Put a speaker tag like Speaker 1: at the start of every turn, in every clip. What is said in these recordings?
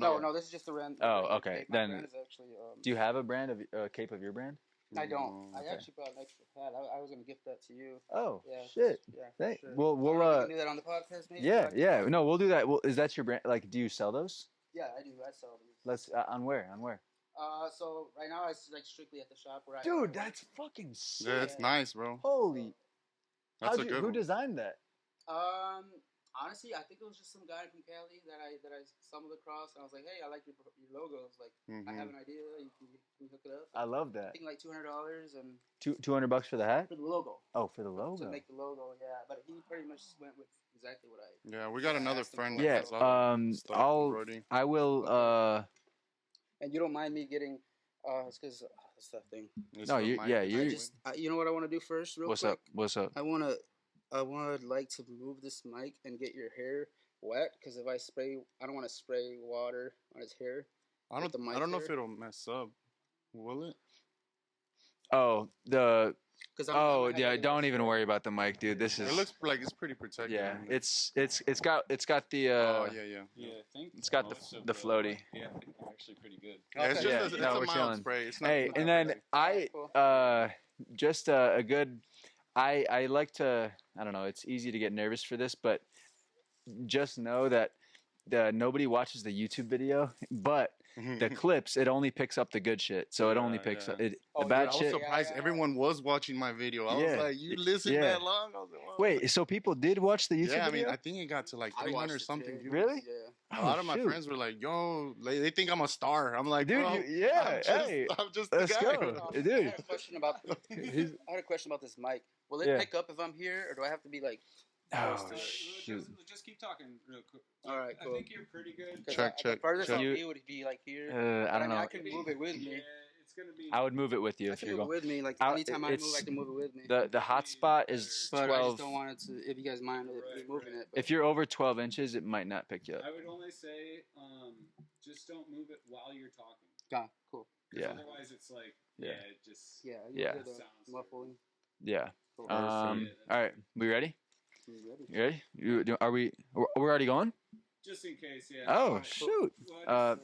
Speaker 1: Oh no.
Speaker 2: No, this is just a random.
Speaker 3: Oh, okay.
Speaker 2: My
Speaker 3: then
Speaker 2: brand is actually.
Speaker 3: Do you have a brand of cape of your brand?
Speaker 2: I don't. I
Speaker 3: Okay.
Speaker 2: actually brought an extra hat. I was gonna gift that to you.
Speaker 3: Oh,
Speaker 2: Yeah,
Speaker 3: shit.
Speaker 2: Yeah.
Speaker 3: Thank.
Speaker 2: Sure.
Speaker 3: We'll
Speaker 2: We can do that on the podcast, maybe.
Speaker 3: yeah. No, we'll do that. Well, is that your brand? Like, do you sell those?
Speaker 2: Yeah, I do. I sell these.
Speaker 3: Let's on where?
Speaker 2: So right now I like strictly at the shop where
Speaker 3: Dude, that's fucking sick.
Speaker 1: Yeah, it's nice, bro.
Speaker 3: Holy.
Speaker 1: That's a good
Speaker 3: Who
Speaker 1: one.
Speaker 3: designed that?
Speaker 2: Honestly, I think it was just some guy from Cali that I stumbled across, and I was like, "Hey, I like your logo." I was like, I have an idea. You can hook it up.
Speaker 3: I love that.
Speaker 2: I think like $200 and
Speaker 3: $200 for the hat?
Speaker 2: for the logo.
Speaker 3: Oh, for the logo.
Speaker 2: To make the logo, yeah. But he pretty much went with exactly what I.
Speaker 1: Yeah, we got another friend.
Speaker 3: Yeah. I will.
Speaker 2: And you don't mind me getting, it's because it's that thing.
Speaker 3: No, you.
Speaker 2: You know what I want to do first, real
Speaker 3: What's
Speaker 2: quick?
Speaker 3: up? What's up?
Speaker 2: I would like to move this mic and get your hair wet, because if I don't want to spray water on his hair.
Speaker 1: I don't know if it'll mess up. Will it?
Speaker 3: Oh,
Speaker 2: yeah.
Speaker 3: Don't even worry about the mic, dude. This is.
Speaker 1: It looks like it's pretty protected.
Speaker 3: Yeah, it's got the.
Speaker 1: Oh yeah.
Speaker 4: Yeah, I think
Speaker 3: it's got the floaty.
Speaker 4: Yeah, I think they're actually pretty good.
Speaker 1: Yeah, it's just
Speaker 3: no,
Speaker 1: a
Speaker 3: we're
Speaker 1: mild
Speaker 3: chilling.
Speaker 1: spray. It's not,
Speaker 3: Hey, and then just a good. I like to. I don't know. It's easy to get nervous for this, but just know that nobody watches the YouTube video, but the clips, it only picks up the good shit. So it only picks up the bad shit.
Speaker 1: I was surprised everyone was watching my video. I was like, you listened that long? I was like, wow.
Speaker 3: Wait, so people did watch the YouTube video?
Speaker 1: Yeah, I mean, I think it got to like 300 something views.
Speaker 3: Really?
Speaker 2: Yeah.
Speaker 1: A lot of my friends were like, yo, they think I'm a star. I'm like,
Speaker 3: dude,
Speaker 1: bro, I'm just the
Speaker 3: let's
Speaker 1: guy.
Speaker 3: Go. Dude.
Speaker 2: I had a question about this mic. Will it pick up if I'm here, or do I have to be like...
Speaker 3: Oh, shoot.
Speaker 4: Just keep talking real quick.
Speaker 2: All right, cool.
Speaker 4: I think you're pretty good.
Speaker 1: Check.
Speaker 2: The furthest I'll be would be like here.
Speaker 3: I don't know.
Speaker 2: I can move it with me.
Speaker 4: Yeah, it's gonna be.
Speaker 3: I would move it with you if you're going.
Speaker 2: With me, like anytime I move, I can move it with me.
Speaker 3: The hot spot is 12.
Speaker 2: But I just don't want it to. If you guys mind moving it. But.
Speaker 3: If you're over 12 inches, it might not pick you up.
Speaker 4: I would only say, just don't move it while you're talking.
Speaker 2: Yeah, cool.
Speaker 3: Yeah.
Speaker 4: Otherwise, it's like it just
Speaker 2: sounds muffling.
Speaker 3: Yeah.
Speaker 2: Cool.
Speaker 3: All right, we ready? You ready? We're already going?
Speaker 4: Just in case, yeah.
Speaker 3: Oh shoot!
Speaker 4: Once
Speaker 3: I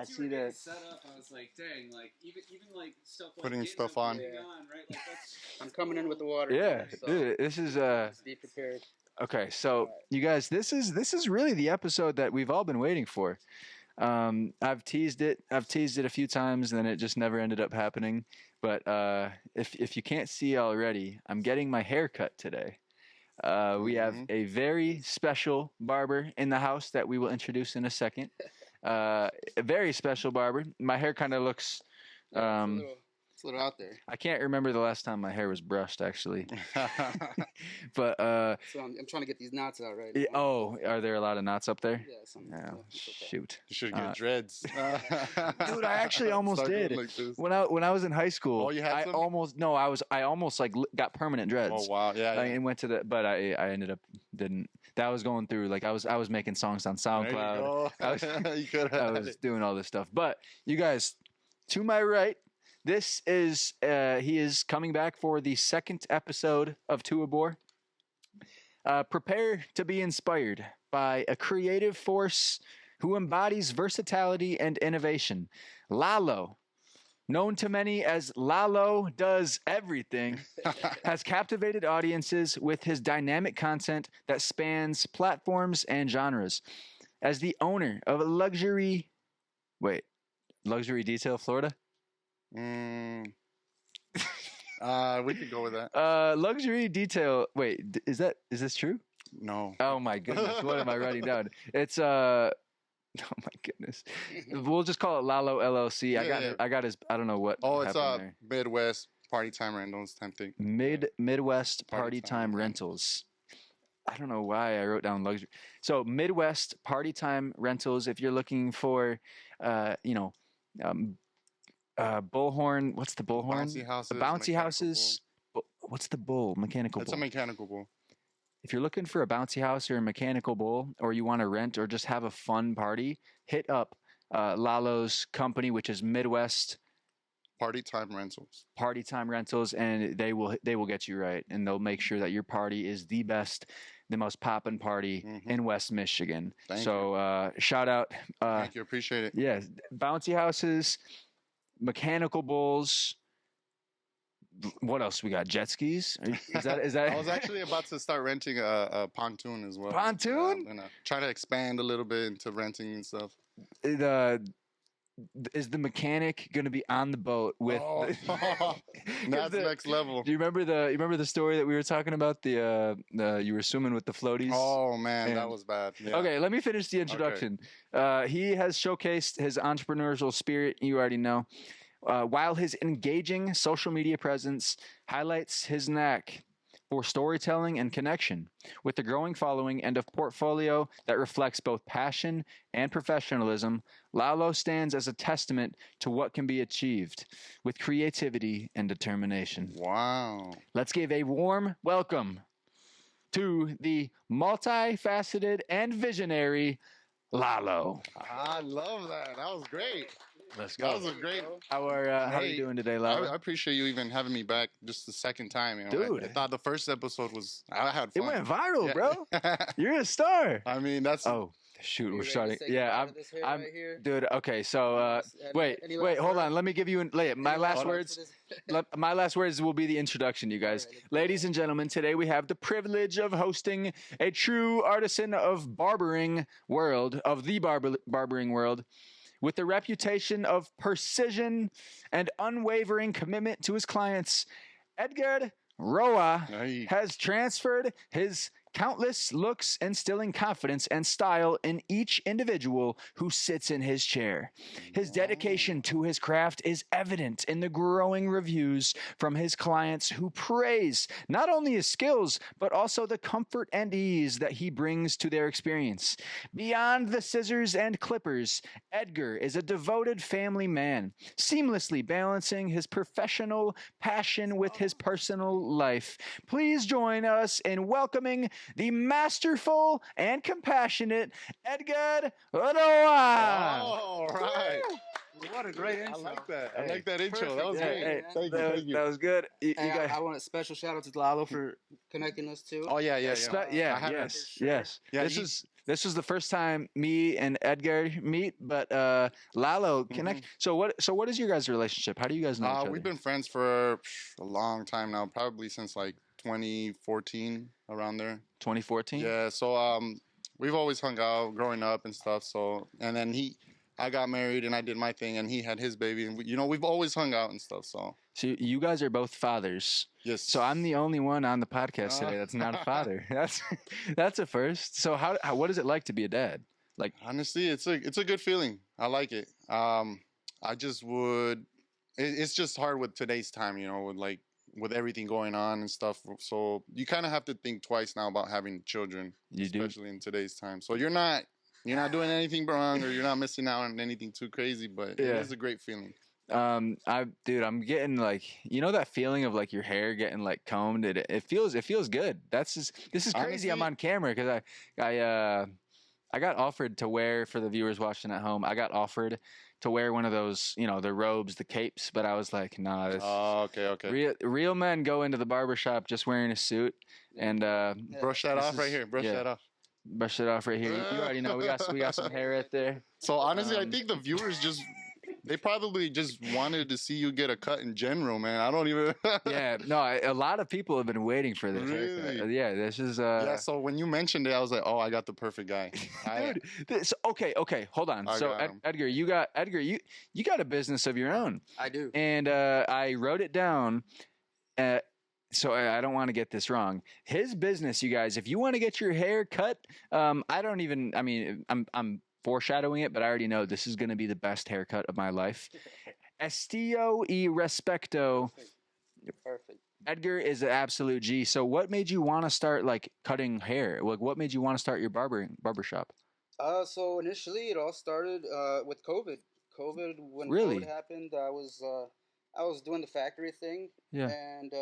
Speaker 4: you
Speaker 3: see
Speaker 4: were getting
Speaker 3: that.
Speaker 4: set up, I was like, dang, like even like stuff like
Speaker 1: Putting
Speaker 4: getting
Speaker 1: stuff
Speaker 4: up
Speaker 1: on.
Speaker 4: and getting on, right? Like that's
Speaker 2: I'm coming in with the water.
Speaker 3: Yeah,
Speaker 2: so
Speaker 3: dude, this is
Speaker 2: just be prepared.
Speaker 3: Okay, so you guys, this is really the episode that we've all been waiting for. I've teased it a few times, and then it just never ended up happening. But if you can't see already, I'm getting my hair cut today. We have a very special barber in the house that we will introduce in a second. A very special barber. My hair kind of looks.
Speaker 2: It's a little out there.
Speaker 3: I can't remember the last time my hair was brushed, actually. But
Speaker 2: so I'm trying to get these knots out right now.
Speaker 3: Oh, are there a lot of knots up there?
Speaker 2: Yeah,
Speaker 3: shoot.
Speaker 1: You should get dreads.
Speaker 3: Dude, I actually almost did.
Speaker 1: Like
Speaker 3: when I was in high school,
Speaker 1: oh, you had some?
Speaker 3: I almost like got permanent dreads.
Speaker 1: Oh wow, yeah.
Speaker 3: And went to but I ended up didn't. That was going through like I was making songs on SoundCloud. I was doing all this stuff. But you guys, to my right, this is he is coming back for the second episode of TUEBOR. Prepare to be inspired by a creative force who embodies versatility and innovation. Lalo, known to many as Lalo Does Everything, has captivated audiences with his dynamic content that spans platforms and genres. As the owner of a luxury detail, Florida?
Speaker 1: We could go with that.
Speaker 3: Luxury detail. Wait, is this true?
Speaker 1: No.
Speaker 3: Oh my goodness, what am I writing down? It's oh my goodness. We'll just call it Lalo LLC. I got his. I don't know what.
Speaker 1: Oh, it's
Speaker 3: there.
Speaker 1: Midwest Party Time Rentals type thing.
Speaker 3: Midwest Party Time Rentals. I don't know why I wrote down luxury. So Midwest Party Time Rentals. If you're looking for, bullhorn. What's the bullhorn?
Speaker 1: Bouncy houses.
Speaker 3: Bouncy houses. What's the bull? Mechanical bull.
Speaker 1: It's a mechanical bull.
Speaker 3: If you're looking for a bouncy house or a mechanical bull, or you want to rent or just have a fun party, hit up Lalo's company, which is Midwest
Speaker 1: Party Time Rentals.
Speaker 3: Party Time Rentals, and they will get you right, and they'll make sure that your party is the best the most poppin' party in West Michigan.
Speaker 1: Thank
Speaker 3: you. Shout out.
Speaker 1: Thank you. Appreciate it.
Speaker 3: Yeah. Bouncy houses, mechanical bulls. What else we got? Jet skis? Is that?
Speaker 1: I was actually about to start renting a pontoon as well.
Speaker 3: Pontoon?
Speaker 1: I'm gonna try to expand a little bit into renting and stuff.
Speaker 3: Is the mechanic going to be on the boat with?
Speaker 1: That's next level.
Speaker 3: Do you remember the story that we were talking about? You were swimming with the floaties.
Speaker 1: Oh man, that was bad. Yeah.
Speaker 3: Okay, let me finish the introduction. Okay. He has showcased his entrepreneurial spirit. You already know. While his engaging social media presence highlights his knack for storytelling and connection, with a growing following and a portfolio that reflects both passion and professionalism, Lalo stands as a testament to what can be achieved with creativity and determination.
Speaker 1: Wow.
Speaker 3: Let's give a warm welcome to the multifaceted and visionary Lalo.
Speaker 1: I love that. That was great.
Speaker 3: Let's go.
Speaker 1: That was a great.
Speaker 3: How are you doing today, Lalo?
Speaker 1: I appreciate you even having me back just the second time. You know,
Speaker 3: dude.
Speaker 1: I thought the first episode was. I had fun.
Speaker 3: It went viral, bro. You're a star.
Speaker 1: I mean, that's.
Speaker 3: Oh, shoot, we're starting. Yeah, I'm right, dude. Okay, so wait, hold on. Let me give you my last words. My last words will be the introduction, you guys. Ladies and gentlemen, today we have the privilege of hosting a true artisan of barbering world, of the barbering world, with the reputation of precision and unwavering commitment to his clients. Edgar Roa has transferred his countless looks, instilling confidence and style in each individual who sits in his chair. His dedication to his craft is evident in the growing reviews from his clients, who praise not only his skills, but also the comfort and ease that he brings to their experience. Beyond the scissors and clippers, Edgar is a devoted family man, seamlessly balancing his professional passion with his personal life. Please join us in welcoming the masterful and compassionate Edgar Roa.
Speaker 1: All right.
Speaker 2: What a great intro.
Speaker 1: I like that. I like that intro. That was great.
Speaker 3: Thank you. That was good.
Speaker 2: I want a special shout out to Lalo for connecting us too.
Speaker 1: Oh, yeah.
Speaker 3: Yes. Yeah, this was the first time me and Edgar meet, but Lalo connect. So what is your guys' relationship? How do you guys know each other?
Speaker 1: We've been friends for a long time now, probably since like 2014, around there.
Speaker 3: 2014?
Speaker 1: Yeah, so we've always hung out growing up and stuff. So, and then I got married and I did my thing, and he had his baby, and we've always hung out and stuff. So
Speaker 3: you guys are both fathers.
Speaker 1: Yes.
Speaker 3: So I'm the only one on the podcast today that's not a father. That's a first. So what is it like to be a dad? Like,
Speaker 1: honestly, it's a good feeling. I like it. I just would. It's just hard with today's time, with everything going on and stuff. So you kind of have to think twice now about having children, especially in today's time. So you're not doing anything wrong, or you're not missing out on anything too crazy, but it is a great feeling.
Speaker 3: I'm getting that feeling of like your hair getting like combed. It feels good. This is crazy. Honestly, I'm on camera because I got offered to wear, for the viewers watching at home, I got offered to wear one of those, the robes, the capes, but I was like, nah.
Speaker 1: Okay.
Speaker 3: Real men go into the barbershop just wearing a suit and
Speaker 1: brush that off right here. Brush that off.
Speaker 3: Brush it off right here. You already know we got some hair right there.
Speaker 1: So honestly, I think the viewers they probably just wanted to see you get a cut in general, man. I don't even.
Speaker 3: Yeah, no, a lot of people have been waiting for this.
Speaker 1: Really?
Speaker 3: Yeah, this is.
Speaker 1: Yeah, so when you mentioned it, I was like, oh, I got the perfect guy.
Speaker 3: Dude, okay, hold on. Edgar, you got a business of your own.
Speaker 2: I do.
Speaker 3: And I wrote it down. So I don't want to get this wrong. His business, you guys, if you want to get your hair cut, I'm foreshadowing it, but I already know this is going to be the best haircut of my life. Estilo Respeto.
Speaker 2: Perfect.
Speaker 3: Edgar is an absolute G. So what made you want to start like cutting hair? Like, what made you want to start your barbershop?
Speaker 2: So initially it all started with COVID. When
Speaker 3: really?
Speaker 2: COVID happened, I was doing the factory thing.
Speaker 3: Yeah.
Speaker 2: And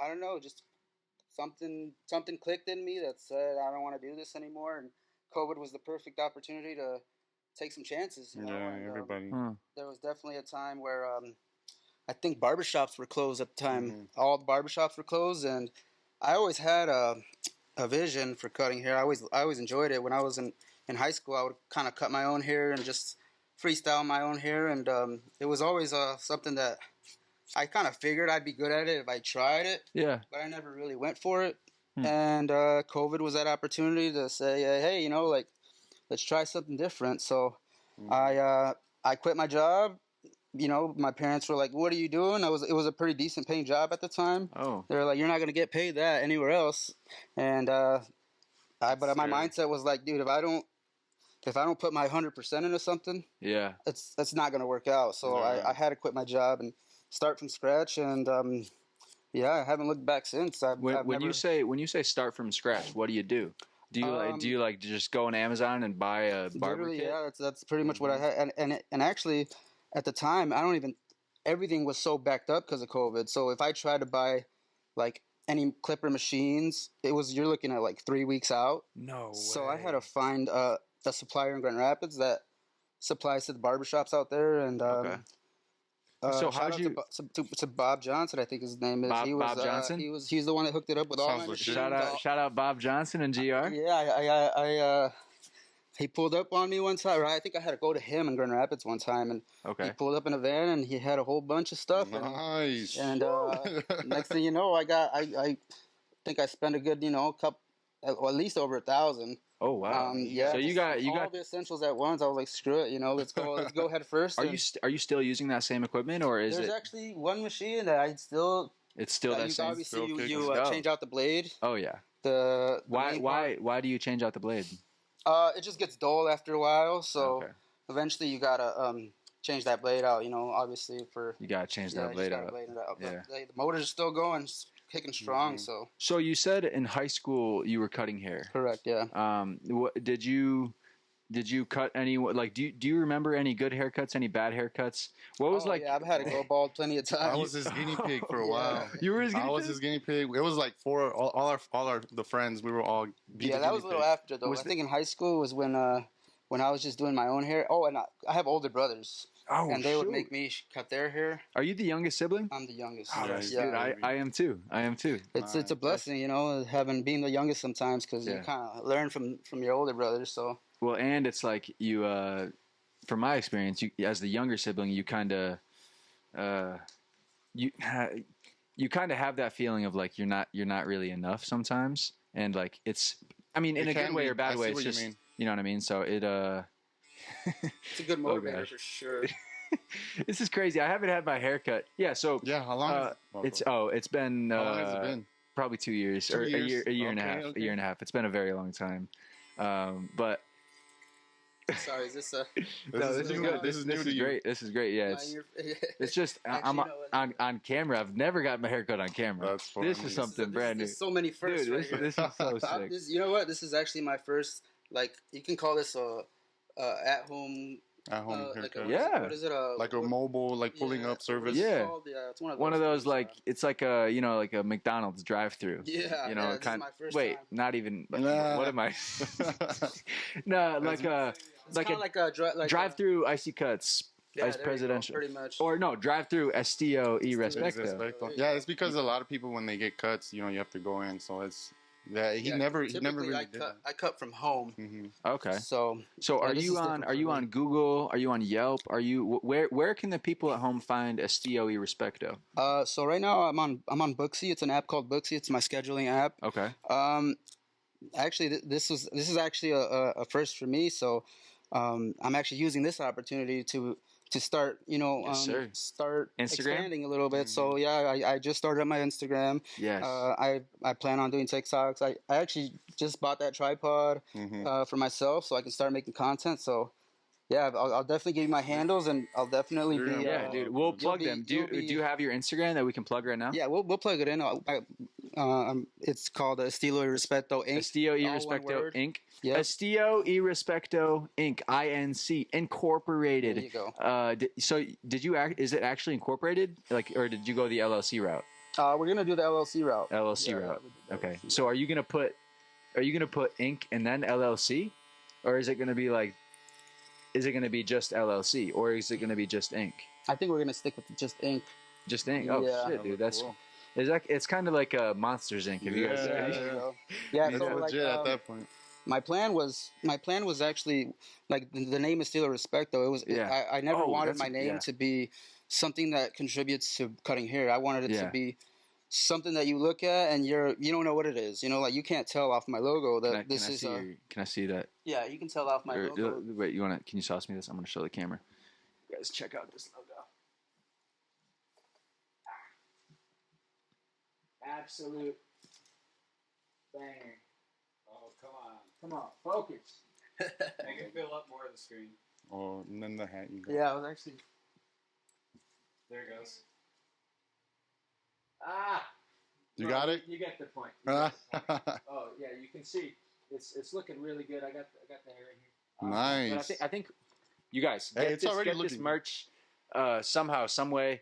Speaker 2: I don't know, just something clicked in me that said I don't want to do this anymore, and COVID was the perfect opportunity to take some chances.
Speaker 1: Everybody.
Speaker 2: There was definitely a time where I think barbershops were closed at the time. Mm-hmm. All the barbershops were closed, and I always had a a vision for cutting hair. I always enjoyed it. When I was in high school, I would kind of cut my own hair and just freestyle my own hair, and it was always something that I kind of figured I'd be good at it if I tried it.
Speaker 3: Yeah.
Speaker 2: But I never really went for it. And COVID was that opportunity to say, hey, you know, like, let's try something different. So I quit my job. You know, my parents were like, "What are you doing?" It was a pretty decent paying job at the time.
Speaker 3: Oh.
Speaker 2: They were like, "You're not gonna get paid that anywhere else." And but my mindset was like, dude, if I don't put my 100% into something,
Speaker 3: Yeah.
Speaker 2: it's not gonna work out. So I had to quit my job and start from scratch. And yeah, I haven't looked back since.
Speaker 3: When you say start from scratch, what do you do? Do you like just go on Amazon and buy a barber kit?
Speaker 2: Yeah, that's pretty much what I had. And actually, at the time, everything was so backed up because of COVID. So if I tried to buy like any clipper machines, you're looking at like 3 weeks out.
Speaker 3: No way.
Speaker 2: So I had to find a supplier in Grand Rapids that supplies to the barbershops out there. And
Speaker 3: Okay. So
Speaker 2: shout out to Bob Johnson, I think his name is.
Speaker 3: Bob Johnson?
Speaker 2: He's the one that hooked it up with all my machines.
Speaker 3: Shout out Bob Johnson and GR.
Speaker 2: Yeah, he pulled up on me one time. Right? I think I had to go to him in Grand Rapids one time, and he pulled up in a van, and he had a whole bunch of stuff.
Speaker 1: Nice.
Speaker 2: And next thing you know, I think I spent a good, at least over $1,000.
Speaker 3: Oh wow!
Speaker 2: Yeah.
Speaker 3: So you got
Speaker 2: all the essentials at once. I was like, screw it, let's go head first.
Speaker 3: Are you still using that same equipment, or is
Speaker 2: there's actually one machine that It's still that same. Obviously, you change out the blade.
Speaker 3: Oh yeah. Why do you change out the blade?
Speaker 2: It just gets dull after a while, so eventually you gotta change that blade out. Obviously
Speaker 3: you gotta change that blade out.
Speaker 2: Yeah. The motor's still going, kicking strong.
Speaker 3: So you said in high school you were cutting hair.
Speaker 2: Correct. Yeah.
Speaker 3: Did you cut any? Like, do you remember any good haircuts? Any bad haircuts? What was
Speaker 2: Yeah, I've had to go bald plenty of times.
Speaker 1: I was his guinea pig for a while.
Speaker 3: You were his guinea pig?
Speaker 1: I was his guinea pig. It was like all our the friends. We were all.
Speaker 2: Yeah, that was a little after though. I think in high school was when I was just doing my own hair. Oh, and I have older brothers.
Speaker 3: Oh,
Speaker 2: and they would make me cut their hair.
Speaker 3: Are you the youngest sibling?
Speaker 2: I'm the youngest.
Speaker 3: Oh, yeah. Dude, I am too.
Speaker 2: It's a blessing, being the youngest sometimes because you kind of learn from your older brothers. So.
Speaker 3: Well, and it's like you, from my experience, you as the younger sibling, you kind of, you kind of have that feeling of like you're not really enough sometimes, and like it's, I mean, in a good way or bad way, it's just, you know what I mean. So it,
Speaker 2: it's a good motivator for sure.
Speaker 3: This is crazy. I haven't had my haircut. Yeah. So
Speaker 1: how long?
Speaker 3: It's been.
Speaker 1: How long has it been?
Speaker 3: Probably 2 years or a year and a half. Okay. A year and a half. It's been a very long time. But.
Speaker 2: Sorry, is this
Speaker 3: this is good. This is great. This is great. Yeah, it's just I'm on camera. I've never got my haircut on camera.
Speaker 1: That's funny.
Speaker 3: This is something brand new.
Speaker 2: There's so many firsts.
Speaker 3: Dude, this is so sick.
Speaker 2: You know what? This is actually my first. Like you can call this a at home.
Speaker 1: haircut.
Speaker 2: What is it?
Speaker 1: Like a mobile, like pulling up service.
Speaker 3: Yeah.
Speaker 2: It's
Speaker 3: one of those like it's like a like a McDonald's drive-through.
Speaker 2: Yeah.
Speaker 3: This
Speaker 2: is my first
Speaker 3: wait,
Speaker 2: time.
Speaker 3: not even. What am I? No, like a.
Speaker 2: It's like a
Speaker 3: drive-through icy cuts, ice presidential,
Speaker 2: pretty much.
Speaker 3: Or no, drive-through Estilo Respeto.
Speaker 1: Yeah, it's because a lot of people when they get cuts, you have to go in. So it's he never really did.
Speaker 2: I cut from home.
Speaker 1: Mm-hmm.
Speaker 3: Okay.
Speaker 2: So
Speaker 3: are you on Google? Are you on Yelp? Are you where can the people at home find Estilo Respeto?
Speaker 2: So right now I'm on Booksy. It's an app called Booksy. It's my scheduling app.
Speaker 3: Okay.
Speaker 2: Actually, this is actually a first for me. So. I'm actually using this opportunity to start, start
Speaker 3: Instagram?
Speaker 2: expanding a little bit. So yeah, I just started up my Instagram.
Speaker 3: Yes.
Speaker 2: I plan on doing TikToks. I actually just bought that tripod for myself so I can start making content. So yeah, I'll definitely give you my handles and I'll definitely be.
Speaker 3: Yeah, dude, we'll plug them. Do you have your Instagram that we can plug right now?
Speaker 2: Yeah, we'll plug it in. It's called Estilo Respeto Inc.
Speaker 3: Estilo Respeto Inc.
Speaker 2: Yep.
Speaker 3: Estilo Respeto Inc. INC Incorporated.
Speaker 2: There you go.
Speaker 3: So did you is it actually incorporated? Or did you go the LLC route?
Speaker 2: We're gonna do the LLC route.
Speaker 3: Route. Okay. So are you gonna put Inc. and then LLC, or is it gonna be like? Is it going to be just LLC or is it going to be just Inc?
Speaker 2: I think we're going to stick with just Inc.
Speaker 3: Just Inc. Oh,
Speaker 2: yeah.
Speaker 3: shit, dude. That's
Speaker 1: cool.
Speaker 3: It's kind of like Monsters Inc. Have you guys?
Speaker 2: Yeah,
Speaker 1: Yeah,
Speaker 2: there you
Speaker 1: yeah.
Speaker 2: go. Yeah,
Speaker 1: That's
Speaker 2: so like
Speaker 1: legit at that point.
Speaker 2: my plan was actually like the name is Estilo Respeto. It was
Speaker 3: Yeah.
Speaker 2: I never wanted
Speaker 3: that's
Speaker 2: my name
Speaker 3: yeah.
Speaker 2: to be something that contributes to cutting hair. I wanted it
Speaker 3: Yeah.
Speaker 2: to be something that you look at and you don't know what it is. You know, like you can't tell off my logo that this is
Speaker 3: Can I see that?
Speaker 2: yeah, you can tell off my logo.
Speaker 3: Wait, can you sauce me this? I'm gonna show the camera. You guys check out this logo. Absolute banger.
Speaker 4: Oh, come on.
Speaker 3: Come on, focus.
Speaker 4: Make it fill up more of the screen.
Speaker 1: Oh, and then the hat. You got.
Speaker 2: Yeah, I was actually
Speaker 4: There it goes.
Speaker 3: Ah,
Speaker 1: You got it.
Speaker 3: You get the point.
Speaker 1: Nice.
Speaker 3: Oh yeah, you can see it's looking really good. I got the hair in here. But I think you guys
Speaker 1: Hey,
Speaker 3: get
Speaker 1: it's
Speaker 3: this,
Speaker 1: already
Speaker 3: get this
Speaker 1: looking
Speaker 3: merch somehow, some way.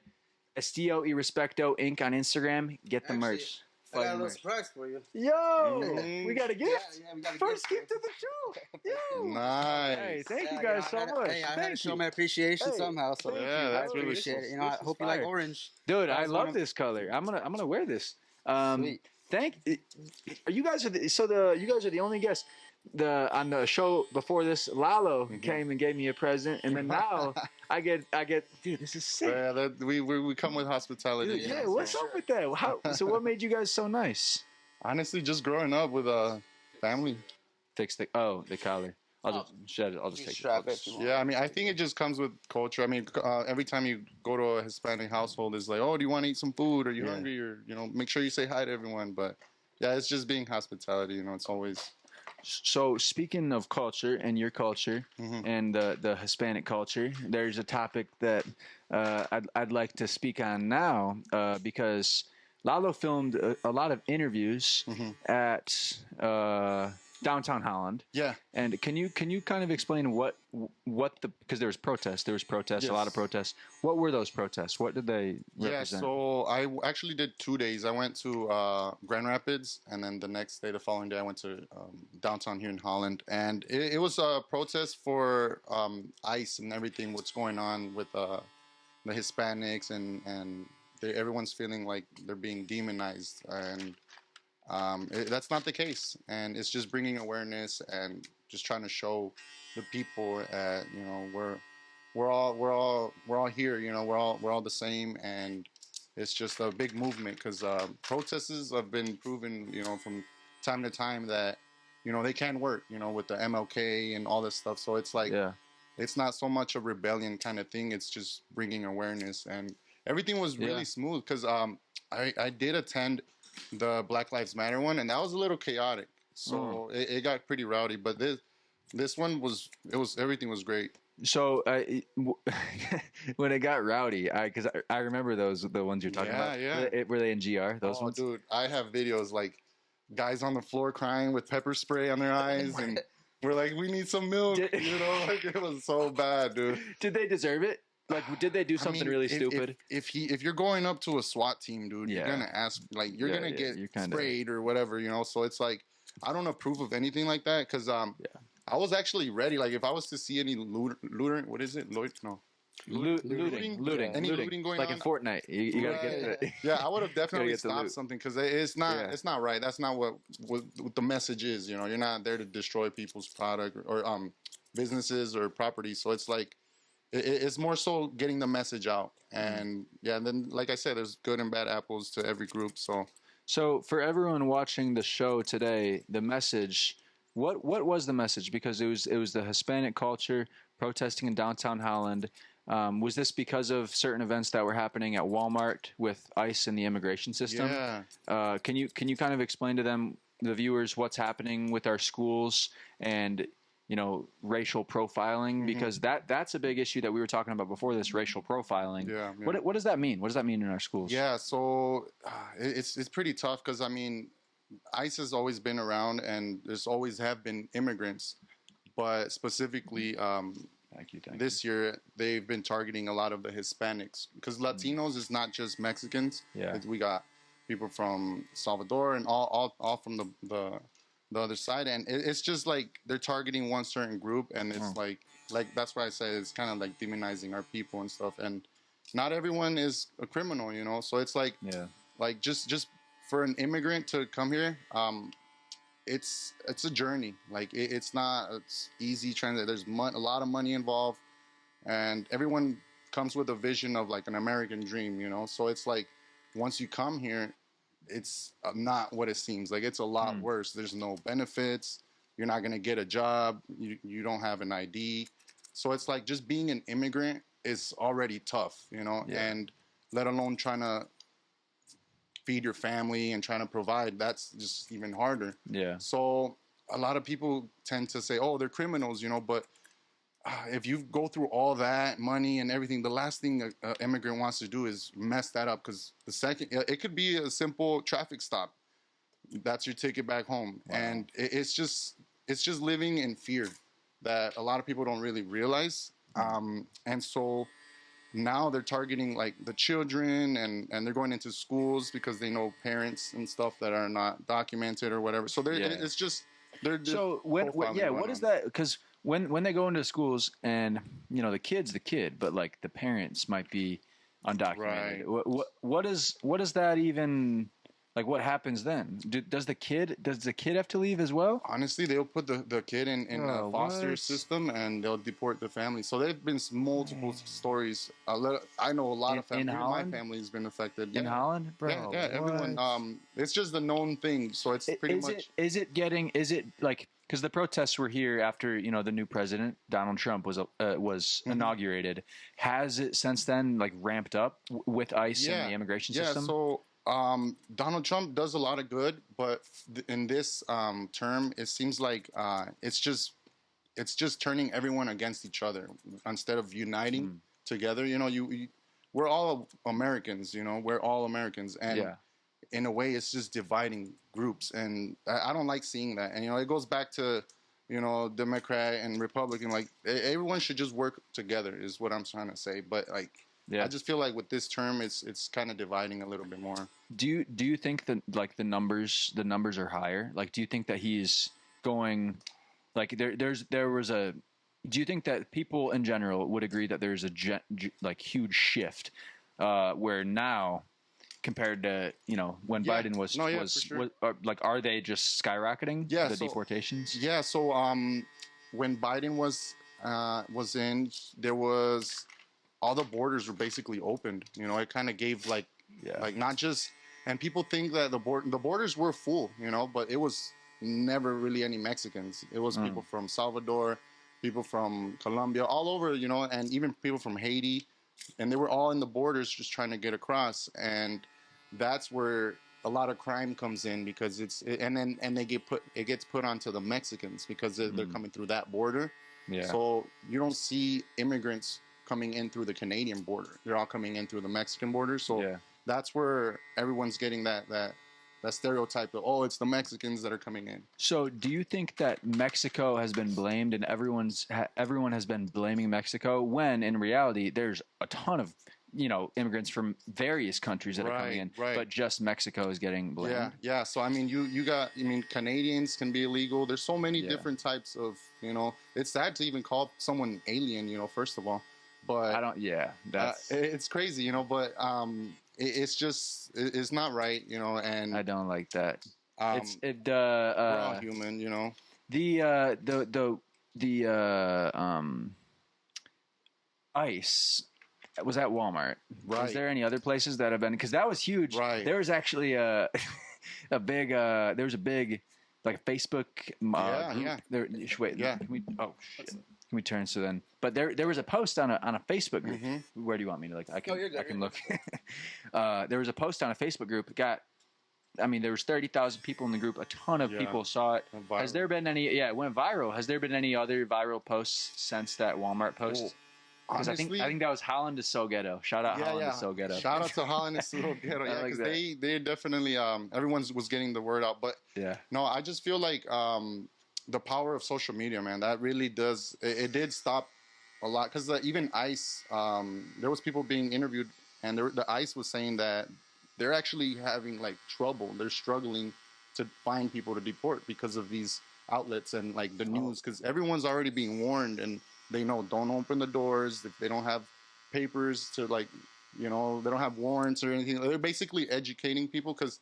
Speaker 3: Estilo y Respeto Inc. on Instagram. Get the
Speaker 2: Actually,
Speaker 3: merch.
Speaker 2: I got a
Speaker 3: Fire
Speaker 2: little
Speaker 3: merch.
Speaker 2: surprise for you.
Speaker 3: Yo, we got a gift.
Speaker 2: Yeah, we got a
Speaker 3: First
Speaker 2: gift.
Speaker 3: gift of the show. Yo.
Speaker 1: Nice.
Speaker 3: Hey, thank
Speaker 2: Yeah,
Speaker 3: you guys so much.
Speaker 2: Hey, I had to
Speaker 3: Thank
Speaker 2: show
Speaker 3: you.
Speaker 2: my appreciation
Speaker 3: Hey,
Speaker 2: somehow. So
Speaker 3: thank
Speaker 1: Yeah,
Speaker 3: you.
Speaker 1: that's
Speaker 2: I
Speaker 1: really
Speaker 2: appreciate it. You know,
Speaker 3: this
Speaker 2: I
Speaker 3: is
Speaker 2: hope you like
Speaker 3: fire.
Speaker 2: orange.
Speaker 3: Dude, I
Speaker 2: That's
Speaker 3: love
Speaker 2: one of-
Speaker 3: this color. I'm gonna wear this.
Speaker 2: Sweet.
Speaker 3: You guys are the only guests. On the show before this, Lalo came and gave me a present, and then now I get. Dude, this is sick.
Speaker 1: Yeah, we come with hospitality.
Speaker 3: Dude, yeah,
Speaker 1: so.
Speaker 3: what's up with that? So what made you guys so nice?
Speaker 1: Honestly, just growing up with a family.
Speaker 3: Fix the collar. I'll just shed it. I'll just take
Speaker 2: strap
Speaker 3: it.
Speaker 2: it if you want.
Speaker 1: Yeah, I mean, I think it just comes with culture. I mean, every time you go to a Hispanic household, it's like, oh, do you want to eat some food? Or you hungry? Or, make sure you say hi to everyone. But yeah, it's just being hospitality. It's always.
Speaker 3: So speaking of culture and your culture and the Hispanic culture, there's a topic that I'd like to speak on now because Lalo filmed a lot of interviews at downtown Holland.
Speaker 1: Yeah.
Speaker 3: And can you kind of explain what because there was protests,
Speaker 1: Yes.
Speaker 3: a lot of protests. What were those protests? What did they represent?
Speaker 1: Yeah, so I actually did 2 days. I went to Grand Rapids, and then the following day, I went to downtown here in Holland. And it was a protest for ICE and everything, what's going on with the Hispanics, and everyone's feeling like they're being demonized. And that's not the case. And it's just bringing awareness and just trying to show the people, we're all here. We're all the same, and it's just a big movement because protests have been proven, from time to time that they can work, with the MLK and all this stuff. So it's like it's not so much a rebellion kind of thing. It's just bringing awareness, and everything was really smooth because I did attend the Black Lives Matter one, and that was a little chaotic. So it got pretty rowdy, but this one everything was great.
Speaker 3: So when it got rowdy, because I remember the ones you're talking about.
Speaker 1: Yeah.
Speaker 3: Were they in GR? Those
Speaker 1: Oh,
Speaker 3: ones?
Speaker 1: dude, I have videos like guys on the floor crying with pepper spray on their eyes, and we're like, we need some milk. Like it was so bad, dude.
Speaker 3: Did they deserve it? Like, did they do something really stupid?
Speaker 1: If you're going up to a SWAT team, dude, you're gonna ask, like, you're gonna get sprayed or whatever, So it's like, I don't approve of anything like that because I was actually ready. Like, if I was to see any looting, what is it?
Speaker 3: Looting.
Speaker 1: Any looting going
Speaker 3: like
Speaker 1: on?
Speaker 3: in Fortnite, you gotta get it.
Speaker 1: Yeah, I would have definitely
Speaker 3: get the
Speaker 1: stopped
Speaker 3: loot.
Speaker 1: something because it's not right. That's not what the message is. You're not there to destroy people's product or businesses or property. So it's like it's more so getting the message out. And and then like I said, there's good and bad apples to every group.
Speaker 3: So for everyone watching the show today, the message. What was the message? Because it was the Hispanic culture protesting in downtown Holland. Was this because of certain events that were happening at Walmart with ICE and the immigration system?
Speaker 1: Yeah.
Speaker 3: Can you kind of explain to the viewers, what's happening with our schools and racial profiling? Because that's a big issue that we were talking about before this, racial profiling.
Speaker 1: Yeah.
Speaker 3: What does that mean? What does that mean in our schools?
Speaker 1: Yeah. So it's pretty tough because ICE has always been around, and there's always have been immigrants, but specifically
Speaker 3: Thank you.
Speaker 1: this year they've been targeting a lot of the Hispanics because Latinos is not just Mexicans.
Speaker 3: Yeah.
Speaker 1: We got people from Salvador and all from the other side, and it's just like they're targeting one certain group, and it's like that's why I say it's kind of like demonizing our people and stuff, and not everyone is a criminal, so it's like like just for an immigrant to come here, it's a journey. Like it's easy transit. There's a lot of money involved, and everyone comes with a vision of like an American dream, you know. So it's like once you come here, it's not what it seems. Like it's a lot worse. There's no benefits. You're not gonna get a job. You don't have an ID. So it's like just being an immigrant is already tough, you know, and let alone trying to feed your family and trying to provide, that's just even harder.
Speaker 3: Yeah.
Speaker 1: So a lot of people tend to say, oh, they're criminals, you know, but if you go through all that money and everything, the last thing an immigrant wants to do is mess that up, because the second, it could be a simple traffic stop. That's your ticket back home. Wow. And it's just living in fear that a lot of people don't really realize. And so now they're targeting like the children, and they're going into schools because they know parents and stuff that are not documented or whatever. So it's just they're just
Speaker 3: so what is that? Because when they go into schools and you know the kid's the kid, but like the parents might be undocumented. Right. What is that even? Like, what happens then? Does the kid have to leave as well?
Speaker 1: Honestly, they'll put the kid in a foster system, and they'll deport the family. So there've been multiple stories. I know a lot of families. My family's been affected.
Speaker 3: In Holland, bro.
Speaker 1: Yeah, everyone. It's just the known thing. So it's pretty much. Is
Speaker 3: it like, because the protests were here after, you know, the new president Donald Trump was inaugurated. Has it since then like ramped up with ICE and the immigration system?
Speaker 1: Yeah. So. Donald Trump does a lot of good, but in this term, it seems like it's just turning everyone against each other instead of uniting together. You know, we're all Americans. You know, we're all Americans, and in a way, it's just dividing groups, and I don't like seeing that. And you know, it goes back to, you know, Democrat and Republican. Like everyone should just work together, is what I'm trying to say. But like. Yeah. I just feel like with this term, it's kind of dividing a little bit more.
Speaker 3: Do you think that like the numbers are higher? Like, do you think that he's going, like there was a? Do you think that people in general would agree that there's a like huge shift where now compared to, you know, when Biden was sure. Like, are they just skyrocketing?
Speaker 1: Yeah,
Speaker 3: the deportations.
Speaker 1: Yeah. So when Biden was in, there was. All the borders were basically opened. You know, it kind of gave like not just, and people think that the borders were full, you know, but it was never really any Mexicans. It was people from Salvador, people from Colombia, all over, you know, and even people from Haiti, and they were all in the borders just trying to get across, and that's where a lot of crime comes in, because it gets put onto the Mexicans because they're coming through that border. Yeah. So you don't see immigrants coming in through the Canadian border. They're all coming in through the Mexican border. So that's where everyone's getting that stereotype of, oh, it's the Mexicans that are coming in.
Speaker 3: So do you think that Mexico has been blamed and everyone has been blaming Mexico, when in reality there's a ton of, you know, immigrants from various countries that are coming in, but just Mexico is getting blamed?
Speaker 1: Yeah. So I mean, Canadians can be illegal. There's so many different types of, you know, it's sad to even call someone alien, you know, first of all. But
Speaker 3: I don't. Yeah, that's
Speaker 1: it's crazy, you know. But it's not right, you know. And
Speaker 3: I don't like that.
Speaker 1: We're all human, you know.
Speaker 3: The ICE was at Walmart. Right. Was there any other places that have been? Because that was huge. Right. There was actually a big like a Facebook group. There, wait. Yeah. Can we? Oh shit. Can we turn so then? But there was a post on a Facebook group. Mm-hmm. Where do you want me to look? I can look. There was a post on a Facebook group. There was 30,000 people in the group. A ton of people saw it. Has there been any? Yeah, it went viral. Has there been any other viral posts since that Walmart post? Because I think that was Holland is so ghetto. Shout out Holland is so ghetto.
Speaker 1: Shout out to Holland is so ghetto. Yeah, because they definitely everyone was getting the word out. But no, I just feel like the power of social media, man, that really does. It did stop a lot, because even ICE, there was people being interviewed, and the ICE was saying that they're actually having like trouble. They're struggling to find people to deport because of these outlets and like the news, because everyone's already being warned, and they know don't open the doors if they don't have papers to like you know, they don't have warrants or anything. They're basically educating people because,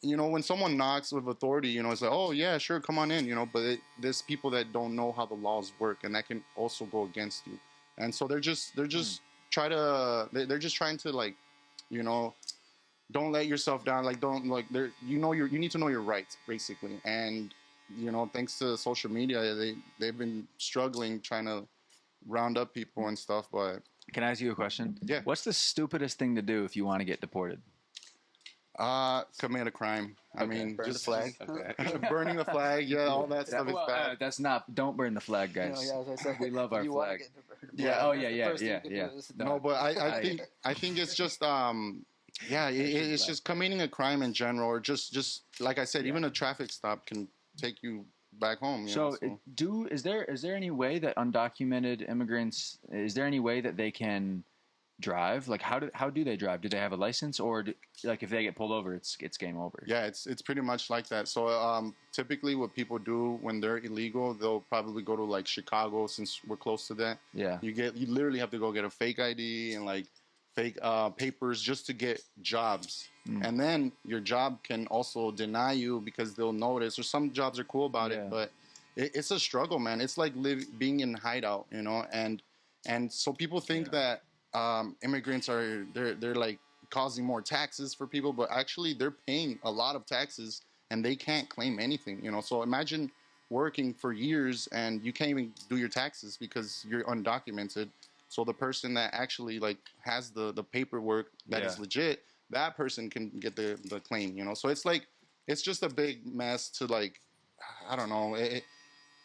Speaker 1: you know, when someone knocks with authority, you know, it's like, oh yeah, sure, come on in, you know. But there's people that don't know how the laws work, and that can also go against you. And so they're just they're just trying to, like, you know, don't let yourself down. Like, don't, like, you know, you need to know your rights basically. And you know, thanks to social media, they've been struggling trying to round up people and stuff. But
Speaker 3: Can I ask you a question?
Speaker 1: Yeah.
Speaker 3: What's the stupidest thing to do if you want to get deported?
Speaker 1: commit a crime. I mean,
Speaker 2: Burn the
Speaker 1: just
Speaker 2: flag.
Speaker 1: burning the flag. Yeah, all that stuff is bad.
Speaker 3: That's not. Don't burn the flag, guys.
Speaker 2: As I said,
Speaker 3: We love our
Speaker 2: you wanna
Speaker 3: flag.
Speaker 2: get diverted.
Speaker 3: Yeah. Oh,
Speaker 2: That's
Speaker 3: yeah,
Speaker 2: the
Speaker 3: yeah,
Speaker 2: first thing
Speaker 3: yeah,
Speaker 2: you can
Speaker 3: yeah.
Speaker 2: do is-
Speaker 1: No, but I think it's just yeah, it's just committing a crime in general, or just like I said, even a traffic stop can take you back home. You know,
Speaker 3: So, is there any way that undocumented immigrants, is there any way that they can drive? Like, how do they drive? Do they have a license, or like if they get pulled over, it's game over?
Speaker 1: Yeah, it's pretty much like that. So typically, what people do when they're illegal, they'll probably go to like Chicago, since we're close to that.
Speaker 3: Yeah.
Speaker 1: You literally have to go get a fake ID and like fake papers just to get jobs. And then your job can also deny you because they'll notice. Or some jobs are cool about it, but it's a struggle, man. It's like being in hideout, you know. And so people think that immigrants are they're like causing more taxes for people, but actually they're paying a lot of taxes and they can't claim anything, you know. So imagine working for years and you can't even do your taxes because you're undocumented. So the person that actually like has the paperwork that is legit, that person can get the claim, you know. So it's like, it's just a big mess to, like, I don't know.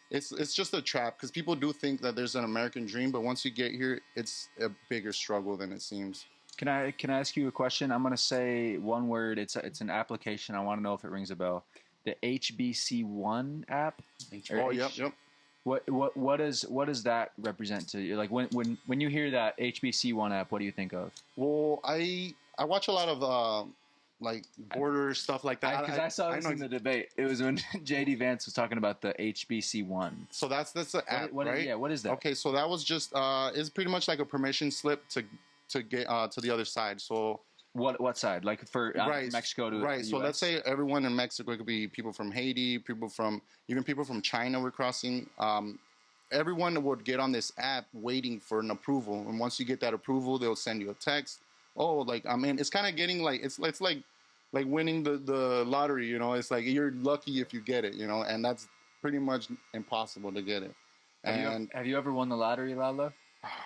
Speaker 1: It's just a trap because people do think that there's an American dream, but once you get here, it's a bigger struggle than it seems.
Speaker 3: Can I ask you a question? I'm going to say one word. It's an application. I want to know if it rings a bell. The HBC1 app.
Speaker 1: Oh, yep.
Speaker 3: What does that represent to you? Like when you hear that HBC1 app, what do you think of?
Speaker 1: Well, I watch a lot of like border stuff like that.
Speaker 3: Because I saw this in the debate. It was when JD Vance was talking about the HBC1.
Speaker 1: So that's the app, right?
Speaker 3: Yeah, what is that?
Speaker 1: Okay, so that was just it's pretty much like a permission slip to get to the other side. So
Speaker 3: what side? Like for Mexico to
Speaker 1: right.
Speaker 3: The
Speaker 1: So
Speaker 3: US?
Speaker 1: let's say everyone in Mexico, it could be people from Haiti, even people from China were crossing. Everyone would get on this app waiting for an approval, and once you get that approval, they'll send you a text. Oh, like, I mean, it's kind of getting like it's like winning the lottery, you know. It's like you're lucky if you get it, you know, and that's pretty much impossible to get it.
Speaker 3: Have you ever won the lottery, Lalo?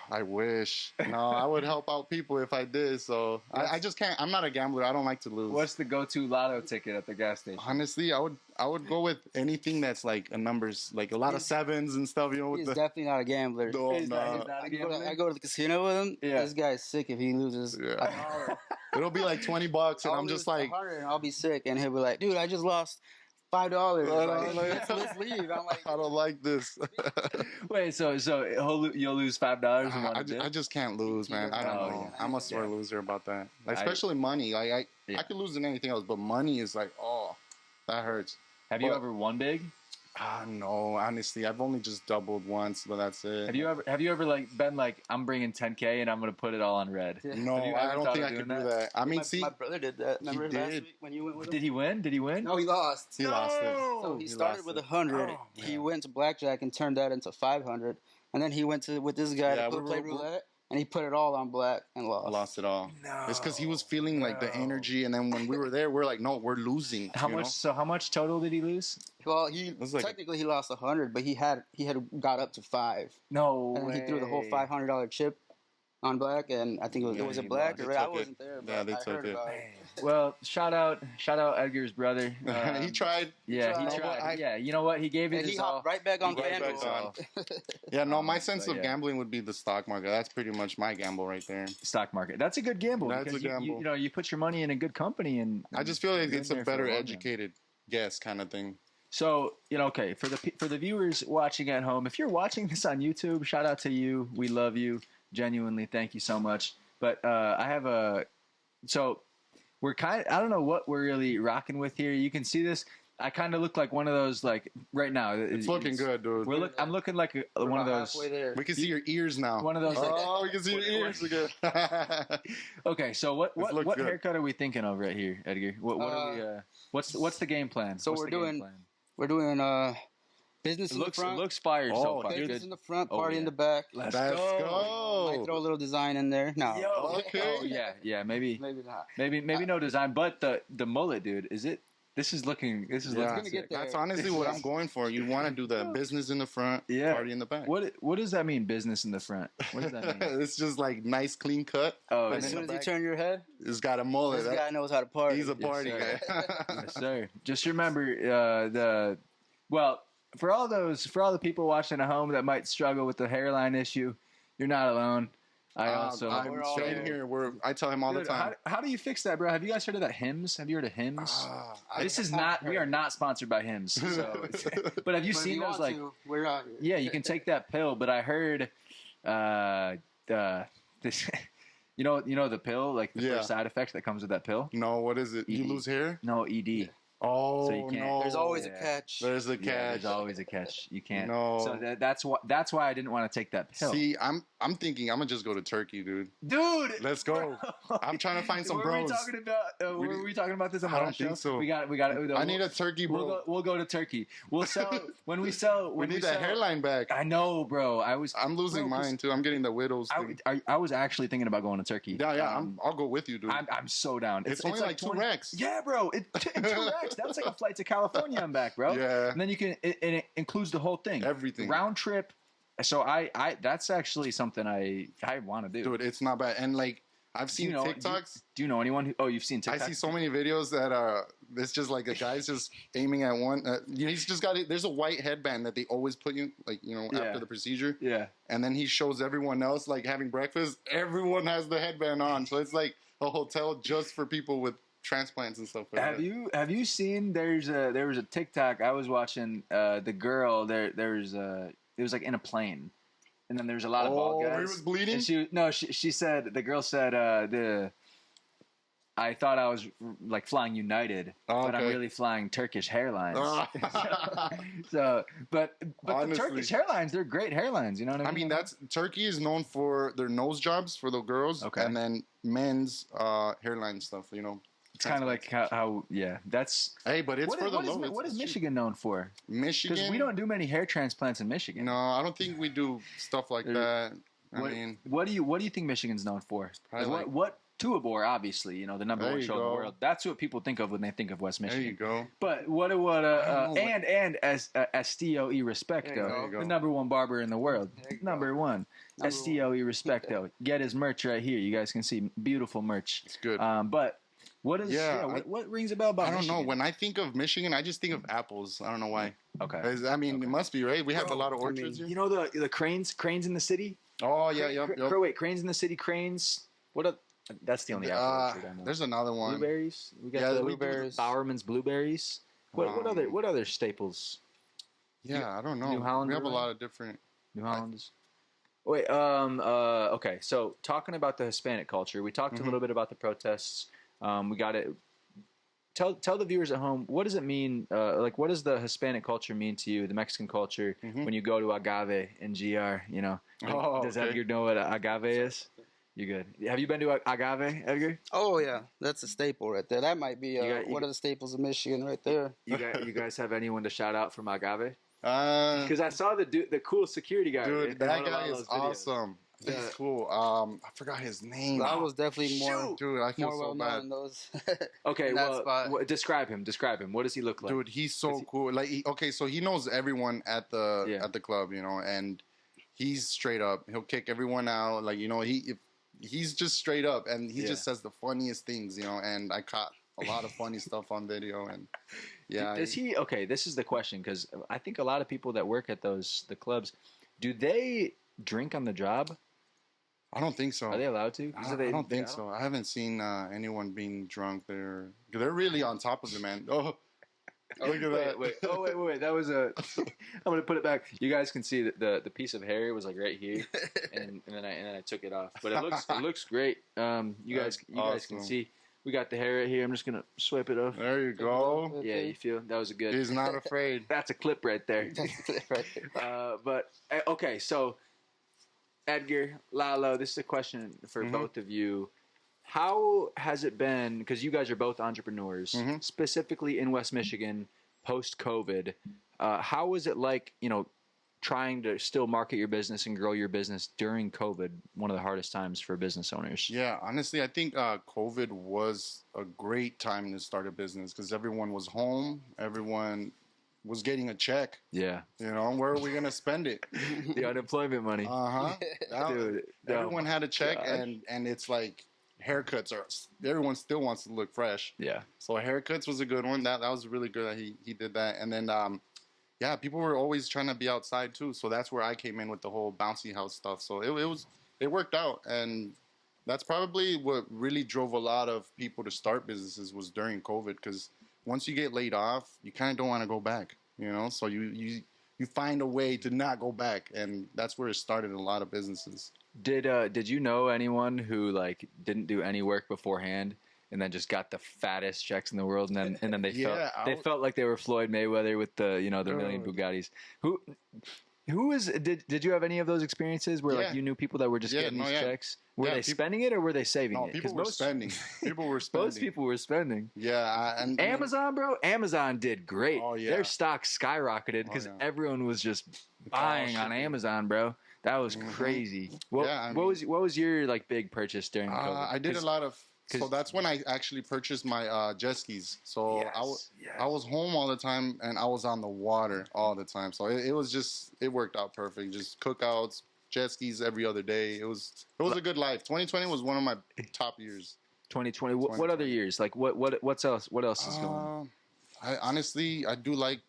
Speaker 1: I wish. No, I would help out people if I did. So I just can't. I'm not a gambler. I don't like to lose.
Speaker 3: What's the go-to lotto ticket at the gas station?
Speaker 1: Honestly, I would go with anything that's like a numbers, like a lot of sevens and stuff. You know,
Speaker 2: He's definitely not a gambler.
Speaker 1: No,
Speaker 3: He's not a gambler?
Speaker 2: I go to the casino with him.
Speaker 3: Yeah.
Speaker 2: This guy's sick if he loses.
Speaker 1: Yeah. It'll be like $20, and I'm just like,
Speaker 2: $100 and I'll be sick, and he'll be like, "Dude, I just lost $5. Let's leave." I'm like,
Speaker 1: I don't like this.
Speaker 3: Wait, so you'll lose $5 in one
Speaker 1: I just can't lose, man. I don't know.
Speaker 3: Yeah.
Speaker 1: I'm a sore loser about that. Like, especially money. I could lose in anything else, but money is like, oh, that hurts.
Speaker 3: Have you ever won big?
Speaker 1: No, honestly, I've only just doubled once, but that's it.
Speaker 3: Have you ever like been like, I'm bringing $10K and I'm gonna put it all on red?
Speaker 1: No, I don't think I could do that. I mean,
Speaker 2: my brother did that. Remember
Speaker 1: he
Speaker 2: last
Speaker 1: did.
Speaker 2: week when you went with him?
Speaker 3: Did he win?
Speaker 2: No, he lost.
Speaker 1: He lost it.
Speaker 2: So he started with 100.
Speaker 1: Oh,
Speaker 2: he went to blackjack and turned that into 500. And then he went with this guy to play roulette, and he put it all on black and lost.
Speaker 1: Lost it all.
Speaker 3: No.
Speaker 1: It's because he was feeling like the energy, and then when we were there, we're like, no, we're losing.
Speaker 3: How much?
Speaker 1: know?
Speaker 3: So how much total did he lose?
Speaker 2: Well, technically he lost 100, but he had got up to 5.
Speaker 3: No
Speaker 2: And
Speaker 3: way.
Speaker 2: he threw the whole $500 chip on black, and I think it was a black or red. I wasn't there, but
Speaker 1: Yeah, they
Speaker 2: I
Speaker 1: took
Speaker 2: heard
Speaker 1: it.
Speaker 2: about it.
Speaker 3: Well, shout out Edgar's brother.
Speaker 1: He tried.
Speaker 3: Yeah, he
Speaker 2: tried.
Speaker 3: tried. Yeah, you know what? He gave it
Speaker 2: And he
Speaker 3: his all.
Speaker 2: hopped right back on
Speaker 1: Right back
Speaker 2: FanDuel.
Speaker 1: on. Yeah, no, my
Speaker 3: my
Speaker 1: sense
Speaker 3: God,
Speaker 1: of
Speaker 3: yeah.
Speaker 1: gambling would be the stock market. That's pretty much my gamble right there.
Speaker 3: Stock market. That's a good gamble.
Speaker 1: That's
Speaker 3: because
Speaker 1: a gamble.
Speaker 3: You know, you put your money in a good company, and
Speaker 1: I just feel like
Speaker 3: you're
Speaker 1: it's
Speaker 3: in
Speaker 1: a
Speaker 3: there for
Speaker 1: better
Speaker 3: the long run.
Speaker 1: educated guess kind of thing.
Speaker 3: So, you know, okay, for the viewers watching at home, if you're watching this on YouTube, shout out to you. We love you. Genuinely, thank you so much. But I have so we're I don't know what we're really rocking with here. You can see this. I kind of look like one of those, like, right now.
Speaker 1: It's looking good, dude.
Speaker 3: I'm looking like one of those.
Speaker 2: Halfway there.
Speaker 1: We can see your ears now.
Speaker 3: One of those.
Speaker 1: Oh, we can see your ears again.
Speaker 3: Okay, so what
Speaker 1: good.
Speaker 3: haircut are we thinking of right here, Edgar? What are we? What's the game plan?
Speaker 2: So
Speaker 3: What's
Speaker 2: we're
Speaker 3: the game
Speaker 2: doing
Speaker 3: plan?
Speaker 2: business
Speaker 3: It
Speaker 2: in
Speaker 3: looks
Speaker 2: the front.
Speaker 3: it looks fire so far.
Speaker 2: Business
Speaker 3: Good.
Speaker 2: in the front,
Speaker 3: Oh,
Speaker 2: party in
Speaker 3: yeah.
Speaker 2: the back.
Speaker 3: Let's
Speaker 1: Let's
Speaker 3: go.
Speaker 1: go.
Speaker 2: Might throw a little design in there. No,
Speaker 1: Okay.
Speaker 3: Oh yeah. Maybe
Speaker 2: not.
Speaker 3: maybe no design, but the mullet, dude. Is it? This is looking
Speaker 2: It's
Speaker 3: looking
Speaker 2: gonna
Speaker 3: sick.
Speaker 2: get there.
Speaker 1: That's honestly what I'm going for. You want to do the business in the front,
Speaker 3: Yeah.
Speaker 1: party in the back.
Speaker 3: What does that mean? Business in the front. What does that mean?
Speaker 1: It's just like nice, clean cut.
Speaker 3: Oh,
Speaker 2: As
Speaker 1: in
Speaker 2: soon
Speaker 1: the
Speaker 2: as you
Speaker 1: back.
Speaker 2: turn your head,
Speaker 1: It's got a mullet.
Speaker 2: this guy knows how to party.
Speaker 1: He's a party
Speaker 3: sir.
Speaker 1: guy.
Speaker 3: Yes, sir. Just remember for all the people watching at home that might struggle with the hairline issue, you're not alone.
Speaker 1: I'm
Speaker 2: We're all
Speaker 1: staying
Speaker 2: there.
Speaker 1: here. I tell him all the
Speaker 3: Dude,
Speaker 1: time.
Speaker 3: how do you fix that, bro? Have you guys heard of that Hims? Have you heard of Hims? We are not sponsored by Hims. So, but have you
Speaker 2: But if
Speaker 3: seen
Speaker 2: you
Speaker 3: those
Speaker 2: want
Speaker 3: like?
Speaker 2: to, we're out here.
Speaker 3: Yeah, you can take that pill, but I heard, this, you know the pill, like the
Speaker 1: Yeah.
Speaker 3: first side effect that comes with that pill.
Speaker 1: No, what is it? You
Speaker 3: ED.
Speaker 1: lose hair?
Speaker 3: No, ED.
Speaker 1: Oh,
Speaker 3: So you can't-
Speaker 1: no.
Speaker 2: There's always a
Speaker 3: Yeah.
Speaker 2: catch.
Speaker 1: There's a
Speaker 3: Yeah,
Speaker 1: catch.
Speaker 3: there's always a catch. You can't.
Speaker 1: No.
Speaker 3: So that's why I didn't want to take that pill.
Speaker 1: See, I'm thinking I'm gonna just go to Turkey, dude.
Speaker 3: Dude,
Speaker 1: Let's go. I'm trying to find some
Speaker 3: Were
Speaker 1: bros.
Speaker 3: we talking about? Were we talking about this on
Speaker 1: I
Speaker 3: the
Speaker 1: don't
Speaker 3: last show?
Speaker 1: think so.
Speaker 3: We got.
Speaker 1: I need a turkey, bro.
Speaker 3: We'll go to Turkey. We'll sell when we sell.
Speaker 1: we
Speaker 3: When
Speaker 1: need
Speaker 3: we
Speaker 1: that
Speaker 3: sell,
Speaker 1: hairline back.
Speaker 3: I know, bro.
Speaker 1: I'm losing
Speaker 3: bro, 'cause
Speaker 1: mine too. I'm getting the widow's thing.
Speaker 3: I was actually thinking about going to Turkey.
Speaker 1: Yeah. I'll go with you, dude.
Speaker 3: I'm so down.
Speaker 1: it's only like 2 racks.
Speaker 3: Yeah, bro. 2 racks. That's like a flight to California and back, bro.
Speaker 1: Yeah.
Speaker 3: And then you can. It includes the whole thing.
Speaker 1: Everything.
Speaker 3: Round trip. So I that's actually something I want to do.
Speaker 1: Dude, it's not bad. And like I've seen
Speaker 3: Do you know-
Speaker 1: TikToks.
Speaker 3: Do you know anyone who? Oh, you've seen
Speaker 1: I
Speaker 3: TikTok.
Speaker 1: see so many videos that it's just like a guy's just aiming at one. He's just got it. There's a white headband that they always put you
Speaker 3: Yeah.
Speaker 1: after the procedure.
Speaker 3: Yeah.
Speaker 1: And then he shows everyone else like having breakfast. Everyone has the headband on, so it's like a hotel just for people with transplants and stuff like that.
Speaker 3: Have you seen? There was a TikTok I was watching. The girl it was like in a plane, and then there's a lot of bald guys.
Speaker 1: he was bleeding.
Speaker 3: And she said the girl said I thought I was like flying United, but I'm
Speaker 1: Okay.
Speaker 3: really flying Turkish Airlines.
Speaker 1: Ah.
Speaker 3: But the
Speaker 1: Honestly.
Speaker 3: Turkish Airlines, they're great airlines. You know what I
Speaker 1: I
Speaker 3: mean?
Speaker 1: mean, Turkey is known for their nose jobs for the girls,
Speaker 3: Okay.
Speaker 1: and then men's hairline stuff.
Speaker 3: it's kind of like how that's.
Speaker 1: Hey, but it's for the low.
Speaker 3: What is
Speaker 1: It's cheap.
Speaker 3: Michigan known for?
Speaker 1: Michigan?
Speaker 3: Because we don't do many hair transplants in Michigan.
Speaker 1: No, I don't think we do stuff like that.
Speaker 3: What do you think Michigan's known for?
Speaker 1: Probably like-
Speaker 3: What TUEBOR, obviously, the number
Speaker 1: There
Speaker 3: one
Speaker 1: you
Speaker 3: show in the
Speaker 1: go.
Speaker 3: world. That's what people think of when they think of West
Speaker 1: there
Speaker 3: Michigan.
Speaker 1: you go.
Speaker 3: But and as Estilo
Speaker 2: There you
Speaker 3: Respeto,
Speaker 2: go.
Speaker 3: the number one barber in the world,
Speaker 2: There you go.
Speaker 3: number one.
Speaker 2: Number
Speaker 3: Estilo Respeto. Get his merch right here. You guys can see beautiful merch.
Speaker 1: It's good.
Speaker 3: But what is what rings a bell about?
Speaker 1: I don't know.
Speaker 3: Michigan?
Speaker 1: When I think of Michigan, I just think of apples. I don't know why.
Speaker 3: Okay.
Speaker 1: I mean, it must be, right? We have a lot of
Speaker 2: I mean,
Speaker 1: orchards here.
Speaker 3: You know the cranes in the city.
Speaker 1: Oh, yeah, yep.
Speaker 3: Wait, cranes in the city. Cranes. That's the only apple orchard I know.
Speaker 1: There's another one.
Speaker 3: Blueberries. We got
Speaker 1: Yeah,
Speaker 3: the
Speaker 1: we do
Speaker 2: blueberries.
Speaker 3: Bowerman's blueberries. What other staples?
Speaker 1: Yeah, I don't know.
Speaker 3: New Holland
Speaker 1: We have a
Speaker 3: really?
Speaker 1: lot of different.
Speaker 3: New Holland's. Wait. Okay. So talking about the Hispanic culture, we talked a little bit about the protests. We got it. Tell the viewers at home, what does it mean? What does the Hispanic culture mean to you? The Mexican culture when you go to agave and gr. Does
Speaker 1: okay.
Speaker 3: Edgar know what agave is? You're good. Have you been to agave, Edgar?
Speaker 2: Oh yeah, that's a staple right there. That might be
Speaker 3: You
Speaker 2: one of the staples of Michigan right there.
Speaker 3: You guys have anyone to shout out from agave?
Speaker 1: Dude,
Speaker 3: Because I saw the cool security guy. in
Speaker 1: that
Speaker 3: one of
Speaker 1: guy is
Speaker 3: Lalo's videos.
Speaker 1: awesome. That's
Speaker 2: Yeah.
Speaker 1: cool. I forgot his name.
Speaker 2: That was definitely more
Speaker 1: Dude, I feel
Speaker 2: more
Speaker 1: so
Speaker 2: well
Speaker 1: bad.
Speaker 2: known in those.
Speaker 3: Okay,
Speaker 2: in that spot.
Speaker 3: describe him. What does he look like?
Speaker 1: Dude, he's so cool. Like, so he knows everyone at the club, and he's straight up. He'll kick everyone out. Like, he's just straight up, and he just says the funniest things, and I caught a lot of funny stuff on video, and yeah.
Speaker 3: Does he? Okay, this is the question, because I think a lot of people that work at the clubs, do they drink on the job?
Speaker 1: I don't think so.
Speaker 3: Are they allowed to?
Speaker 1: I don't think so. I haven't seen anyone being drunk there. They're really on top of it, man. Oh, look at that.
Speaker 3: Wait. Oh, wait. That was a. I'm gonna put it back. You guys can see that the piece of hair was like right here, and then I took it off. But it looks great. You guys can
Speaker 1: awesome.
Speaker 3: see. We got the hair right here. I'm just gonna swipe it off.
Speaker 1: There you go.
Speaker 3: Yeah, you feel that was a good.
Speaker 1: He's not afraid.
Speaker 3: That's a clip right there.
Speaker 2: Right.
Speaker 3: But okay, so Edgar, Lalo, this is a question for both of you. How has it been? Because you guys are both entrepreneurs, specifically in West Michigan, post COVID. How was it like? Trying to still market your business and grow your business during COVID, one of the hardest times for business owners.
Speaker 1: Yeah, honestly, I think COVID was a great time to start a business because everyone was home, everyone was getting a check.
Speaker 3: Yeah.
Speaker 1: Where are we going to spend it?
Speaker 3: The unemployment money.
Speaker 1: Dude, everyone had a check, and it's like haircuts everyone still wants to look fresh.
Speaker 3: Yeah.
Speaker 1: So haircuts was a good one. That was really good that he did that. And then yeah, people were always trying to be outside too. So that's where I came in with the whole bouncy house stuff. So it worked out. And that's probably what really drove a lot of people to start businesses was during COVID. Because once you get laid off, you kind of don't want to go back, So you find a way to not go back. And that's where it started in a lot of businesses.
Speaker 3: Did you know anyone who didn't do any work beforehand and then just got the fattest checks in the world, and then they felt like they were Floyd Mayweather with the the million Bugattis? Did you have any of those experiences where you knew people that were just getting these checks? Were they spending it or were they saving it?
Speaker 1: People were spending. People were spending.
Speaker 3: Most people were spending.
Speaker 1: Yeah, and
Speaker 3: Amazon, bro. Amazon did great.
Speaker 1: Oh, yeah.
Speaker 3: Their stock skyrocketed because everyone was just buying on Amazon, bro. That was crazy. What was your big purchase during COVID?
Speaker 1: I did a lot of. So that's when I actually purchased my jet skis. So I was home all the time and I was on the water all the time. So it worked out perfect. Just cookouts, jet skis every other day. It was a good life. 2020 was one of my top years.
Speaker 3: 2020. What other years? What's else? What else is going on?
Speaker 1: I do like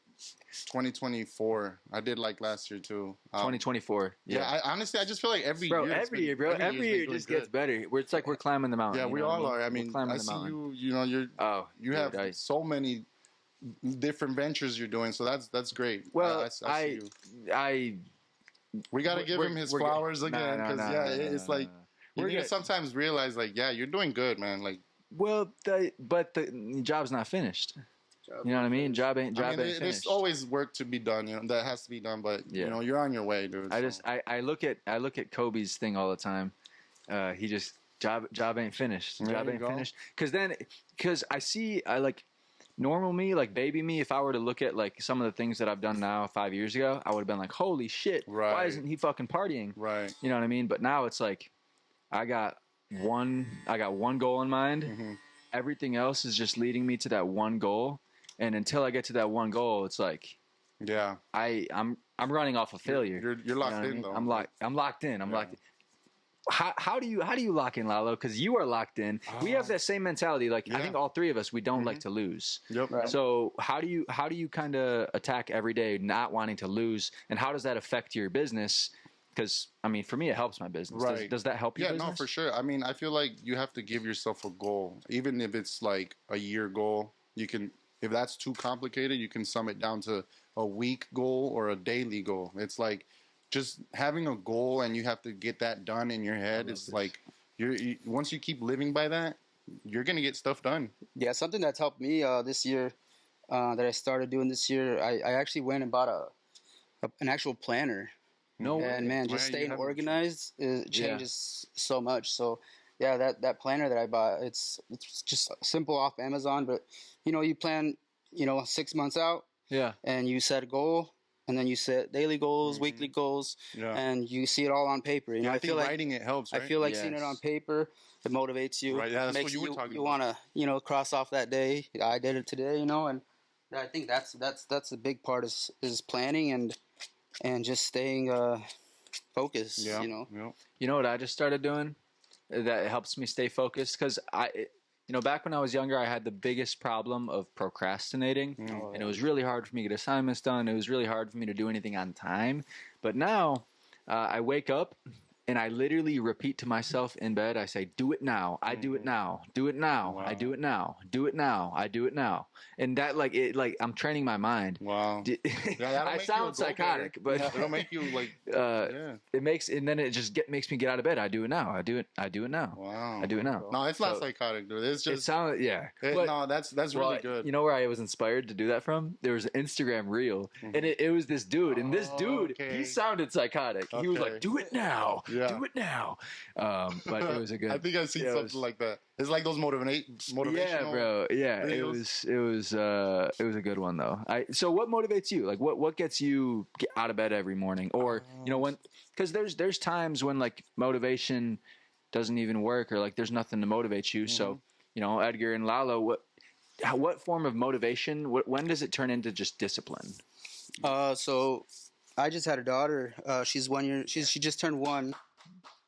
Speaker 1: 2024. I did like last year too.
Speaker 3: 2024.
Speaker 1: Yeah. Honestly, I just feel like every year,
Speaker 3: every year just gets better. It's like we're climbing the mountain.
Speaker 1: Yeah, we all are. I mean, I see you. You have so many different ventures you're doing. So that's great.
Speaker 3: Well,
Speaker 1: I see you. We got to give him his flowers again because it's like you need to sometimes realize you're doing good, man.
Speaker 3: But the job's not finished. You know what I mean? Job ain't finished.
Speaker 1: There's always work to be done. That has to be done. But you're on your way, dude.
Speaker 3: I look at Kobe's thing all the time. He just job ain't finished. Job ain't finished. Because normal me, baby me. If I were to look at some of the things that I've done now 5 years ago, I would have been like, holy shit, why isn't he fucking partying?
Speaker 1: Right.
Speaker 3: You know what I mean? But now it's I got one goal in mind. Mm-hmm. Everything else is just leading me to that one goal. And until I get to that one goal, it's I'm running off of failure.
Speaker 1: You're locked in though.
Speaker 3: I'm locked in. Locked in. How do you lock in, Lalo? Because you are locked in. We have that same mentality. I think all three of us, we don't like to lose.
Speaker 1: Yep.
Speaker 3: Right. So how do you kind of attack every day not wanting to lose, and how does that affect your business? Because for me, it helps my business.
Speaker 1: Right.
Speaker 3: Does that help your business?
Speaker 1: Yeah, no, for sure. I feel like you have to give yourself a goal, even if it's a year goal. You can. If that's too complicated, you can sum it down to a week goal or a daily goal. It's just having a goal and you have to get that done in your head. It's once you keep living by that, you're going to get stuff done.
Speaker 2: Yeah, something that's helped me this year that I started doing this year, I actually went and bought an actual planner.
Speaker 3: No way.
Speaker 2: And man, just staying organized changes so much. So yeah, that planner that I bought, it's just simple off Amazon, but you plan, 6 months out.
Speaker 3: Yeah.
Speaker 2: And you set a goal, and then you set daily goals, weekly goals, and you see it all on paper.
Speaker 1: I feel like writing it helps, right?
Speaker 2: I feel like seeing it on paper, it motivates you.
Speaker 1: Right, yeah, that's
Speaker 2: makes
Speaker 1: what you were talking
Speaker 2: you
Speaker 1: about.
Speaker 2: want to, cross off that day. I did it today, and I think that's a big part is planning and just staying focused,
Speaker 1: Yeah.
Speaker 3: You know what I just started doing that helps me stay focused? Because back when I was younger, I had the biggest problem of procrastinating, and it was really hard for me to get assignments done. It was really hard for me to do anything on time. But now I wake up and I literally repeat to myself in bed. I say, "Do it now. I do it now. Do it now.
Speaker 1: Wow.
Speaker 3: I do it now. Do it now. I do it now." And that like I'm training my mind.
Speaker 1: Wow.
Speaker 3: I sound psychotic, but
Speaker 1: it'll make you like.
Speaker 3: It makes, and then it just makes me get out of bed. I do it now. I do it now.
Speaker 1: Wow.
Speaker 3: I do it now.
Speaker 1: No, it's not psychotic, dude. It's just.
Speaker 3: It sounds
Speaker 1: no, that's really good.
Speaker 3: You know where I was inspired to do that from? There was an Instagram reel, and it was this dude, and this dude he sounded psychotic. He was like, "Do it now, do it now." But it was a good.
Speaker 1: I think I've seen something like that. It's like those motivational.
Speaker 3: Yeah, bro. Yeah,
Speaker 1: videos.
Speaker 3: it was a good one though. So what motivates you? Like what gets you out of bed every morning, or when because there's times when like motivation doesn't even work, or like there's nothing to motivate you. So Edgar and Lalo, what form of motivation? When does it turn into just discipline?
Speaker 2: So I just had a daughter. She's 1 year. She just turned 1.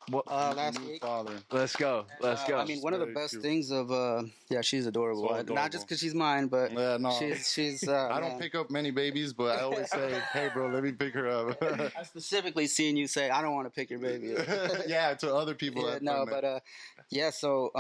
Speaker 2: Last week.
Speaker 3: Let's go.
Speaker 2: I mean, one of the best things of she's adorable. Not just because she's mine, but she's.
Speaker 1: I don't pick up many babies, but I always say, "Hey, bro, let me pick her up."
Speaker 2: I specifically seen you say, "I don't want to pick your baby up."
Speaker 1: Yeah, to other people.
Speaker 2: So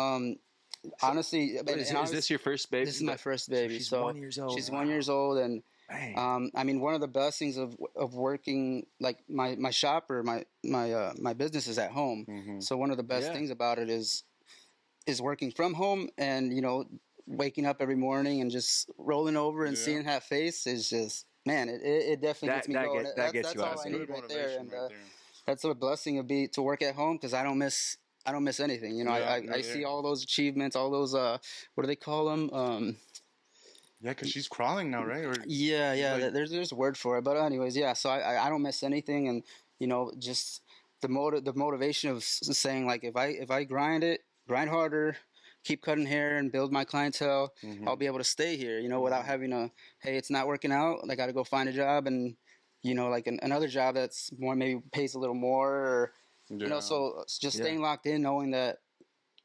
Speaker 2: honestly,
Speaker 3: is this your first baby?
Speaker 2: This is my first baby.
Speaker 3: She's 1 year old.
Speaker 2: She's 1 year old, and I mean, one of the best things of working, like my shop or my business is at home.
Speaker 1: Mm-hmm.
Speaker 2: So one of the best things about it is working from home, and waking up every morning and just rolling over and seeing that face is just, man, it definitely gets me going.
Speaker 3: That's
Speaker 2: all I need right there, and that's a blessing to work at home, because I don't miss anything. I see all those achievements, all those what do they call them?
Speaker 1: Yeah, because she's crawling now, right?
Speaker 2: There's a word for it, but anyways, so I don't miss anything, and just the motivation of saying, like, if I grind harder, keep cutting hair, and build my clientele, I'll be able to stay here, without having hey, it's not working out, I got to go find a job, and like another job that's more, maybe pays a little more, or so just staying locked in, knowing that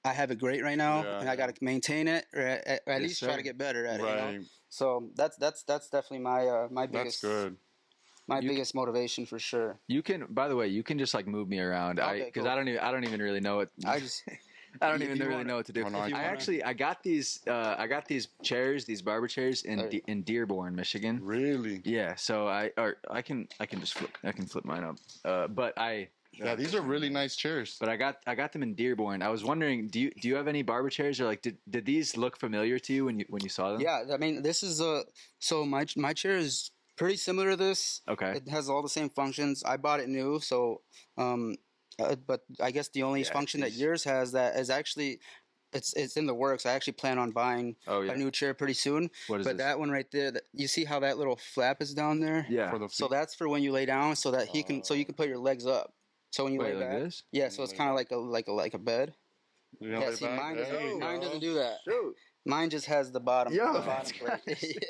Speaker 2: I have it great right now, and I got to maintain it, or at least try to get better at it. So that's definitely my biggest. That's good. Biggest motivation for sure.
Speaker 3: You can, by the way, just like move me around, because I don't even really know it. I don't even really know what to do. I got these chairs, these barber chairs in Dearborn, Michigan.
Speaker 1: Really?
Speaker 3: Yeah. So I can flip mine up. But
Speaker 1: yeah, these are really nice chairs.
Speaker 3: But I got them in Dearborn. I was wondering, do you have any barber chairs, or like did these look familiar to you when you saw them?
Speaker 2: Yeah, I mean, this is so my chair is pretty similar to this.
Speaker 3: Okay.
Speaker 2: It has all the same functions. I bought it new, so but I guess the only function that yours has that is actually it's in the works. I actually plan on buying a new chair pretty soon.
Speaker 3: What is
Speaker 2: this? That one right there, you see how that little flap is down there?
Speaker 3: Yeah.
Speaker 2: So that's for when you lay down, so that you can put your legs up. So when you lay back,
Speaker 3: this?
Speaker 2: So it's kind of like a bed. See, mine doesn't do that. Shoot. Mine just has the bottom. Plate.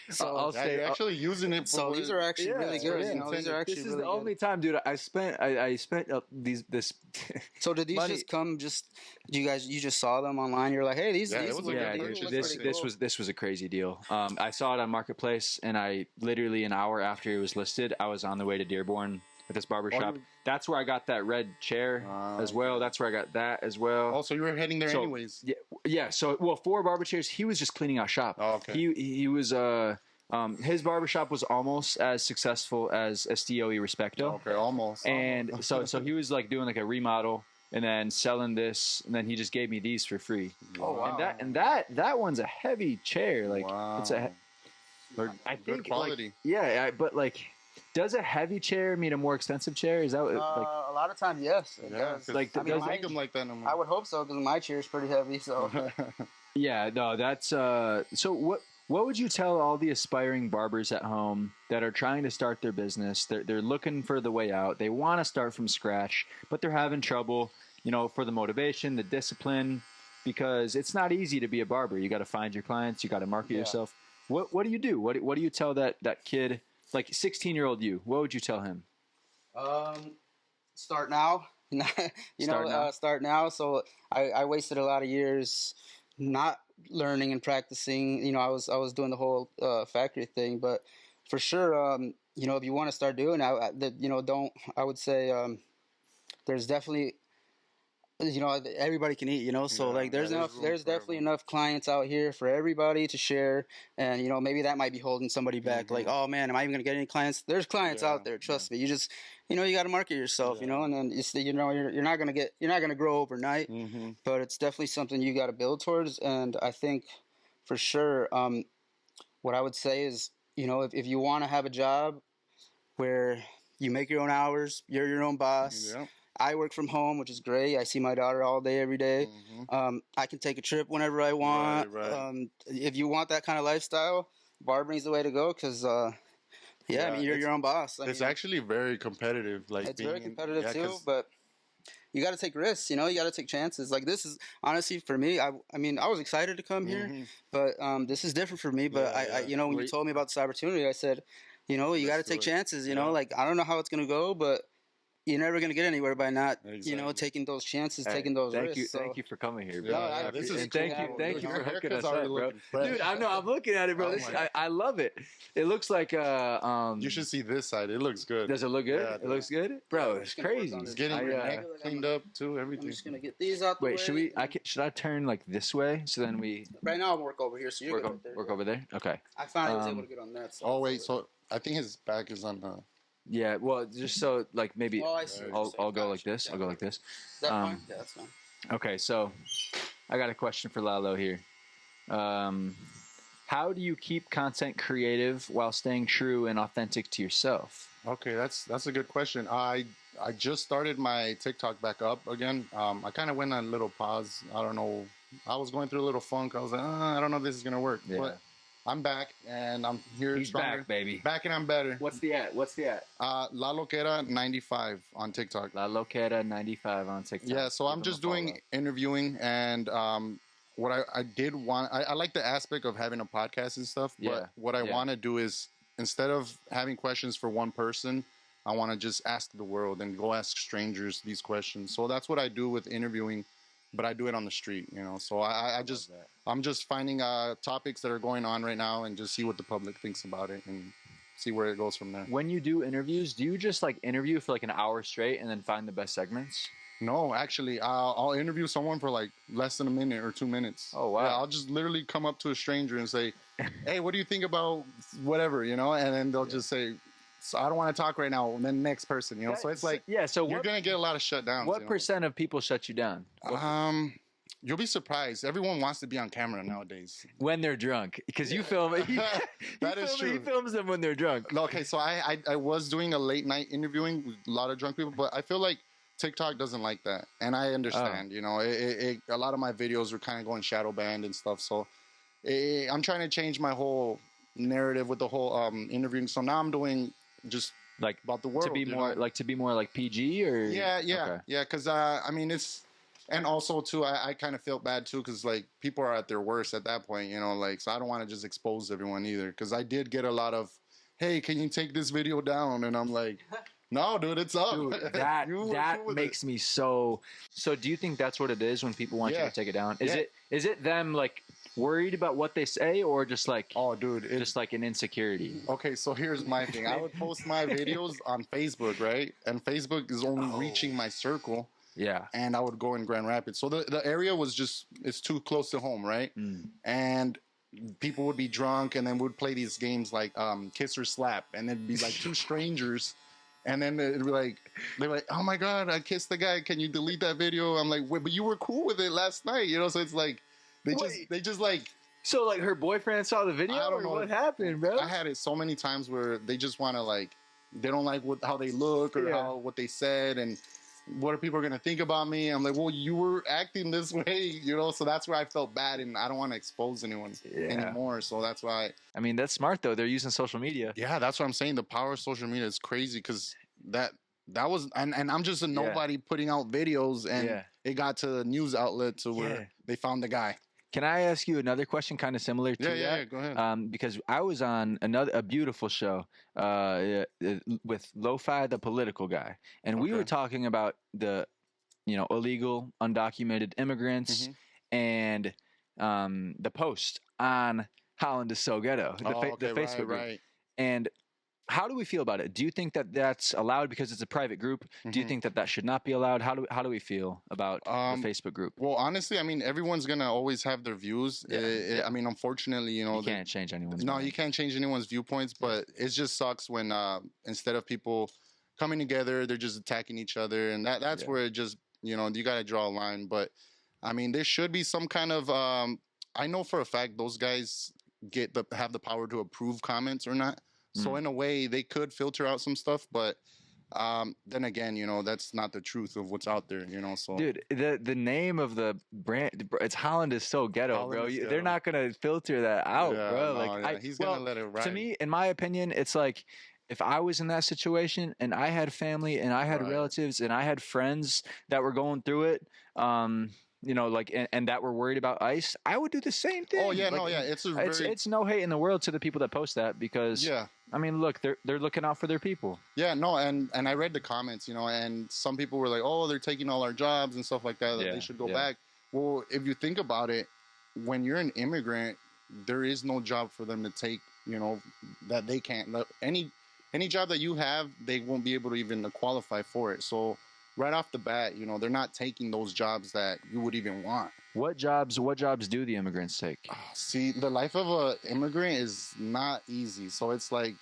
Speaker 1: So you're actually using it.
Speaker 2: So these are actually really good. These are actually.
Speaker 3: This is the only time, dude. I spent this.
Speaker 2: So did these
Speaker 3: money.
Speaker 2: just come? You just saw them online? You're like, hey, these.
Speaker 3: This was a crazy deal. I saw it on Marketplace, and I literally an hour after it was listed, I was on the way to Dearborn at this barbershop. That's where I got that red chair as well. That's where I got that as well.
Speaker 1: Oh, so you were heading there anyways?
Speaker 3: Yeah. So, for barber chairs, he was just cleaning out shop.
Speaker 1: Oh, okay.
Speaker 3: He was his barbershop was almost as successful as Estilo Respeto.
Speaker 1: Okay, almost.
Speaker 3: And so he was like doing like a remodel and then selling this, and then he just gave me these for free.
Speaker 1: Oh, wow.
Speaker 3: And that one's a heavy chair. Like it's I think
Speaker 1: good quality.
Speaker 3: But like. Does a heavy chair mean a more expensive chair? Is that
Speaker 2: a lot of times? Yes. It does.
Speaker 3: Like,
Speaker 1: does make them like that no more.
Speaker 2: I would hope so, because my chair is pretty heavy. So.
Speaker 3: Yeah. No. That's So what would you tell all the aspiring barbers at home that are trying to start their business? They're looking for the way out. They want to start from scratch, but they're having trouble. For the motivation, the discipline, because it's not easy to be a barber. You got to find your clients. You got to market yourself. What do you do? What do you tell that kid? Like 16-year-old you, what would you tell him?
Speaker 2: Start now. Start now. So I wasted a lot of years not learning and practicing. I was doing the whole factory thing, but for sure, if you want to start doing, I would say there's definitely, everybody can eat, so
Speaker 1: Yeah,
Speaker 2: like there's
Speaker 1: yeah,
Speaker 2: enough,
Speaker 1: room
Speaker 2: there's
Speaker 1: for
Speaker 2: definitely
Speaker 1: everyone.
Speaker 2: enough clients out here for everybody to share. And maybe that might be holding somebody back, like, oh man, am I even gonna get any clients? There's clients
Speaker 1: Yeah,
Speaker 2: out there, trust me. You just, you got to market yourself,
Speaker 1: yeah.
Speaker 2: and then you're not gonna grow overnight,
Speaker 1: Mm-hmm.
Speaker 2: but it's definitely something you got to build towards. And I think for sure, what I would say is, if you want to have a job where you make your own hours, you're your own boss.
Speaker 1: Yeah.
Speaker 2: I work from home, which is great. I see my daughter all day, every day.
Speaker 1: Mm-hmm.
Speaker 2: I can take a trip whenever I want.
Speaker 1: Right.
Speaker 2: If you want that kind of lifestyle, barbering's the way to go because, yeah, I mean, you're
Speaker 1: It's
Speaker 2: your own boss.
Speaker 1: it's actually very competitive. Like
Speaker 2: It's
Speaker 1: being
Speaker 2: very competitive
Speaker 1: yeah,
Speaker 2: too,
Speaker 1: 'cause
Speaker 2: but you got to take risks. You got to take chances. Like this is honestly for me. I mean, I was excited to come here,
Speaker 1: mhm.
Speaker 2: but this is different for me. But
Speaker 1: Yeah,
Speaker 2: I when you
Speaker 3: Wait.
Speaker 2: told me about this opportunity, I said, you
Speaker 1: Let's
Speaker 2: got to
Speaker 1: do
Speaker 2: take
Speaker 1: it.
Speaker 2: chances.
Speaker 1: Yeah.
Speaker 2: Like I don't know how it's gonna go, but you're never gonna get anywhere by not,
Speaker 1: Exactly.
Speaker 2: taking those chances,
Speaker 3: Hey,
Speaker 2: taking those
Speaker 3: thank
Speaker 2: risks.
Speaker 3: thank you for coming here, bro.
Speaker 1: Yeah,
Speaker 2: I
Speaker 1: yeah. This is
Speaker 2: appreciate
Speaker 3: And
Speaker 2: you having
Speaker 3: thank
Speaker 2: me,
Speaker 3: you for
Speaker 1: Your
Speaker 3: hooking
Speaker 1: haircut's
Speaker 3: us
Speaker 1: already
Speaker 3: up, bro.
Speaker 1: looking fresh.
Speaker 3: Dude, I know. I'm looking at it, bro.
Speaker 1: Oh
Speaker 3: This,
Speaker 1: my God.
Speaker 3: I love it. It looks like
Speaker 1: You should see this side. It looks good.
Speaker 3: Does it look good?
Speaker 1: Yeah,
Speaker 3: it looks good, bro.
Speaker 2: I'm
Speaker 3: It's
Speaker 2: just gonna work
Speaker 3: crazy.
Speaker 2: on
Speaker 1: It's
Speaker 2: this.
Speaker 1: getting
Speaker 3: I,
Speaker 1: your neck cleaned up too.
Speaker 2: I'm
Speaker 1: Everything.
Speaker 2: just gonna get these out the way.
Speaker 3: wait, should I turn like this way so then we
Speaker 2: Right now, I'm work over here, so you're
Speaker 3: work
Speaker 2: good
Speaker 3: on,
Speaker 2: right there.
Speaker 3: work over there? Okay.
Speaker 2: I finally was able
Speaker 3: Um,
Speaker 2: to get on that side.
Speaker 1: Oh wait, so I think his back is on the.
Speaker 3: Yeah. Well, just so like maybe
Speaker 2: Oh, I see. what you're saying.
Speaker 3: I'll go like
Speaker 2: Gotcha.
Speaker 3: this. I'll go like this.
Speaker 2: Is that fine? Yeah, that's fine.
Speaker 3: Okay, so I got a question for Lalo here. How do you keep content creative while staying true and authentic to yourself?
Speaker 1: Okay, that's a good question. I just started my TikTok back up again. I kind of went on a little pause. I don't know. I was going through a little funk. I was like, I don't know if this is gonna work.
Speaker 3: Yeah.
Speaker 1: But I'm back and I'm here.
Speaker 3: He's
Speaker 1: stronger.
Speaker 3: back, baby.
Speaker 1: Back and I'm better.
Speaker 3: What's the at?
Speaker 1: La Loquera 95 on TikTok.
Speaker 3: La Loquera 95 on TikTok.
Speaker 1: Yeah, so
Speaker 3: Give
Speaker 1: I'm
Speaker 3: him
Speaker 1: just
Speaker 3: a follow.
Speaker 1: doing interviewing and what I did want, I like the aspect of having a podcast and stuff, but
Speaker 3: Yeah,
Speaker 1: what I
Speaker 3: yeah.
Speaker 1: want to do is instead of having questions for one person, I want to just ask the world and go ask strangers these questions. So that's what I do with interviewing, but I do it on the street, So I'm just finding topics that are going on right now and just see what the public thinks about it and see where it goes from there.
Speaker 3: When you do interviews, do you just like interview for like an hour straight and then find the best segments?
Speaker 1: No, actually, I'll interview someone for like less than a minute or 2 minutes.
Speaker 3: Oh, wow.
Speaker 1: Yeah, I'll just literally come up to a stranger and say, "Hey, what do you think about whatever?" And then they'll just say, "So I don't want to talk right now." And then next person, So it's like
Speaker 3: So
Speaker 1: you're gonna get a lot of shutdowns.
Speaker 3: what percent of people shut you down?
Speaker 1: You'll be surprised. Everyone wants to be on camera nowadays.
Speaker 3: When they're drunk, because you film it.
Speaker 1: That is true.
Speaker 3: He films them when they're drunk.
Speaker 1: Okay, so I was doing a late night interviewing with a lot of drunk people, but I feel like TikTok doesn't like that, and I understand. A lot of my videos were kind of going shadow banned and stuff. So I'm trying to change my whole narrative with the whole interviewing. So now I'm doing just
Speaker 3: Like
Speaker 1: about the world
Speaker 3: to be more like PG or
Speaker 1: yeah,
Speaker 3: Okay.
Speaker 1: because it's. And also, too, I kind of felt bad, too, because, like, people are at their worst at that point, so I don't want to just expose everyone either. Because I did get a lot of, hey, can you take this video down? And I'm like, no, dude, it's up.
Speaker 3: Dude, that makes me so. So do you think that's what it is when people want you
Speaker 1: Yeah.
Speaker 3: to take it down?
Speaker 1: Yeah.
Speaker 3: Is it them, like, worried about what they say or just, like,
Speaker 1: Oh, dude.
Speaker 3: just, like, an insecurity?
Speaker 1: Okay, so here's my thing. I would post my videos on Facebook, right? And Facebook is only reaching my circle.
Speaker 3: Yeah.
Speaker 1: And I would go in Grand Rapids. So the area was it's too close to home, right? And people would be drunk and then would play these games like Kiss or Slap. And it'd be like two strangers. And then it'd be like, they're like, oh my God, I kissed the guy. Can you delete that video? I'm like, wait, but you were cool with it last night, So it's like, they just like.
Speaker 3: So, like, her boyfriend saw the video?
Speaker 1: I don't know.
Speaker 3: What happened, bro?
Speaker 1: I had it so many times where they just want to like, they don't like how they look or what they said. And what are people going to think about me? I'm like, well, you were acting this way, so that's where I felt bad, and I don't want to expose anyone anymore, so that's why.
Speaker 3: I mean, that's smart, though. They're using social media.
Speaker 1: Yeah, that's what I'm saying. The power of social media is crazy, because that was, and I'm just a nobody putting out videos, and it got to the news outlet to where they found the guy.
Speaker 3: Can I ask you another question kind of similar to that?
Speaker 1: Yeah, go ahead.
Speaker 3: Because I was on a beautiful show with Lo-Fi, the political guy. And we were talking about the, illegal, undocumented immigrants and the post on Holland is So Ghetto, the Facebook group.
Speaker 1: Right.
Speaker 3: And how do we feel about it? Do you think that that's allowed because it's a private group? Do you
Speaker 1: Mhm.
Speaker 3: think that that should not be allowed? How do we feel about the Facebook group?
Speaker 1: Well, honestly, I mean, everyone's gonna always have their views.
Speaker 3: Yeah.
Speaker 1: I mean, unfortunately, you know,
Speaker 3: You can't change anyone's
Speaker 1: no,
Speaker 3: mind.
Speaker 1: you can't change anyone's viewpoints, but it just sucks when instead of people coming together, they're just attacking each other, and that's
Speaker 3: Yeah.
Speaker 1: where it just, you know, you got to draw a line. But I mean, there should be some kind of I know for a fact those guys have the power to approve comments or not. So in a way, they could filter out some stuff, but then again, you know, that's not the truth of what's out there, you know. So
Speaker 3: Dude, the name of the brand, it's Holland is so ghetto,
Speaker 1: Holland
Speaker 3: bro.
Speaker 1: is
Speaker 3: They're
Speaker 1: ghetto.
Speaker 3: not gonna filter that out,
Speaker 1: Yeah,
Speaker 3: bro.
Speaker 1: no,
Speaker 3: Like
Speaker 1: yeah, he's gonna let it ride.
Speaker 3: To me, in my opinion, it's like if I was in that situation and I had family and I had
Speaker 1: Right.
Speaker 3: relatives and I had friends that were going through it, you know, like and that were worried about ICE, I would do the same thing.
Speaker 1: Oh yeah,
Speaker 3: Like,
Speaker 1: no, yeah, it's a very
Speaker 3: it's no hate in the world to the people that post that because
Speaker 1: yeah.
Speaker 3: I mean, look, they're looking out for their people.
Speaker 1: Yeah, no, and I read the comments, you know, and some people were like, "Oh, they're taking all our jobs and stuff like that. That
Speaker 3: Yeah,
Speaker 1: they should go
Speaker 3: yeah.
Speaker 1: back." Well, if you think about it, when you're an immigrant, there is no job for them to take. You know, that they can't. Any job that you have, they won't be able to even qualify for it. So right off the bat, you know, they're not taking those jobs that you would even want.
Speaker 3: What jobs do the immigrants take?
Speaker 1: See, the life of an immigrant is not easy. So it's like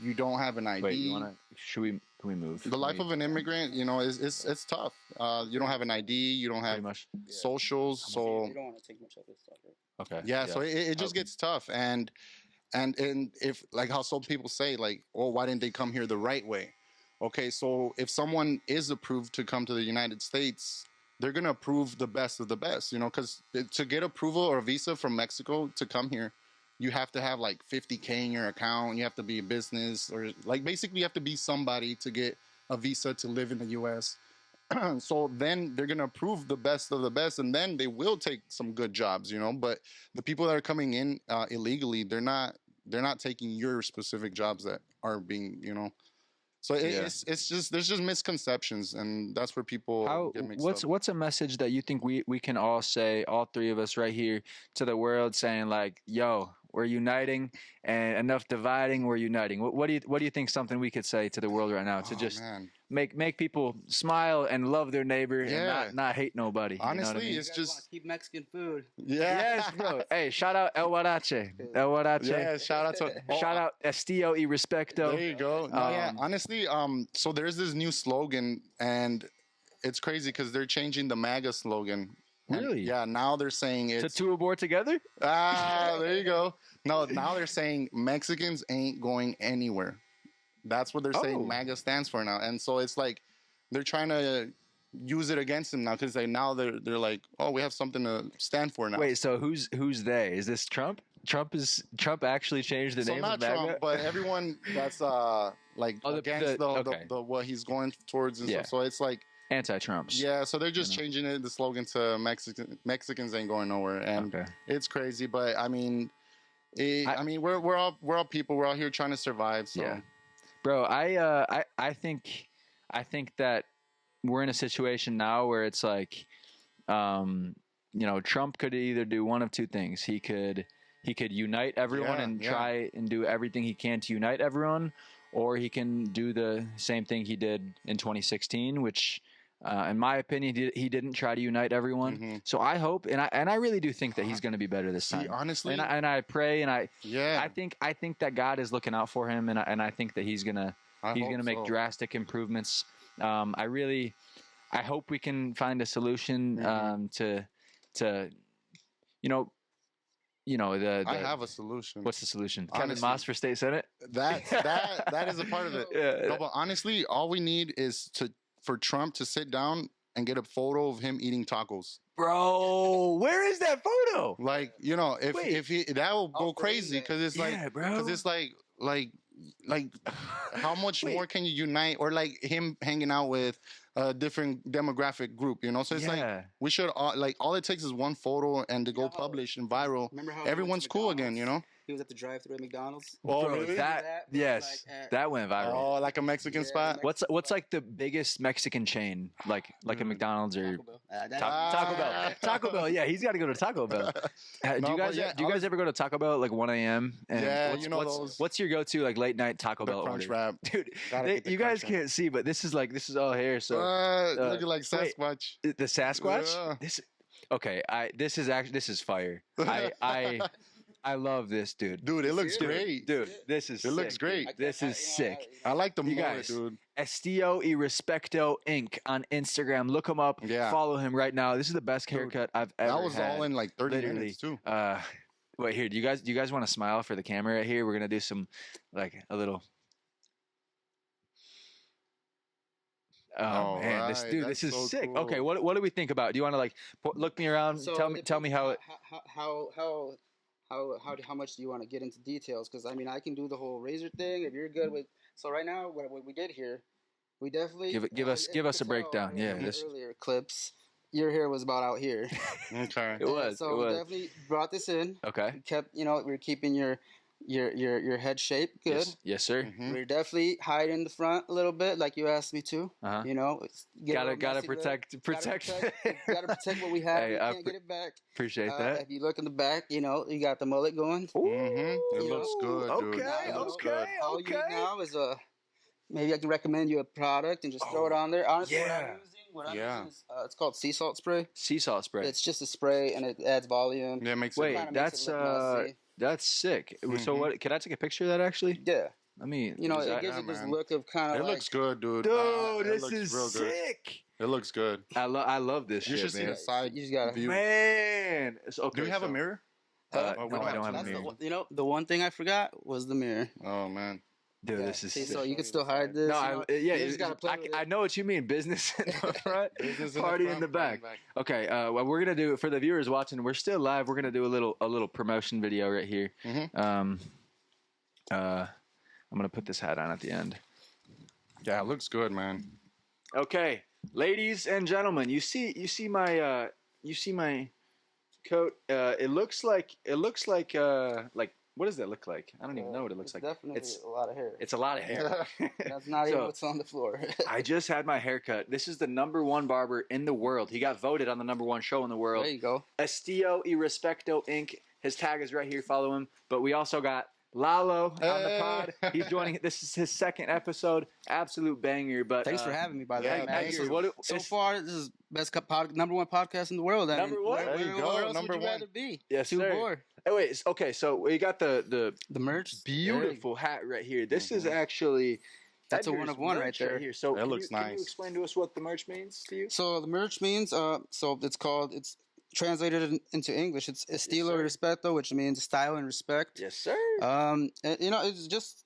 Speaker 1: you don't have an ID.
Speaker 3: Wait, can we move?
Speaker 1: The life of an immigrant, you know, it's tough. You don't have an ID, you don't have
Speaker 3: Pretty much.
Speaker 1: socials, so
Speaker 2: You don't want to take much of this stuff, right?
Speaker 3: Okay.
Speaker 1: yeah, so it just gets tough. And if like how some people say, like, oh, why didn't they come here the right way? Okay, so if someone is approved to come to the United States, they're gonna approve the best of the best, you know, because to get approval or a visa from Mexico to come here, you have to have like 50K in your account. You have to be a business, or like basically you have to be somebody to get a visa to live in the U.S. So then they're gonna approve the best of the best, and then they will take some good jobs, you know. But the people that are coming in illegally, they're not taking your specific jobs that are being, you know. So it's just there's just misconceptions, and that's where people get mixed up.
Speaker 3: What's a message that you think we can all say, all three of us right here, to the world, saying like, yo, we're uniting, and enough dividing, we're uniting. What do you think something we could say to the world right now to just make people smile and love their neighbor and not hate nobody?
Speaker 1: Honestly,
Speaker 3: you know what I mean?
Speaker 1: it's just
Speaker 2: Keep Mexican food.
Speaker 3: Yes, bro. Hey, shout out El Huarache.
Speaker 1: Yeah, shout out to
Speaker 3: Shout out Estilo y Respeto.
Speaker 1: There you go. No, yeah, honestly, so there's this new slogan, and it's crazy because they're changing the MAGA slogan. And
Speaker 3: Really?
Speaker 1: yeah, now they're saying it's
Speaker 3: To TUEBOR together?
Speaker 1: there you go. No, now they're saying Mexicans ain't going anywhere. That's what they're saying MAGA stands for now. And so it's like they're trying to use it against them now because now they're like, oh, we have something to stand for now.
Speaker 3: Wait, so who's they? Is this Trump? Trump actually changed the
Speaker 1: So
Speaker 3: name
Speaker 1: not
Speaker 3: of MAGA?
Speaker 1: Trump, but everyone that's like against the what he's going towards and stuff. So it's like
Speaker 3: anti-Trumps.
Speaker 1: Yeah, so they're just changing the slogan to Mexicans ain't going nowhere, and it's crazy. But I mean, we're all people. We're all here trying to survive. So.
Speaker 3: Yeah, bro, I think that we're in a situation now where it's like, you know, Trump could either do one of two things. He could unite everyone and try and do everything he can to unite everyone, or he can do the same thing he did in 2016, which. In my opinion, he didn't try to unite everyone. Mm-hmm. So I hope, and I really do think that he's going to be better this time.
Speaker 1: Honestly,
Speaker 3: and I pray, and I think that God is looking out for him, and I think that he's gonna make drastic improvements. I hope we can find a solution to you know the
Speaker 1: I have a solution.
Speaker 3: What's the solution?
Speaker 1: Honestly,
Speaker 3: Kevin Maas for state senate.
Speaker 1: That is a part of it. No, but honestly, all we need is for Trump to sit down and get a photo of him eating tacos.
Speaker 3: Bro, where is that photo?
Speaker 1: Like, you know, if he, that will go crazy because it's like, because it's like how much more can you unite, or like him hanging out with a different demographic group, you know? So it's like we should all it takes is one photo and to go publish and viral. Everyone's cool again, you know?
Speaker 2: He was at the drive-thru at McDonald's.
Speaker 1: Oh,
Speaker 3: Bro,
Speaker 1: really?
Speaker 3: that
Speaker 2: But
Speaker 3: yes,
Speaker 2: like at,
Speaker 3: that went viral.
Speaker 1: Oh, like a Mexican
Speaker 2: Yeah,
Speaker 1: spot?
Speaker 3: What's like the biggest Mexican chain, like a McDonald's or
Speaker 2: Taco Bell.
Speaker 3: Taco Bell? Taco Bell, yeah, he's got to go to Taco Bell. Do
Speaker 1: No,
Speaker 3: you
Speaker 1: but
Speaker 3: guys
Speaker 1: yeah,
Speaker 3: do you guys ever go to Taco Bell at like 1 a.m.? And
Speaker 1: Yeah,
Speaker 3: what's,
Speaker 1: you know
Speaker 3: what's,
Speaker 1: those-
Speaker 3: what's your go-to like late night Taco
Speaker 1: The
Speaker 3: Bell
Speaker 1: crunch
Speaker 3: order?
Speaker 1: wrap.
Speaker 3: Dude,
Speaker 1: Gotta get the
Speaker 3: you guys
Speaker 1: crunch wrap.
Speaker 3: can't see, but this is all hair. So
Speaker 1: Looking like
Speaker 3: wait,
Speaker 1: Sasquatch.
Speaker 3: the Sasquatch.
Speaker 1: Yeah.
Speaker 3: This is fire. I love this, dude.
Speaker 1: Dude, it looks
Speaker 2: Dude,
Speaker 1: great.
Speaker 3: Dude, this is
Speaker 1: It looks
Speaker 3: sick,
Speaker 1: great.
Speaker 3: dude. This is sick.
Speaker 1: I like the
Speaker 3: You
Speaker 1: mullet,
Speaker 3: guys,
Speaker 1: dude.
Speaker 3: Estilo y Respeto Inc. on Instagram. Look him up.
Speaker 1: Yeah.
Speaker 3: Follow him right now. This is the best
Speaker 1: Dude,
Speaker 3: haircut I've ever
Speaker 1: That was
Speaker 3: had.
Speaker 1: all in like 30
Speaker 3: Literally.
Speaker 1: minutes, too.
Speaker 3: Wait, here. Do you guys want to smile for the camera right here? We're gonna do some like a little. Oh man, this
Speaker 1: right,
Speaker 3: dude,
Speaker 1: that's
Speaker 3: this is
Speaker 1: so
Speaker 3: sick.
Speaker 1: cool.
Speaker 3: Okay, what do we think about? Do you want to like look me around?
Speaker 2: So
Speaker 3: tell me how it.
Speaker 2: How much do you want to get into details? Because I mean, I can do the whole razor thing if you're good with. So right now, what we did here, we definitely
Speaker 3: Give us
Speaker 2: as you
Speaker 3: a
Speaker 2: could
Speaker 3: breakdown.
Speaker 2: tell
Speaker 3: Yeah,
Speaker 2: in the
Speaker 3: this
Speaker 2: earlier clips, your hair was about out here.
Speaker 1: Okay.
Speaker 3: it was.
Speaker 2: So
Speaker 3: it
Speaker 2: we
Speaker 3: was.
Speaker 2: definitely brought this in.
Speaker 3: Okay.
Speaker 2: We kept, we're keeping your head shape good.
Speaker 3: Yes, sir.
Speaker 1: Mhm.
Speaker 2: We're definitely hiding the front a little bit, like you asked me to.
Speaker 3: Uh-huh.
Speaker 2: It's get a
Speaker 3: Gotta
Speaker 2: little messy look.
Speaker 3: protect.
Speaker 2: Gotta protect what we have.
Speaker 3: Hey,
Speaker 2: we
Speaker 3: I
Speaker 2: can't get it back.
Speaker 3: Appreciate that.
Speaker 2: If you look in the back, you got the mullet going.
Speaker 1: Mhm. It
Speaker 2: You
Speaker 1: looks
Speaker 2: know,
Speaker 1: good, dude.
Speaker 3: okay,
Speaker 1: It looks
Speaker 3: okay.
Speaker 1: good.
Speaker 2: All you need now is maybe I can recommend you a product and just throw it on there. Honestly,
Speaker 3: yeah.
Speaker 2: what I'm
Speaker 1: Yeah.
Speaker 2: using is it's called sea salt spray.
Speaker 3: Sea salt spray.
Speaker 2: It's just a spray and it adds volume.
Speaker 1: Yeah, it makes
Speaker 3: Wait,
Speaker 1: it.
Speaker 2: Kinda makes it look messy.
Speaker 3: that's sick. So
Speaker 1: Mhm.
Speaker 3: what? Can I take a picture of that actually?
Speaker 2: Yeah,
Speaker 3: I mean,
Speaker 2: it
Speaker 3: is
Speaker 2: gives
Speaker 1: yeah,
Speaker 2: you this
Speaker 1: man.
Speaker 2: look of kind
Speaker 1: It
Speaker 2: of
Speaker 1: looks good, dude.
Speaker 3: dude,
Speaker 1: It
Speaker 3: this
Speaker 1: looks
Speaker 3: is
Speaker 1: real good.
Speaker 3: sick.
Speaker 1: It looks good.
Speaker 3: I love this
Speaker 1: You
Speaker 3: shit,
Speaker 1: should see
Speaker 3: man.
Speaker 1: the side
Speaker 2: You just gotta.
Speaker 1: view.
Speaker 3: Man, it's okay.
Speaker 1: Do we have a
Speaker 3: so-
Speaker 1: mirror?
Speaker 3: No,
Speaker 1: we don't
Speaker 3: I don't have a
Speaker 2: That's
Speaker 3: mirror.
Speaker 2: the one thing I forgot was the mirror.
Speaker 1: Oh man.
Speaker 3: Dude,
Speaker 2: Yeah,
Speaker 3: this is
Speaker 2: see,
Speaker 3: sick.
Speaker 2: so you can still hide this.
Speaker 3: No,
Speaker 2: you just gotta play
Speaker 3: I,
Speaker 2: with
Speaker 3: I
Speaker 2: it.
Speaker 3: know what you mean. Business in the front,
Speaker 1: Business in
Speaker 3: party
Speaker 1: front,
Speaker 3: in the
Speaker 1: party
Speaker 3: back. Okay, well, we're gonna do for the viewers watching. We're still live. We're gonna do a little promotion video right here.
Speaker 1: Mhm.
Speaker 3: I'm gonna put this hat on at the end.
Speaker 1: Yeah, it looks good, man.
Speaker 3: Okay, ladies and gentlemen, you see my coat. It looks like what does that look like? I don't even know what it looks like.
Speaker 2: Definitely
Speaker 3: It's
Speaker 2: a lot of hair.
Speaker 3: it's a lot of hair.
Speaker 2: That's not
Speaker 3: So-
Speaker 2: even what's on the floor.
Speaker 3: I just had my hair cut. This is the #1 barber in the world. He got voted on the #1 show in the world.
Speaker 2: There you go.
Speaker 3: Estilo y Respeto Inc. His tag is right here. Follow him. But we also got Lalo on the pod. He's joining. This is his second episode. Absolute banger. But
Speaker 2: Thanks for having me, by the
Speaker 1: yeah,
Speaker 2: way.
Speaker 1: thank
Speaker 2: So,
Speaker 1: you.
Speaker 2: so far, this is best #1 podcast in the world. I mean,
Speaker 3: Number one?
Speaker 2: Where,
Speaker 1: There you
Speaker 2: where
Speaker 1: go,
Speaker 2: else
Speaker 1: number
Speaker 2: would you
Speaker 1: one.
Speaker 2: rather be?
Speaker 3: Yes, sir.
Speaker 2: TUEBOR.
Speaker 3: Oh wait. Okay. So we got the
Speaker 2: The merch.
Speaker 3: beautiful hat right here. This is actually
Speaker 2: That's a
Speaker 3: Edgar's
Speaker 2: one of one right
Speaker 3: merch
Speaker 2: there.
Speaker 3: here. So
Speaker 1: That looks
Speaker 3: Can you
Speaker 1: nice.
Speaker 3: explain to us what the merch means to you?
Speaker 2: So the merch means it's translated into English. It's Estilo y Respeto, which means style and respect.
Speaker 3: Yes, sir.
Speaker 2: And, it's just.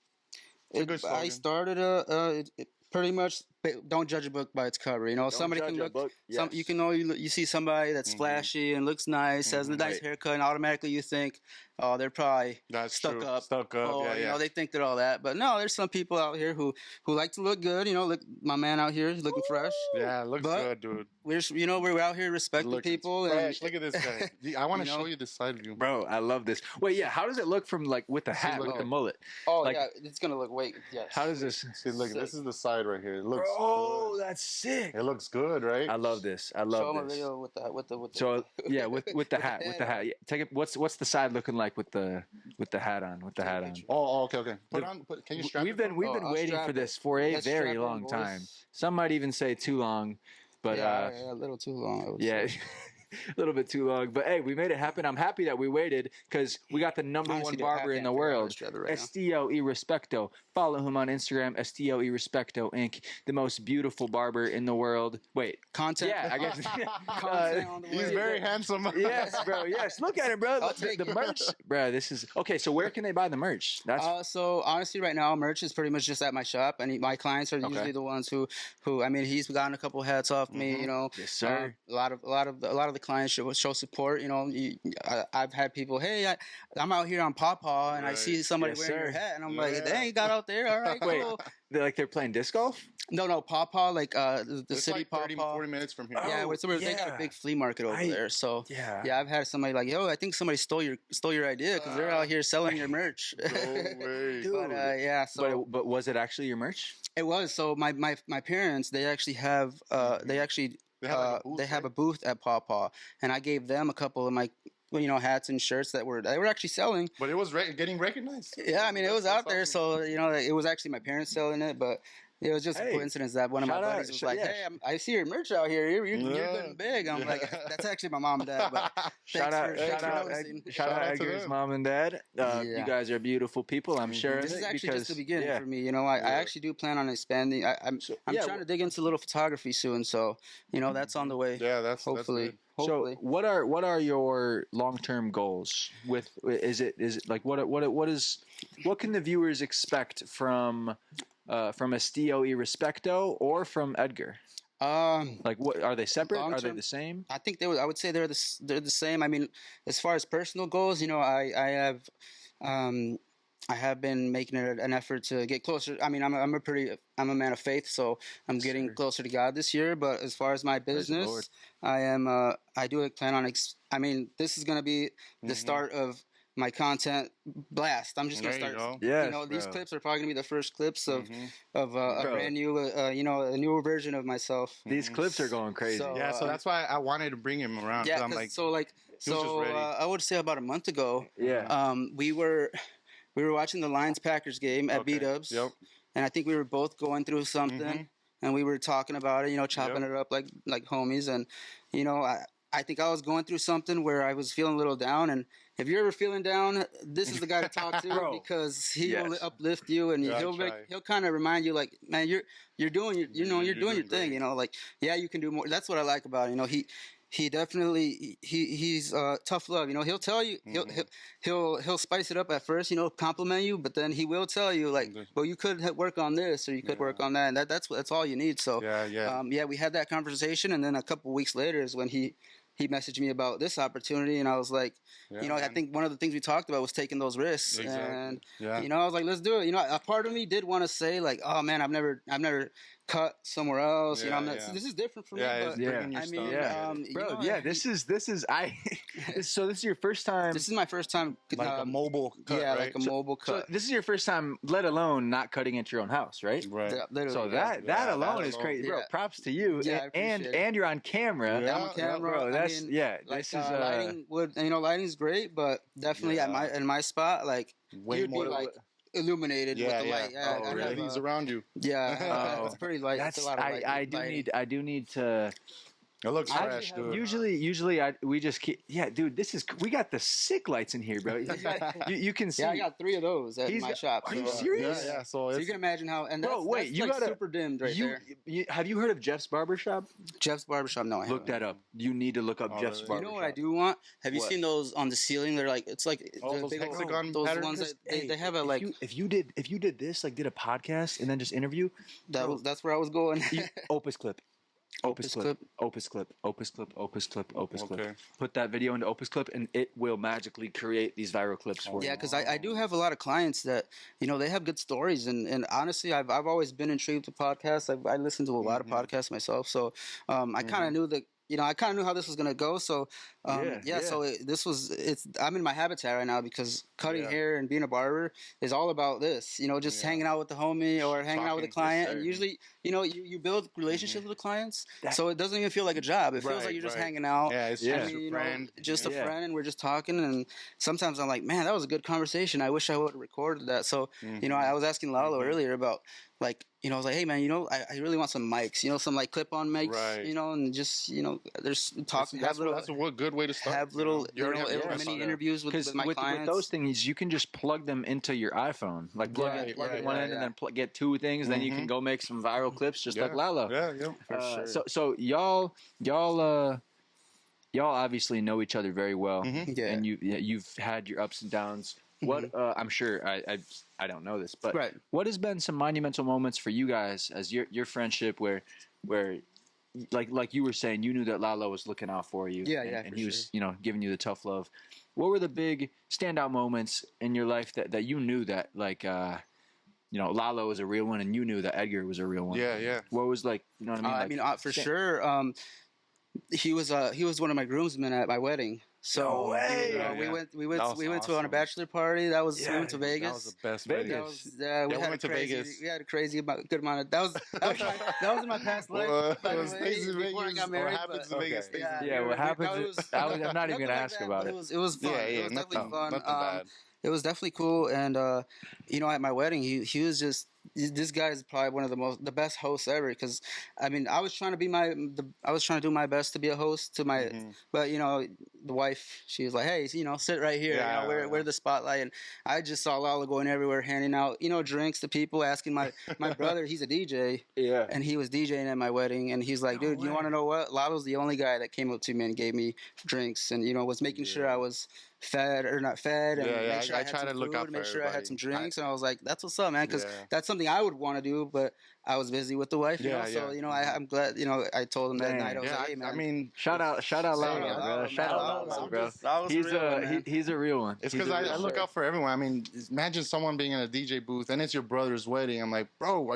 Speaker 1: a good
Speaker 2: I
Speaker 1: slogan.
Speaker 2: started pretty much don't judge a book by its cover. Somebody can look. You can know you see somebody that's
Speaker 1: Mhm.
Speaker 2: flashy and looks nice, has a nice
Speaker 3: Right.
Speaker 2: haircut, and automatically you think, oh, they're probably
Speaker 1: That's
Speaker 2: stuck
Speaker 1: true.
Speaker 2: up.
Speaker 1: Stuck up.
Speaker 2: Oh,
Speaker 1: yeah.
Speaker 2: they think they're all that, but no, there's some people out here who like to look good. Look, my man out here, he's looking fresh.
Speaker 1: Yeah, it looks
Speaker 2: But-
Speaker 1: good, dude.
Speaker 2: We're out here respecting
Speaker 1: Looking
Speaker 2: people,
Speaker 1: fresh. Look at this guy. I want to
Speaker 2: You know?
Speaker 1: show you the side view.
Speaker 3: Bro, I love this. Wait, yeah. How does it look from with the hat,
Speaker 1: look
Speaker 3: with the
Speaker 1: at-
Speaker 3: mullet?
Speaker 2: oh
Speaker 3: like-
Speaker 2: yeah, it's gonna look yes.
Speaker 3: How does this?
Speaker 1: See, look, this is the side right here. It looks
Speaker 3: Oh,
Speaker 1: good.
Speaker 3: that's sick.
Speaker 1: It looks good, right?
Speaker 3: I love this. I
Speaker 2: Show
Speaker 3: love
Speaker 2: them a
Speaker 3: this.
Speaker 2: video with the
Speaker 3: So yeah, with the hat, with the hat. Yeah, take it. What's the side looking like with the hat on? With the hat on.
Speaker 1: Okay. Can you strap
Speaker 3: We've
Speaker 1: it
Speaker 3: been
Speaker 1: for
Speaker 3: we've
Speaker 1: me?
Speaker 3: been
Speaker 2: I'll
Speaker 3: waiting
Speaker 2: strap
Speaker 3: for
Speaker 2: it.
Speaker 3: this for a
Speaker 2: Let's
Speaker 3: very
Speaker 2: strap it in,
Speaker 3: long
Speaker 2: boys.
Speaker 3: time. Some might even say too long, but
Speaker 2: yeah, a little too long. I would
Speaker 3: yeah.
Speaker 2: say.
Speaker 3: A little bit too long, but hey, we made it happen. I'm happy that we waited because we got the #1
Speaker 2: Honestly,
Speaker 3: barber in the world,
Speaker 2: Right
Speaker 3: Estilo y Respeto. Follow him on Instagram, Estilo y Respeto Inc., the most beautiful barber in the world. Wait,
Speaker 2: content.
Speaker 3: yeah, I guess.
Speaker 2: Content on the
Speaker 1: He's
Speaker 2: way.
Speaker 1: very handsome.
Speaker 3: Yes, bro. Yes, look at him, bro.
Speaker 2: I'll
Speaker 3: The
Speaker 2: take it.
Speaker 3: merch, bro. This is okay. So where can they buy the merch? That's
Speaker 2: So honestly, right now, merch is pretty much just at my shop, and my clients are usually the ones who I mean, he's gotten a couple hats off me.
Speaker 3: yes, sir.
Speaker 2: A lot of the clients show support. I've had people, hey, I'm out here on Pawpaw, and I
Speaker 1: Right.
Speaker 2: see somebody
Speaker 3: Yes,
Speaker 2: wearing your
Speaker 3: sir.
Speaker 2: hat, and I'm
Speaker 1: Yeah.
Speaker 2: like, dang, you got out there, all right,
Speaker 3: Wait.
Speaker 2: cool.
Speaker 3: They're playing disc golf?
Speaker 2: No, Pawpaw, like the
Speaker 1: It's
Speaker 2: city
Speaker 1: like 30,
Speaker 2: Pawpaw.
Speaker 1: 40 minutes from here.
Speaker 2: Yeah,
Speaker 3: Oh,
Speaker 2: they got a
Speaker 3: yeah.
Speaker 2: big flea market over there. So
Speaker 3: Yeah.
Speaker 2: I've had somebody like, yo, I think somebody stole your idea because they're out here selling your merch.
Speaker 1: No way.
Speaker 2: But yeah, so
Speaker 3: But was it actually your merch?
Speaker 2: it was. So my parents, they actually have they actually
Speaker 1: They have like a booth,
Speaker 2: they have
Speaker 1: right?
Speaker 2: a booth at Pawpaw, and I gave them a couple of my hats and shirts that were actually selling.
Speaker 1: But it was getting recognized.
Speaker 2: Yeah, I mean, it was
Speaker 1: That's
Speaker 2: out there,
Speaker 1: awesome.
Speaker 2: so it was actually my parents selling it, but it was just
Speaker 3: Hey,
Speaker 2: a coincidence that one of my
Speaker 3: shout out-
Speaker 2: buddies was
Speaker 3: sh-
Speaker 2: like,
Speaker 3: yeah.
Speaker 2: "Hey, I see your merch out here. You're good
Speaker 1: Yeah.
Speaker 2: and big." I'm like,
Speaker 1: Yeah.
Speaker 2: "That's actually my mom and dad." But
Speaker 3: Shout out,
Speaker 2: thanks for
Speaker 3: shout
Speaker 2: noticing.
Speaker 3: out
Speaker 1: Shout out to
Speaker 3: Edgar's
Speaker 1: them.
Speaker 3: mom and dad.
Speaker 2: Yeah.
Speaker 3: You guys are beautiful people, I'm sure.
Speaker 2: This
Speaker 3: of
Speaker 2: is
Speaker 3: it,
Speaker 2: actually
Speaker 3: because,
Speaker 2: just the beginning
Speaker 3: yeah.
Speaker 2: for me. I
Speaker 1: Yeah.
Speaker 2: actually do plan on expanding. I'm
Speaker 3: yeah,
Speaker 2: trying to dig into a little photography soon, so that's on the way.
Speaker 1: Yeah, that's
Speaker 2: Hopefully.
Speaker 1: good.
Speaker 2: Hopefully.
Speaker 3: So what are your long-term goals with is it like what can the viewers expect from Estilo y Respeto or from Edgar? Like, what are they separate? Are they
Speaker 2: Long-term-
Speaker 3: the same?
Speaker 2: I think I would say they're the same. I mean, as far as personal goals, I have been making it an effort to get closer. I mean, I'm a man of faith, so I'm getting closer to God this year. But as far as my
Speaker 3: Praise the Lord.
Speaker 2: business, I do plan on. I mean, this is going to be the start of my content blast. I'm just going to
Speaker 1: There you
Speaker 2: start.
Speaker 1: go.
Speaker 3: Yes,
Speaker 2: These
Speaker 3: bro.
Speaker 2: clips are probably going to be the first clips of a
Speaker 3: Bro.
Speaker 2: brand new, a newer version of myself.
Speaker 3: These clips are going crazy.
Speaker 2: So,
Speaker 1: Yeah, so that's why I wanted to bring him around. 'Cause
Speaker 2: Yeah,
Speaker 1: I'm
Speaker 2: 'cause
Speaker 1: like,
Speaker 2: so
Speaker 1: just ready.
Speaker 2: I would say about a month ago,
Speaker 3: yeah.
Speaker 2: we were watching the Lions Packers game at
Speaker 1: okay.
Speaker 2: B-Dubs,
Speaker 1: Yep.
Speaker 2: and I think we were both going through something, and we were talking about it, chopping it up like homies, and I think I was going through something where I was feeling a little down, and if you're ever feeling down, this is the guy to talk to
Speaker 3: Bro.
Speaker 2: because he will
Speaker 3: Yes.
Speaker 2: uplift you, and
Speaker 1: Yeah,
Speaker 2: he'll kind of remind you like, man, you're doing your you're doing your thing,
Speaker 1: great.
Speaker 2: like yeah, you can do more. That's what I like about it. He definitely he's tough love. He'll tell you he'll spice it up at first. Compliment you, but then he will tell you like, well, you could work on this or you could work on that, and that's all you need. So
Speaker 1: Yeah.
Speaker 2: we had that conversation, and then a couple weeks later is when he messaged me about this opportunity, and I was like, I
Speaker 1: man.
Speaker 2: think one of the things we talked about was taking those risks,
Speaker 1: Exactly.
Speaker 2: and
Speaker 1: Yeah.
Speaker 2: I was like, let's do it. A part of me did want to say like, oh man, I've never cut somewhere else.
Speaker 1: Yeah,
Speaker 2: This is different for me,
Speaker 1: Yeah,
Speaker 2: but
Speaker 1: it's bringing your
Speaker 2: I
Speaker 1: stuff.
Speaker 2: mean,
Speaker 3: Yeah. Bro, this is so this is your first time.
Speaker 2: this is my first time.
Speaker 1: Like a mobile cut,
Speaker 2: yeah,
Speaker 1: right?
Speaker 2: like a mobile
Speaker 3: So
Speaker 2: cut.
Speaker 3: this is your first time, let alone not cutting at your own house, right?
Speaker 1: Right.
Speaker 2: Literally,
Speaker 3: So
Speaker 2: yeah.
Speaker 3: that
Speaker 1: Yeah,
Speaker 3: alone
Speaker 1: that
Speaker 3: is
Speaker 1: alone.
Speaker 3: crazy, bro.
Speaker 2: Yeah.
Speaker 3: Props to you,
Speaker 2: Yeah, I
Speaker 3: and
Speaker 2: appreciate it.
Speaker 3: you're on camera.
Speaker 1: Yeah.
Speaker 2: I'm on camera.
Speaker 3: bro. That's
Speaker 2: I mean,
Speaker 3: This is
Speaker 2: lighting would lighting's great, but definitely
Speaker 1: Yeah.
Speaker 2: in my spot, like
Speaker 1: Way
Speaker 2: you'd
Speaker 1: more.
Speaker 2: be like illuminated with the light. Yeah,
Speaker 3: Oh,
Speaker 2: I
Speaker 3: really?
Speaker 2: have,
Speaker 1: He's around you.
Speaker 2: yeah,
Speaker 3: Oh.
Speaker 2: it's pretty light. It's
Speaker 3: That's
Speaker 2: a lot of light.
Speaker 3: I do need to.
Speaker 1: It looks
Speaker 3: I-
Speaker 1: fresh, dude.
Speaker 3: Usually we just keep. Yeah, dude, we got the sick lights in here, bro. You can see.
Speaker 2: Yeah, I got 3 of those at
Speaker 3: He's
Speaker 2: my
Speaker 3: got-
Speaker 2: shop.
Speaker 3: Are you
Speaker 2: so-
Speaker 3: serious?
Speaker 1: Yeah.
Speaker 2: So
Speaker 1: So
Speaker 2: you
Speaker 1: it's
Speaker 2: can imagine how, and that's,
Speaker 3: Bro, wait,
Speaker 2: that's
Speaker 3: you
Speaker 2: like
Speaker 3: gotta-
Speaker 2: super dimmed right there.
Speaker 3: Have you heard of Jeff's Barber Shop?
Speaker 2: Jeff's Barbershop, no, I
Speaker 3: Look
Speaker 2: haven't.
Speaker 3: that up. You need to look up
Speaker 1: Oh,
Speaker 3: Jeff's
Speaker 1: really?
Speaker 3: Barber
Speaker 2: You know what I
Speaker 3: Shop.
Speaker 2: do want? Have you
Speaker 3: What?
Speaker 2: seen those on the ceiling? They're like, it's like
Speaker 1: Oh,
Speaker 2: the
Speaker 1: those
Speaker 2: big old-
Speaker 1: hexagon
Speaker 2: those
Speaker 1: patterns?
Speaker 2: ones that
Speaker 3: Hey,
Speaker 2: they have a like.
Speaker 3: if you did this, like did a podcast and then just interview,
Speaker 2: That's where I was going.
Speaker 3: Opus Clip. Opus
Speaker 2: Opus
Speaker 3: Clip, Opus Clip, Opus Clip, Opus Clip, Opus
Speaker 1: Okay.
Speaker 3: Clip. Put that video into Opus Clip, and it will magically create these viral clips for you.
Speaker 2: Yeah, because I do have a lot of clients that they have good stories, and honestly, I've always been intrigued with podcasts. I listen to a lot of podcasts myself, so I kind of knew that. I kind of knew how this was gonna go, so
Speaker 3: Yeah.
Speaker 2: So I'm in my habitat right now because cutting hair and being a barber is all about this. Just hanging out with the homie or hanging out with a
Speaker 1: Talking,
Speaker 2: client,
Speaker 1: yes,
Speaker 2: and
Speaker 1: sir.
Speaker 2: usually, you build relationships with the clients, so it doesn't even feel like a job. It feels
Speaker 1: Right,
Speaker 2: like you're just
Speaker 1: right.
Speaker 2: hanging out.
Speaker 1: Yeah, it's
Speaker 3: Yeah.
Speaker 1: just your friend.
Speaker 2: Just a
Speaker 3: Yeah.
Speaker 2: friend, and we're just talking. And sometimes I'm like, man, that was a good conversation. I wish I would have recorded that. So, I was asking Lalo earlier about like, I was like, hey man, I really want some mics, some like clip-on mics,
Speaker 1: Right.
Speaker 2: and just, there's talk.
Speaker 1: That's a good way to start.
Speaker 2: Have little,
Speaker 1: You already have
Speaker 2: little
Speaker 1: interest
Speaker 2: mini
Speaker 1: on that.
Speaker 2: interviews
Speaker 3: Because
Speaker 2: with my
Speaker 3: with
Speaker 2: clients.
Speaker 3: those things, you can just plug them into your iPhone. Like plug
Speaker 1: Right,
Speaker 3: plug
Speaker 1: right,
Speaker 3: one
Speaker 2: yeah,
Speaker 3: in
Speaker 2: yeah.
Speaker 3: and then get 2 things. Then you can go make some viral clips just like Lalo.
Speaker 1: Yeah, for sure.
Speaker 3: So y'all obviously know each other very well,
Speaker 2: Yeah.
Speaker 3: and you've had your ups and downs. What I'm sure I don't know this, but
Speaker 2: Right.
Speaker 3: what has been some monumental moments for you guys as your friendship where like you were saying, you knew that Lalo was looking out for you.
Speaker 2: Yeah,
Speaker 3: and
Speaker 2: for
Speaker 3: he was,
Speaker 2: sure.
Speaker 3: giving you the tough love. What were the big standout moments in your life that you knew that Lalo was a real one, and you knew that Edgar was a real one?
Speaker 1: Yeah.
Speaker 3: What was like, you know what I mean?
Speaker 2: For sure. He was one of my groomsmen at my wedding. So
Speaker 3: No way.
Speaker 2: we went
Speaker 1: That was
Speaker 2: to on a
Speaker 1: awesome.
Speaker 2: bachelor party. We went to Vegas.
Speaker 1: That was the best
Speaker 3: Vegas.
Speaker 1: Vegas.
Speaker 2: We
Speaker 1: we
Speaker 2: had
Speaker 1: went
Speaker 2: a
Speaker 1: to
Speaker 2: crazy,
Speaker 1: Vegas.
Speaker 2: We had a crazy good amount of that was in my past life. By
Speaker 1: It
Speaker 2: the
Speaker 1: was
Speaker 2: way,
Speaker 1: stays in
Speaker 2: before I
Speaker 1: Vegas.
Speaker 2: got married.
Speaker 1: What happens in
Speaker 2: but-
Speaker 1: Vegas stays in
Speaker 2: Yeah,
Speaker 1: Vegas.
Speaker 3: Yeah, what happens?
Speaker 2: no, it was-
Speaker 3: I'm not even
Speaker 2: nothing
Speaker 3: gonna
Speaker 2: like
Speaker 3: ask
Speaker 2: that,
Speaker 3: about
Speaker 2: but
Speaker 3: it.
Speaker 2: It was fun.
Speaker 1: Yeah,
Speaker 2: It was
Speaker 1: nothing,
Speaker 2: definitely fun.
Speaker 1: nothing bad.
Speaker 2: It was definitely cool, and at my wedding, he was just. This guy is probably one of the best hosts ever. Because I mean, I was trying to do my best to be a host to my, but the wife, she was like, hey, sit right here.
Speaker 1: Yeah,
Speaker 2: we're the spotlight, and I just saw Lalo going everywhere, handing out drinks to people, asking my brother, he's a DJ,
Speaker 3: Yeah.
Speaker 2: and he was DJing at my wedding, and he's like, dude, you want to know what? Lalo's the only guy that came up to me and gave me drinks, and was making sure I was fed or not fed, and make sure I had
Speaker 1: try
Speaker 2: some
Speaker 1: to look
Speaker 2: food,
Speaker 1: out for
Speaker 2: make sure I had
Speaker 1: everybody.
Speaker 2: some drinks, and I was like, that's what's up, man, because that's something I would want to do, but I was busy with the wife, so I'm glad, I told him that
Speaker 3: Dang.
Speaker 2: night, I was like, hey, man,
Speaker 1: I mean,
Speaker 3: Shout out Lalo, bro. Shout out Lalo, bro. He's a real one.
Speaker 1: it's because I look out for everyone. I mean, imagine someone being in a DJ booth and it's your brother's wedding. I'm like, bro,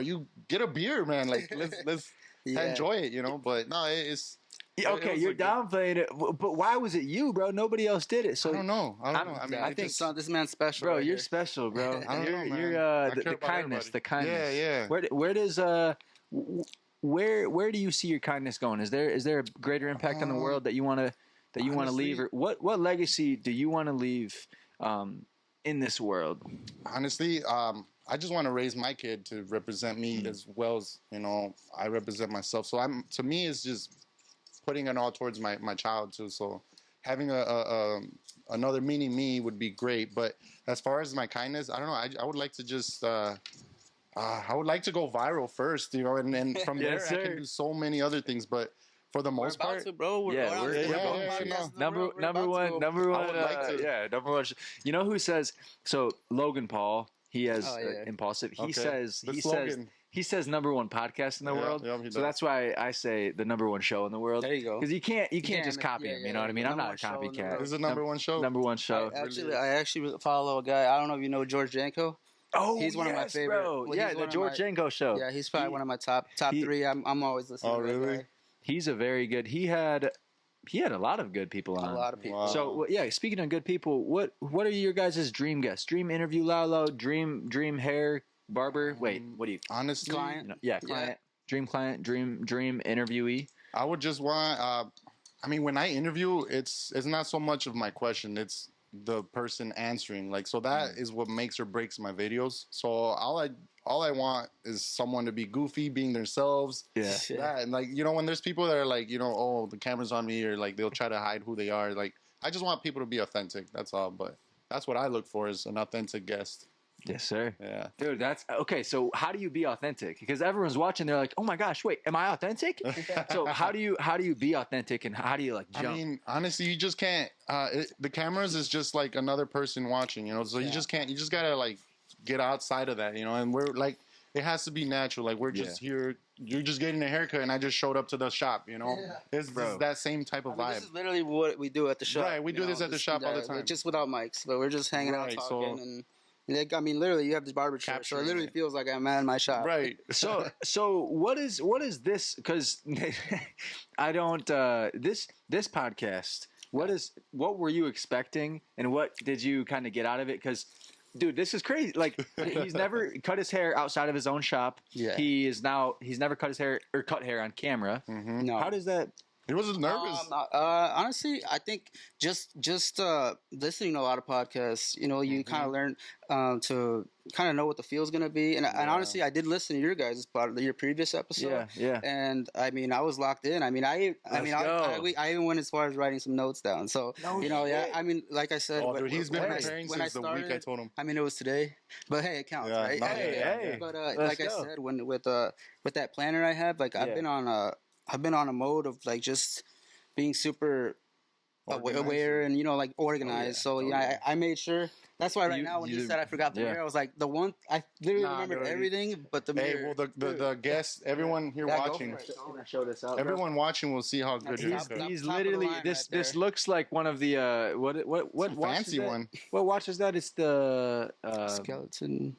Speaker 1: get a beer, man. Like, let's enjoy it, But no, it's.
Speaker 3: Okay, you're downplaying it, but why was it you, bro? Nobody else did it. So
Speaker 1: I don't know. I mean,
Speaker 2: I think this man's special,
Speaker 3: bro,
Speaker 2: right
Speaker 3: you're
Speaker 2: here.
Speaker 3: special, bro.
Speaker 1: I don't know, man.
Speaker 3: You're
Speaker 1: I
Speaker 3: the
Speaker 1: care about
Speaker 3: kindness,
Speaker 1: everybody.
Speaker 3: the kindness.
Speaker 1: Yeah.
Speaker 3: Where does where do you see your kindness going? Is there a greater impact on the world that you want to leave, or what legacy do you want to leave in this world?
Speaker 1: Honestly, I just want to raise my kid to represent me as well as I represent myself. So to me, it's just putting it all towards my child too. So having another mini me would be great. But as far as my kindness, I don't know. I would like to just I would like to go viral first, and then from there I can do so many other things. But for the most part,
Speaker 2: bro. We're
Speaker 3: Number one.
Speaker 1: Number one.
Speaker 3: You know who says so? Logan Paul. He has impulsive. He
Speaker 1: Okay.
Speaker 3: He says number one podcast in the world.
Speaker 1: Yeah, he
Speaker 3: so
Speaker 1: does.
Speaker 3: that's why I say the number one show in the world.
Speaker 2: There you go.
Speaker 3: Because you can't just copy him. You know what I mean? I'm not a copycat.
Speaker 1: This is the number one show.
Speaker 3: Number one show.
Speaker 2: I actually follow a guy. I don't know if you know George Janko.
Speaker 3: Oh,
Speaker 2: he's one of my favorite.
Speaker 3: Bro.
Speaker 2: Well,
Speaker 3: yeah, the George Janko show.
Speaker 2: Yeah, he's probably one of my top three. I'm always listening.
Speaker 1: Oh,
Speaker 2: to that
Speaker 1: really?
Speaker 2: guy.
Speaker 3: He's a very good. He had a lot of good people on.
Speaker 2: A lot of people.
Speaker 1: Wow.
Speaker 3: So speaking of good people, what are your guys' dream guests? Dream interview Lalo, dream hair barber. Wait, what do you?
Speaker 1: Honestly,
Speaker 2: Client.
Speaker 3: Client. Dream client. Dream interviewee.
Speaker 1: I would just want. I mean, when I interview, it's not so much of my question. It's the person answering. Like, so that is what makes or breaks my videos. So all I want is someone to be goofy, being themselves.
Speaker 3: Yeah.
Speaker 1: That, and like, when there's people that are like, oh, the camera's on me, or like they'll try to hide who they are. Like, I just want people to be authentic. That's all. But that's what I look for, is an authentic guest.
Speaker 3: Yes, sir.
Speaker 1: Yeah.
Speaker 3: Dude, that's okay. So how do you be authentic? Because everyone's watching, they're like, "Oh my gosh, wait, am I authentic?" So how do you be authentic, and how do you jump?
Speaker 1: I mean, honestly, you just can't. The cameras is just like another person watching, So you just can't. You just gotta get outside of that, And we're like, it has to be natural. Like, we're just here. You're just getting a haircut, and I just showed up to the shop. It's that same type of vibe.
Speaker 2: This is literally what we do at the shop.
Speaker 1: Right, we do this at the shop all the time.
Speaker 2: Just without mics, but we're just hanging out talking and. I mean, literally, you have this barber chair, so it literally feels like I'm at my shop.
Speaker 1: Right.
Speaker 3: So what is this? Because I don't. This podcast. What were you expecting, and what did you kind of get out of it? Because, dude, this is crazy. Like, he's never cut his hair outside of his own shop.
Speaker 2: Yeah.
Speaker 3: He's never cut his hair or cut hair on camera.
Speaker 1: Mm-hmm.
Speaker 2: No.
Speaker 3: How does that?
Speaker 1: He wasn't nervous.
Speaker 2: Honestly, I think just listening to a lot of podcasts, you kind of learn to kind of know what the feel's gonna be. And honestly, I did listen to your guys' your previous episode.
Speaker 3: Yeah.
Speaker 2: And I mean, I was locked in. I mean, I even went as far as writing some notes down. So I mean, like I said,
Speaker 1: dude, he's been preparing since the week I told him.
Speaker 2: I mean, it was today, but hey, it counts, right?
Speaker 3: Hey.
Speaker 2: But like I said, with that planner I have, I've been on a mode of just being super aware and like organized. So I made sure. That's why now when you said I forgot the mirror, I was like the one I literally remembered everything but the mirror.
Speaker 1: Hey, well the guests, everyone here watching,
Speaker 3: show this out.
Speaker 1: everyone watching will see how good it is.
Speaker 3: He's literally this looks like one of the what
Speaker 1: fancy one.
Speaker 3: What watch is that? It's the
Speaker 2: skeleton.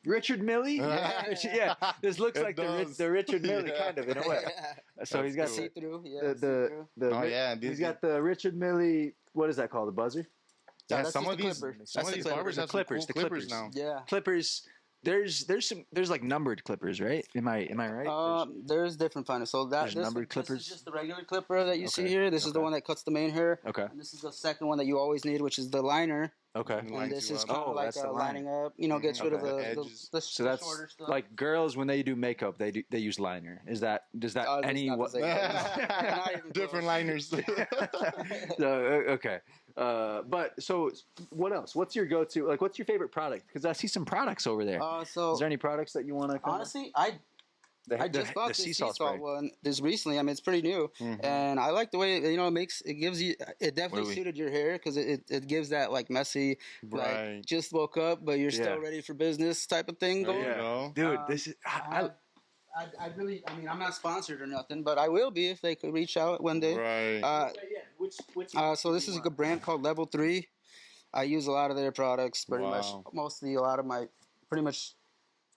Speaker 3: Richard Millie? Yeah. This looks like the Richard Millie kind of in a way. So he's got
Speaker 2: see-through.
Speaker 3: He's got the Richard Millie. What is that called? The buzzer?
Speaker 1: Yeah, some of these barbers have
Speaker 3: clippers.
Speaker 1: Cool clippers now.
Speaker 2: Yeah,
Speaker 3: clippers. There's like numbered clippers, right? Am I right?
Speaker 2: There's different finders. So this
Speaker 3: numbered clippers.
Speaker 2: This is just the regular clipper that you see here. This is the one that cuts the main hair.
Speaker 3: Okay.
Speaker 2: And this is the second one that you always need, which is the liner.
Speaker 3: Okay.
Speaker 2: And this is kind of like lining up. Gets rid of the
Speaker 3: so that's
Speaker 2: shorter stuff.
Speaker 3: like girls when they do makeup, they use liner. Does that any what?
Speaker 1: Different liners.
Speaker 3: Okay. But so what else? What's your go-to? Like, what's your favorite product? Because I see some products over there.
Speaker 2: So
Speaker 3: is there any products that you want to?
Speaker 2: Honestly, I just bought this sea salt one this recently. I mean, it's pretty new, and I like the way it gives you. It definitely suited your hair because it gives that like messy, like just woke up but you're still ready for business type of thing going.
Speaker 3: Yeah, dude, this is.
Speaker 2: I really, I'm not sponsored or nothing, but I will be if they could reach out one day.
Speaker 1: Right.
Speaker 2: So this is a brand called Level 3. I use a lot of their products, pretty much, mostly a lot of my, pretty much,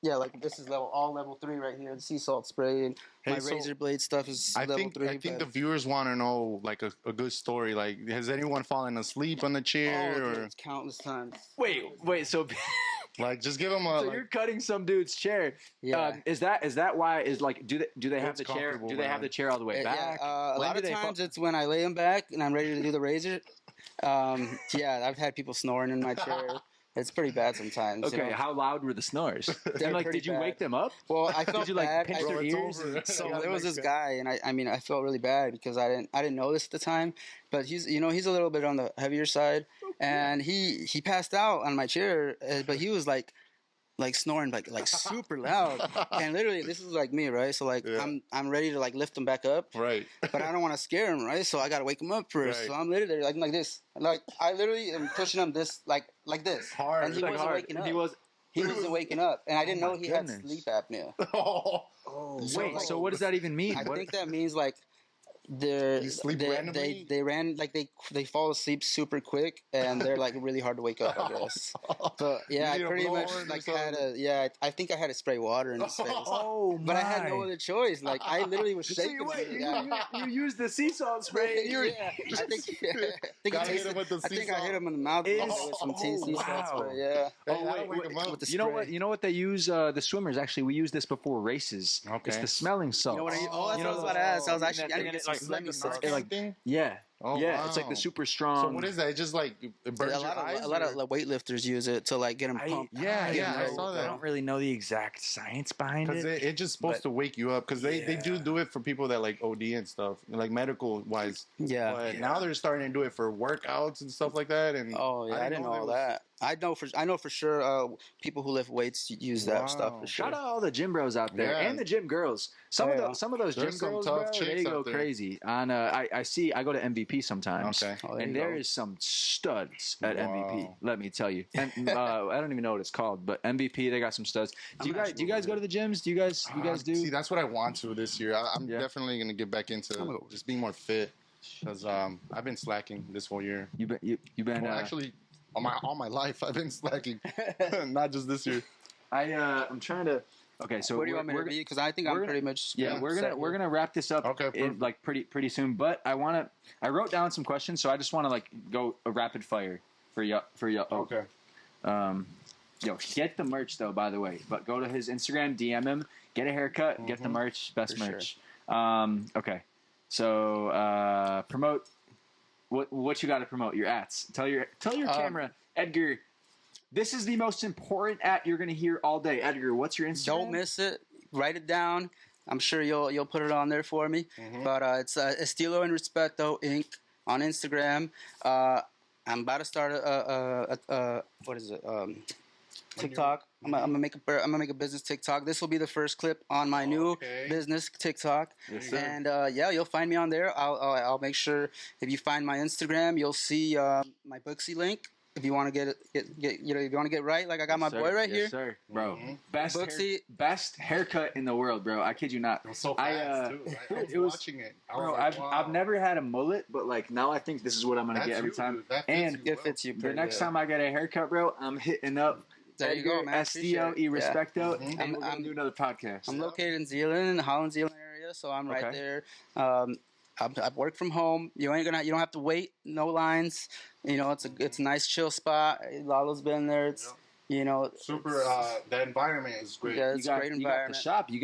Speaker 2: like this is all level 3 right here. The sea salt spray and my razor blade stuff is level 3.
Speaker 1: I think the viewers want to know like a good story. Like, has anyone fallen asleep on the chair?
Speaker 2: Dude, countless times.
Speaker 3: Wait, so.
Speaker 1: Like, just give them a.
Speaker 3: So you're cutting some dude's chair.
Speaker 2: Yeah.
Speaker 3: Is that why? Is like do they have the chair? Do they have the chair all the way back?
Speaker 2: Yeah. A lot of times it's when I lay them back and I'm ready to do the razor. I've had people snoring in my chair. It's pretty bad sometimes.
Speaker 3: Okay, how loud were the snores?
Speaker 2: And like,
Speaker 3: did you wake them up?
Speaker 2: Well, I felt
Speaker 3: did you
Speaker 2: bad.
Speaker 3: pinch their ears?
Speaker 2: So there was this guy, and I felt really bad because I didn't know this at the time. But he's a little bit on the heavier side, and he passed out on my chair, but he was like snoring like super loud, and literally this is like me, right? So I'm ready to like lift him back up,
Speaker 1: right?
Speaker 2: But I don't want to scare him, right? So I gotta wake him up first.
Speaker 1: Right.
Speaker 2: So I'm literally like this, like I literally am pushing him this like this,
Speaker 1: hard,
Speaker 2: and he wasn't waking up. He wasn't waking up, and I didn't know he had sleep apnea.
Speaker 3: Wait, so what does that even mean?
Speaker 2: I think that means like they fall asleep super quick and they're like really hard to wake up, I guess. But yeah, I pretty much like I think I had to spray water in his face. But I had no other choice. Like I literally was shaking.
Speaker 3: You used the sea salt spray.
Speaker 2: I think I hit him in the mouth with some sea salt spray. Yeah.
Speaker 3: You know what they use? The swimmers actually. We use this before races.
Speaker 1: Okay.
Speaker 3: It's the smelling salt.
Speaker 2: That's what I was about to ask. I was actually
Speaker 3: it's like the super strong.
Speaker 1: So what is that? It just like it burns your eyes?
Speaker 2: A lot of weightlifters use it to like get them pumped.
Speaker 1: I saw that.
Speaker 3: I don't really know the exact science behind it.
Speaker 1: Because it's just supposed to wake you up. Because they do it for people that like OD and stuff, like medical wise.
Speaker 2: Yeah.
Speaker 1: But now they're starting to do it for workouts and stuff like that. And
Speaker 2: I didn't know all that. I know for sure people who lift weights use that stuff for sure.
Speaker 3: Shout out all the gym bros out there and the gym girls. Some of those gym girls, bro, they go crazy. On I go to MVP sometimes, and there is some studs at MVP. Let me tell you, and I don't even know what it's called, but MVP they got some studs. Do you guys go to the gyms? Do you guys do? See,
Speaker 1: that's what I want to this year. I'm definitely gonna get back into just being more fit because I've been slacking this whole year.
Speaker 3: You've been
Speaker 1: actually. All my life, I've been slacking, not just this year.
Speaker 3: I'm trying to. Okay, so
Speaker 2: where do you want me to be? Because I think I'm pretty much.
Speaker 3: Yeah, we're gonna wrap this up. Like pretty soon. But I wrote down some questions, so I just want to like go a rapid fire for you.
Speaker 1: Okay.
Speaker 3: Get the merch though. By the way, but go to his Instagram, DM him, get a haircut, get the merch, best merch. Sure. Okay, so promote. What you got to promote? Your ads. Tell your camera, Edgar. This is the most important ad you're going to hear all day. Edgar, what's your Instagram?
Speaker 2: Don't miss it. Write it down. I'm sure you'll put it on there for me. But it's Estilo and Respeto Inc. on Instagram. I'm about to start TikTok. I'm gonna make a business TikTok. This will be the first clip on my new business TikTok.
Speaker 3: Yes, sir.
Speaker 2: And you'll find me on there. I'll make sure if you find my Instagram, you'll see my Booksy link. If you want to get if you want to get right, like I got my boy right here.
Speaker 3: Yes, sir, bro.
Speaker 2: Booksy.
Speaker 3: Best haircut in the world, bro. I kid you not.
Speaker 1: It was so fast, too. I was watching it. I was
Speaker 3: Bro,
Speaker 1: like, wow.
Speaker 3: I've never had a mullet, but like now I think this is what I'm gonna
Speaker 1: That's
Speaker 3: get every
Speaker 1: you,
Speaker 3: time.
Speaker 1: dude. That fits
Speaker 3: And
Speaker 1: you
Speaker 2: It fits you
Speaker 3: the
Speaker 2: pretty
Speaker 3: next
Speaker 2: good.
Speaker 3: time I get a haircut, bro, I'm hitting up
Speaker 2: There you go,
Speaker 3: Edgar,
Speaker 2: man.
Speaker 3: Estilo,
Speaker 2: Appreciate it.
Speaker 3: Respeto,
Speaker 1: Yeah.
Speaker 3: and we're gonna do another podcast.
Speaker 2: I'm located in Zealand, in the Holland, Zealand area, so I'm right
Speaker 3: Okay.
Speaker 2: there. I've worked from home. You don't have to wait. No lines. You know, it's a nice chill spot. Lalo's been there. It's
Speaker 1: super. The environment is great.
Speaker 2: Yeah, it's a great
Speaker 3: You got the
Speaker 2: environment.
Speaker 3: shop. You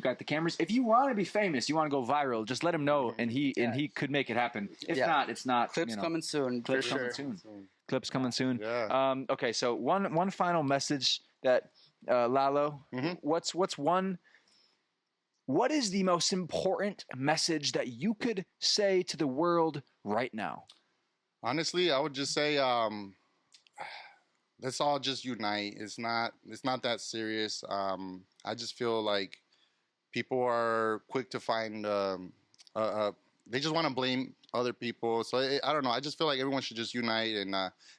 Speaker 3: got the cameras. If you want to be famous, you want to go viral, just let him know, and he could make it happen. If not, it's not.
Speaker 2: Clips coming soon.
Speaker 3: Clips
Speaker 2: for
Speaker 3: coming
Speaker 2: sure.
Speaker 3: soon. Clips coming soon.
Speaker 1: Yeah.
Speaker 3: Okay, so one final message that Lalo. What is the most important message that you could say to the world right now?
Speaker 1: Honestly, I would just say, let's all just unite. It's not that serious. I just feel like people are quick to find. They just want to blame other people. So I don't know. I just feel like everyone should just unite and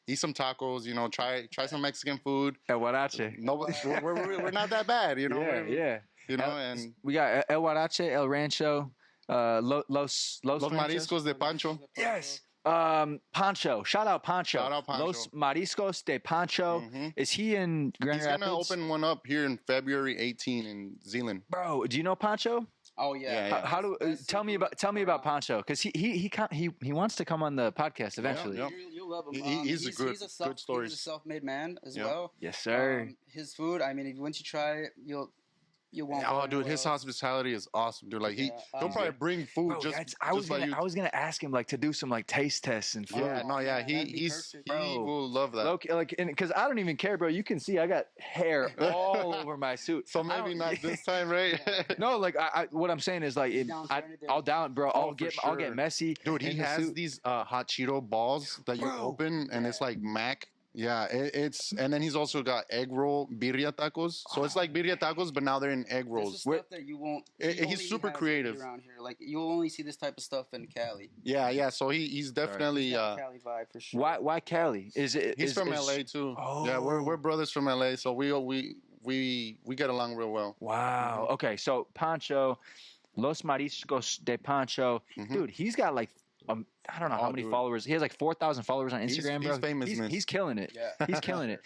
Speaker 1: eat some tacos. You know, try some Mexican food.
Speaker 3: El Huarache.
Speaker 1: No, we're not that bad. You know.
Speaker 3: Yeah.
Speaker 1: You know, and
Speaker 3: We got El Huarache, El Rancho, Los
Speaker 1: mariscos de Pancho.
Speaker 3: Yes. Pancho. Shout out Pancho.
Speaker 1: Shout out Pancho.
Speaker 3: Los Mariscos de Pancho. Is he in Grand
Speaker 1: He's
Speaker 3: Rapids?
Speaker 1: gonna open one up here in February 18 in Zealand.
Speaker 3: Bro, do you know Pancho?
Speaker 2: Oh yeah.
Speaker 1: Yeah.
Speaker 3: How do tell me about Pancho, because he wants to come on the podcast eventually.
Speaker 1: Yeah.
Speaker 2: You'll love him.
Speaker 1: He's a good stories.
Speaker 2: He's a self-made man as
Speaker 1: Yeah.
Speaker 2: well.
Speaker 3: Yes, sir.
Speaker 2: His food. I mean, once you try it, you won't.
Speaker 1: Oh,
Speaker 2: go
Speaker 1: dude, his
Speaker 2: anywhere else.
Speaker 1: hospitality is awesome, dude. Like he'll probably bring food
Speaker 3: Bro, I was gonna ask him like to do some like taste tests and food.
Speaker 1: Yeah, no, yeah,
Speaker 2: that'd be
Speaker 1: he
Speaker 2: perfect.
Speaker 1: will love that.
Speaker 3: Look, like, because I don't even care, bro. You can see I got hair all over my suit.
Speaker 1: So maybe not this time, right?
Speaker 3: No, like I what I'm saying is like
Speaker 2: down for anything.
Speaker 3: I'll down, bro.
Speaker 1: Oh,
Speaker 3: I'll
Speaker 1: for
Speaker 3: get
Speaker 1: sure.
Speaker 3: messy.
Speaker 1: Dude, he
Speaker 3: in the
Speaker 1: has
Speaker 3: suit.
Speaker 1: these hot Cheeto balls that you
Speaker 3: Bro.
Speaker 1: open, and it's like mac. Yeah, it's and then he's also got egg roll birria tacos. So it's like birria tacos, but now they're in egg
Speaker 2: This is
Speaker 1: rolls.
Speaker 2: stuff that you won't.
Speaker 1: He's
Speaker 2: you only
Speaker 1: super
Speaker 2: have
Speaker 1: creative.
Speaker 2: around here. Like you'll only see this type of stuff in Cali.
Speaker 1: Yeah. So he's definitely.
Speaker 2: Cali vibe for sure.
Speaker 3: Why Cali?
Speaker 1: He's from LA too.
Speaker 3: Oh.
Speaker 1: Yeah, we're brothers from LA, so we get along real well.
Speaker 3: Wow. Okay, so Pancho, Los Mariscos de Pancho, dude, he's got like I don't know how many followers. He has like 4,000 followers on Instagram, bro.
Speaker 1: He's famous, man.
Speaker 3: He's killing it.
Speaker 2: Yeah.
Speaker 3: He's killing it.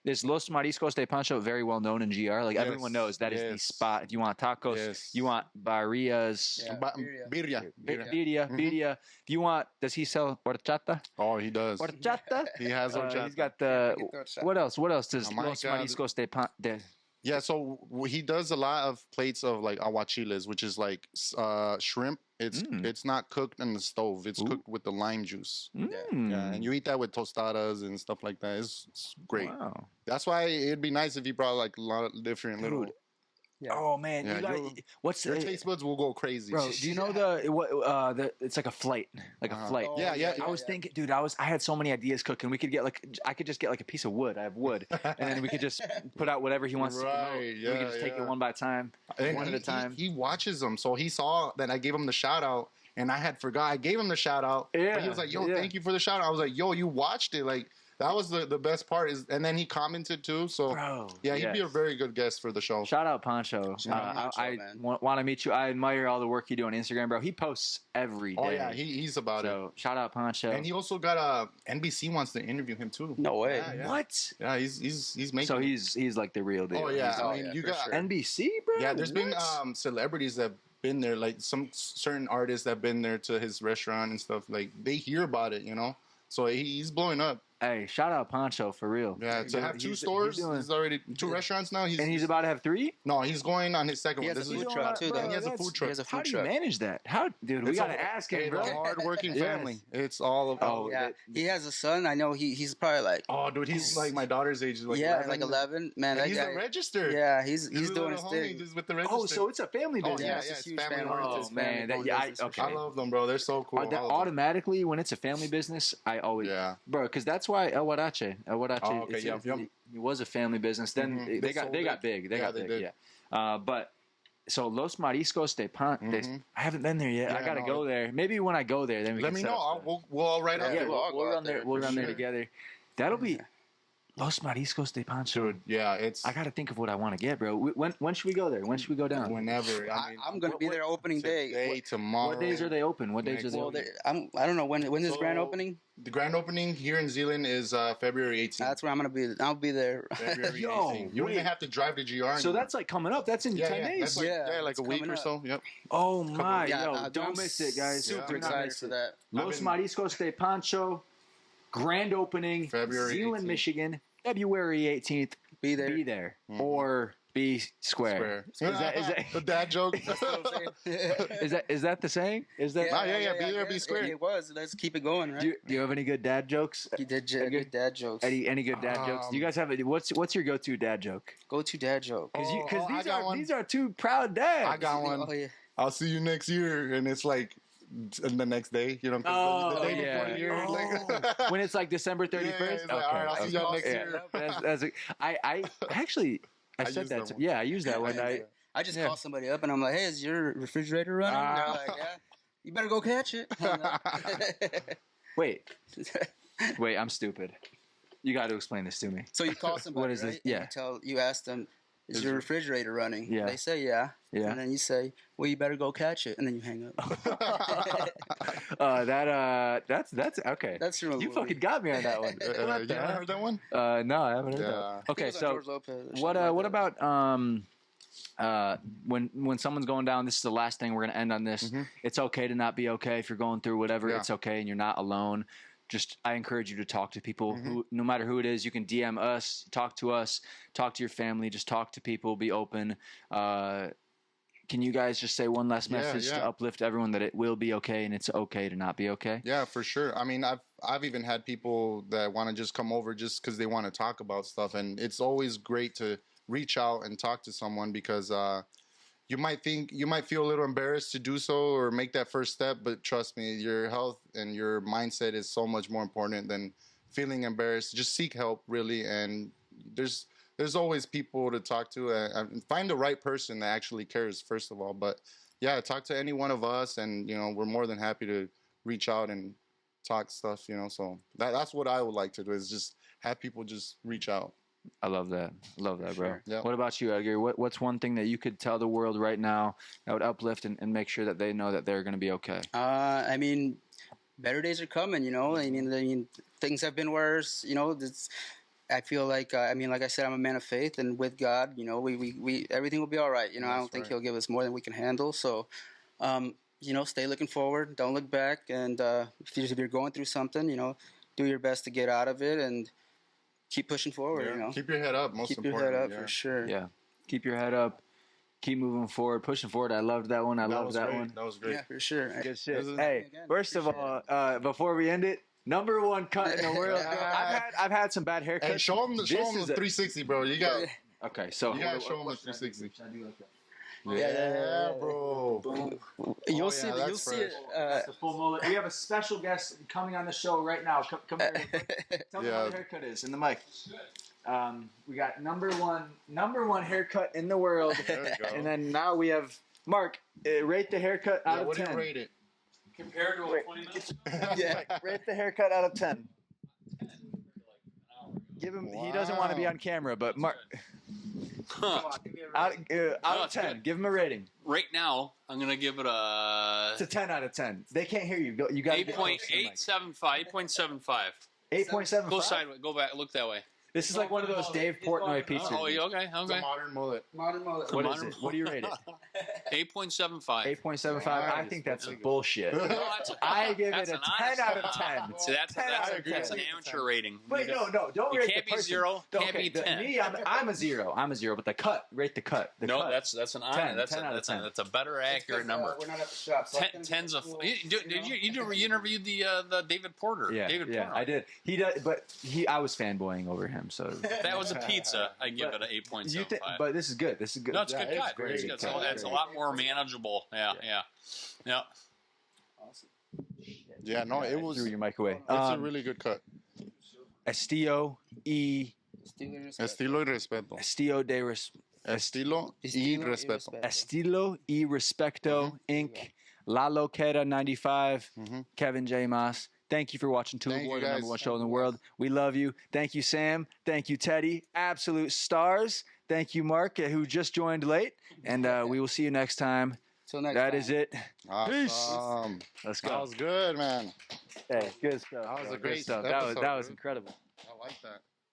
Speaker 3: Is Los Mariscos de Pancho very well known in GR? Like everyone knows that is the spot. If you want tacos, you want barrias,
Speaker 2: Yeah.
Speaker 1: Birria.
Speaker 3: birria. If you want, does he sell horchata?
Speaker 1: Oh, he does.
Speaker 3: Horchata.
Speaker 1: He has horchata.
Speaker 3: He's got the.
Speaker 2: We can throw a shot.
Speaker 3: What else? What else does
Speaker 1: Oh my
Speaker 3: Los
Speaker 1: God.
Speaker 3: Mariscos de Pancho?
Speaker 1: Yeah, so he does a lot of plates of like aguachiles, which is like shrimp. It's not cooked in the stove. It's cooked with the lime juice. Yeah, and you eat that with tostadas and stuff like that. It's great.
Speaker 3: Wow.
Speaker 1: That's why it'd be nice if you brought like a lot of different little.
Speaker 2: Yeah.
Speaker 3: Oh man,
Speaker 1: Yeah,
Speaker 3: you got, what's
Speaker 1: Your taste buds will go crazy.
Speaker 3: bro? Do you know the it's like a flight, like a flight.
Speaker 2: Oh,
Speaker 1: Yeah.
Speaker 3: I was thinking, dude. I had so many ideas cooking. We could get I could just get like a piece of wood. I have wood, and then we could just put out whatever he wants to promote.
Speaker 1: Right,
Speaker 3: We could just take it
Speaker 1: yeah.
Speaker 3: one by a time,
Speaker 1: And
Speaker 3: one at a time.
Speaker 1: He watches them, so he saw that I gave him the shout out, and I had forgot I gave him the shout out.
Speaker 3: Yeah,
Speaker 1: But he was like, "Yo,
Speaker 3: yeah.
Speaker 1: thank you for the shout out." I was like, "Yo, you watched it, like." That was the best part and then he commented too. So
Speaker 3: Bro,
Speaker 1: yeah, he'd be a
Speaker 3: yes.
Speaker 1: very good guest for the show.
Speaker 3: Shout out Pancho.
Speaker 2: out Pancho,
Speaker 3: I
Speaker 2: man.
Speaker 3: want to meet you. I admire all the work you do on Instagram, bro. He posts every day.
Speaker 1: Oh yeah, he's about it.
Speaker 3: So shout out Pancho.
Speaker 1: And he also got NBC wants to interview him too.
Speaker 2: No way.
Speaker 1: Yeah.
Speaker 3: What?
Speaker 1: Yeah, he's making.
Speaker 3: So he's like the real deal.
Speaker 1: Oh yeah,
Speaker 2: Oh,
Speaker 1: I mean
Speaker 2: yeah,
Speaker 1: you
Speaker 2: for
Speaker 1: got
Speaker 2: sure.
Speaker 3: NBC, bro.
Speaker 1: yeah. There's been
Speaker 3: What?
Speaker 1: celebrities that have been there, like some certain artists that have been there to his restaurant and stuff. Like they hear about it, you know. So he's blowing up.
Speaker 3: Hey, shout out Pancho for real.
Speaker 1: Yeah, to have two
Speaker 3: He's
Speaker 1: stores,
Speaker 3: doing-
Speaker 1: he's already two restaurants now.
Speaker 3: And he's about to have 3?
Speaker 1: no, he's going on his second
Speaker 2: He
Speaker 1: one.
Speaker 2: has
Speaker 1: This
Speaker 2: a
Speaker 1: is
Speaker 2: food truck too.
Speaker 3: bro,
Speaker 2: Though.
Speaker 1: he has a
Speaker 3: that's-
Speaker 1: food truck.
Speaker 2: He has a
Speaker 3: How
Speaker 2: food
Speaker 3: do you
Speaker 2: truck.
Speaker 3: manage that? How, dude? We
Speaker 1: It's
Speaker 3: gotta
Speaker 1: a-
Speaker 3: ask him,
Speaker 1: Hey,
Speaker 3: bro.
Speaker 1: the hard-working
Speaker 3: Yes.
Speaker 1: family. It's all about.
Speaker 3: Oh,
Speaker 2: Yeah, he has a son. I know he's probably like
Speaker 1: Oh, dude, he's like my daughter's age. Like
Speaker 2: like 11. Man,
Speaker 1: And
Speaker 2: that
Speaker 1: he's
Speaker 2: guy.
Speaker 1: a register.
Speaker 2: Yeah, he's
Speaker 1: He's
Speaker 2: doing his thing.
Speaker 1: Just with the register.
Speaker 3: Oh, so it's a family
Speaker 1: Oh,
Speaker 3: business.
Speaker 1: yeah,
Speaker 2: it's
Speaker 1: it's
Speaker 2: huge
Speaker 1: family
Speaker 2: family
Speaker 1: oriented.
Speaker 3: Oh
Speaker 2: It's
Speaker 3: man,
Speaker 2: family-owned
Speaker 3: I
Speaker 2: business for
Speaker 3: okay.
Speaker 1: I love them, bro. They're so cool.
Speaker 3: Automatically, when it's a family business, I always
Speaker 1: Yeah.
Speaker 3: bro, because that's why El Huarache.
Speaker 1: Oh, okay,
Speaker 3: it's-
Speaker 1: yep.
Speaker 3: it was a family business. Then
Speaker 1: Mhm.
Speaker 3: they got
Speaker 1: sold
Speaker 3: big. They
Speaker 1: Yeah,
Speaker 3: got
Speaker 1: they
Speaker 3: big.
Speaker 1: did.
Speaker 3: Yeah. But so Los Mariscos de Pan.
Speaker 1: Mhm.
Speaker 3: I haven't been there yet. I
Speaker 1: Yeah,
Speaker 3: gotta
Speaker 1: no,
Speaker 3: go there. Maybe when I go there, then we
Speaker 1: Let
Speaker 3: can
Speaker 1: me
Speaker 3: set
Speaker 1: know.
Speaker 3: up
Speaker 1: We'll all ride out
Speaker 2: Yeah,
Speaker 1: there.
Speaker 2: we'll all go
Speaker 3: run
Speaker 2: out
Speaker 3: there.
Speaker 2: there
Speaker 3: We'll
Speaker 2: for
Speaker 3: run there
Speaker 2: sure.
Speaker 3: together. That'll be Los Mariscos de Pancho.
Speaker 1: Dude, yeah, it's
Speaker 3: I gotta think of what I want to get, bro. When should we go there? When should we go down?
Speaker 1: whenever. I mean,
Speaker 2: I'm going to be there opening day.
Speaker 1: today, tomorrow.
Speaker 3: What days are they open? What days are
Speaker 1: Next-
Speaker 3: they
Speaker 2: Well,
Speaker 3: open?
Speaker 2: I don't know when is
Speaker 1: So-
Speaker 2: grand opening.
Speaker 1: The grand opening here in Zealand is February 18th.
Speaker 2: That's where I'm going to be. I'll be there.
Speaker 1: February
Speaker 3: Yo,
Speaker 1: 18th. You don't
Speaker 3: wait.
Speaker 1: even have to drive to GR.
Speaker 3: So that's like coming up. That's in 10 days.
Speaker 1: That's like,
Speaker 2: Yeah,
Speaker 1: like
Speaker 2: it's
Speaker 1: a week
Speaker 2: coming
Speaker 1: or
Speaker 2: up.
Speaker 1: so. Yep.
Speaker 3: Oh my,
Speaker 2: Yeah,
Speaker 3: yo,
Speaker 2: dude,
Speaker 3: don't
Speaker 2: I'm
Speaker 3: miss it, guys.
Speaker 2: Super
Speaker 3: Do not
Speaker 2: excited
Speaker 3: miss
Speaker 2: for
Speaker 3: it.
Speaker 2: that.
Speaker 3: Los
Speaker 1: been-
Speaker 3: Mariscos de Pancho, grand opening,
Speaker 1: February
Speaker 3: Zealand,
Speaker 1: 18th.
Speaker 3: Michigan, February 18th.
Speaker 2: Be there.
Speaker 3: Be there
Speaker 1: Mhm.
Speaker 3: or be square.
Speaker 1: Square.
Speaker 3: Is that
Speaker 1: the dad joke?
Speaker 3: is that the saying? Is that?
Speaker 1: Yeah, be there, be square.
Speaker 2: It was. Let's keep it going, right?
Speaker 3: Do you have any good dad jokes?
Speaker 2: He did
Speaker 3: Any
Speaker 2: good dad jokes.
Speaker 3: Any good dad jokes? Do you guys have a, what's your go-to dad joke?
Speaker 2: Go to dad joke.
Speaker 3: Because
Speaker 1: I got one.
Speaker 3: these are two proud dads.
Speaker 1: I got one.
Speaker 2: Oh yeah.
Speaker 1: I'll see you next year, and it's like the next day. You know, 'cause the day
Speaker 3: yeah.
Speaker 1: before the year.
Speaker 3: Oh. When it's like December 31st.
Speaker 1: Yeah, it's like, all right, I'll see y'all next year.
Speaker 3: I actually I
Speaker 1: I
Speaker 3: said
Speaker 1: used
Speaker 3: that.
Speaker 1: that one.
Speaker 3: Yeah, I used that one.
Speaker 2: I just
Speaker 3: Yeah.
Speaker 2: call somebody up and I'm like, "Hey, is your refrigerator running?" They're like, "Yeah." You better go catch it.
Speaker 3: Wait, I'm stupid. You got to explain this to me.
Speaker 2: So you call somebody,
Speaker 3: What is this?
Speaker 2: right?
Speaker 3: Yeah.
Speaker 2: You ask them, "Is your refrigerator running?"
Speaker 3: Yeah.
Speaker 2: They say, "Yeah."
Speaker 3: Yeah.
Speaker 2: And then you say, "Well, you better go catch it," and then you hang up.
Speaker 3: That's okay.
Speaker 2: That's from a
Speaker 3: You
Speaker 2: movie.
Speaker 3: fucking got me on that one.
Speaker 1: You
Speaker 3: What the
Speaker 1: never
Speaker 3: heck?
Speaker 1: heard that one?
Speaker 3: No, I haven't heard
Speaker 1: Yeah.
Speaker 3: that.
Speaker 2: I think
Speaker 3: Okay,
Speaker 2: it was on
Speaker 3: so
Speaker 2: George Lopez or
Speaker 3: what
Speaker 2: something
Speaker 3: what
Speaker 2: like that.
Speaker 3: about when someone's going down? This is the last thing we're gonna end on this.
Speaker 1: Mhm.
Speaker 3: It's okay to not be okay if you're going through whatever.
Speaker 1: Yeah.
Speaker 3: It's okay, and you're not alone. Just I encourage you to talk to people who, no matter who it is. You can DM us, talk to your family. Just talk to people. Be open. Can you guys just say one last message to
Speaker 1: yeah.
Speaker 3: uplift everyone that it will be okay and it's okay to not be okay?
Speaker 1: Yeah, for sure. I mean, I've even had people that want to just come over just because they want to talk about stuff, and it's always great to reach out and talk to someone because you might feel a little embarrassed to do so or make that first step, but trust me, your health and your mindset is so much more important than feeling embarrassed. Just seek help, really, and there's always people to talk to and find the right person that actually cares, first of all. But yeah, talk to any one of us, and we're more than happy to reach out and talk stuff. So that's what I would like to do, is just have people just reach out.
Speaker 3: I love that. Bro.
Speaker 2: Sure.
Speaker 1: Yeah.
Speaker 3: What about you, Edgar? What's one thing that you could tell the world right now that would uplift and make sure that they know that they're going to be okay?
Speaker 2: I mean, better days are coming. I mean, things have been worse. I feel like like I said, I'm a man of faith, and with God, we everything will be all right. I don't
Speaker 1: That's
Speaker 2: think
Speaker 1: right.
Speaker 2: He'll give us more than we can handle. So, stay looking forward. Don't look back. And if you're going through something, do your best to get out of it and keep pushing forward.
Speaker 1: Yeah. Keep your head up. Most
Speaker 2: Keep your
Speaker 1: important.
Speaker 2: head up
Speaker 1: yeah.
Speaker 2: for sure.
Speaker 3: Yeah. Keep your head up. Keep moving forward, pushing forward. I loved that one. I loved
Speaker 1: was
Speaker 3: that
Speaker 1: great.
Speaker 3: one.
Speaker 1: That was great.
Speaker 2: Yeah, for sure.
Speaker 3: Good shit.
Speaker 1: This is-
Speaker 3: Hey,
Speaker 2: Again,
Speaker 3: first of all, before we end it, number one cut in the world. I've had some bad haircuts.
Speaker 1: Hey, show them the
Speaker 3: This is a-
Speaker 1: 360, bro. You got.
Speaker 3: Okay, so
Speaker 1: You gotta show them the 360.
Speaker 2: Yeah,
Speaker 1: bro.
Speaker 2: You'll
Speaker 1: Oh,
Speaker 2: see.
Speaker 1: yeah,
Speaker 2: You'll
Speaker 1: that's
Speaker 2: see it.
Speaker 3: That's the full mullet. We have a special guest coming on the show right now. Come here. Tell me
Speaker 1: Yeah.
Speaker 3: how the haircut is in the mic. We got number one haircut in the world,
Speaker 1: There we go.
Speaker 3: and then now we have Mark. Rate the haircut out
Speaker 1: Yeah,
Speaker 3: of
Speaker 1: what do
Speaker 3: 10.
Speaker 1: you rate it?
Speaker 4: Compared to
Speaker 3: Wait.
Speaker 4: 20 minutes
Speaker 3: Yeah, rate the haircut out of 10. Give him. He doesn't want to be
Speaker 1: Wow.
Speaker 3: on camera, but Mark
Speaker 4: Huh.
Speaker 3: out of
Speaker 4: it's
Speaker 3: 10.
Speaker 4: good.
Speaker 3: Give him a rating.
Speaker 4: Right now, I'm gonna give it a
Speaker 3: It's a 10 out of 10. They can't hear you. You got
Speaker 4: 8.875. 8.75.
Speaker 3: 8.75.
Speaker 4: Go sideways. Go back. Look that way.
Speaker 3: This is like one of those Dave Portnoy pizza.
Speaker 4: Oh, yeah, okay.
Speaker 1: It's a
Speaker 4: Okay.
Speaker 1: modern mullet.
Speaker 2: Modern mullet.
Speaker 3: What is
Speaker 4: Modern-
Speaker 3: it? What do you rate it?
Speaker 4: 8.75.
Speaker 3: 8.75. I
Speaker 1: Nice.
Speaker 3: think that's bullshit.
Speaker 4: No, that's
Speaker 3: I give
Speaker 4: that's
Speaker 3: it a
Speaker 4: an
Speaker 3: 10
Speaker 4: honest-
Speaker 3: out of 10.
Speaker 4: See, that's
Speaker 3: 10 out of
Speaker 4: that's
Speaker 3: 10.
Speaker 4: an amateur rating.
Speaker 3: Wait, no, don't
Speaker 4: You
Speaker 3: rate
Speaker 4: can't
Speaker 3: the
Speaker 4: be
Speaker 3: person.
Speaker 4: 0, can't
Speaker 3: Okay,
Speaker 4: be 10.
Speaker 3: Me, I'm a 0. I'm a 0, but the cut, rate the cut. The
Speaker 4: No,
Speaker 3: cut.
Speaker 4: that's an
Speaker 3: 10,
Speaker 4: honor. That's
Speaker 3: 10 out of 10.
Speaker 4: that's a better accurate number.
Speaker 2: We're not at the shop. So
Speaker 4: Tens of. You interviewed the David Porter.
Speaker 3: Yeah,
Speaker 4: David
Speaker 3: yeah,
Speaker 4: Porter.
Speaker 3: I did. He does, but I was fanboying over him. So
Speaker 4: That was a pizza. I give it an 8.75.
Speaker 3: but this is good. This is good.
Speaker 4: No, it's a
Speaker 1: Yeah,
Speaker 4: good
Speaker 1: it's
Speaker 4: cut.
Speaker 1: great.
Speaker 4: It's, good.
Speaker 1: It's
Speaker 4: It's a lot more manageable. Yeah.
Speaker 1: Yeah, no, it was.
Speaker 3: Threw your mic away.
Speaker 1: It's a really good cut.
Speaker 3: Estilo y
Speaker 1: Estilo y respeto.
Speaker 3: Estilo de res,
Speaker 1: Estilo y
Speaker 2: Estilo y
Speaker 1: respeto.
Speaker 2: respeto.
Speaker 3: Estilo y Respeto Inc. Lalo Queda 95. Kevin J. Maas. Thank you for watching
Speaker 1: Thank
Speaker 3: TUEBOR,
Speaker 1: you,
Speaker 3: the
Speaker 1: guys.
Speaker 3: number one show
Speaker 1: Thank
Speaker 3: in the
Speaker 1: you,
Speaker 3: world.
Speaker 1: guys.
Speaker 3: We love you. Thank you, Sam. Thank you, Teddy. Absolute stars. Thank you, Mark, who just joined late. And we will see you next time.
Speaker 2: Till next
Speaker 3: That
Speaker 2: time.
Speaker 3: is it. Peace.
Speaker 1: Awesome.
Speaker 3: Let's
Speaker 1: That
Speaker 3: go.
Speaker 1: was good, man.
Speaker 3: Hey, good stuff.
Speaker 1: That was
Speaker 3: bro.
Speaker 1: a great
Speaker 3: Good stuff.
Speaker 1: episode,
Speaker 3: That was
Speaker 1: dude.
Speaker 3: incredible.
Speaker 1: I like that.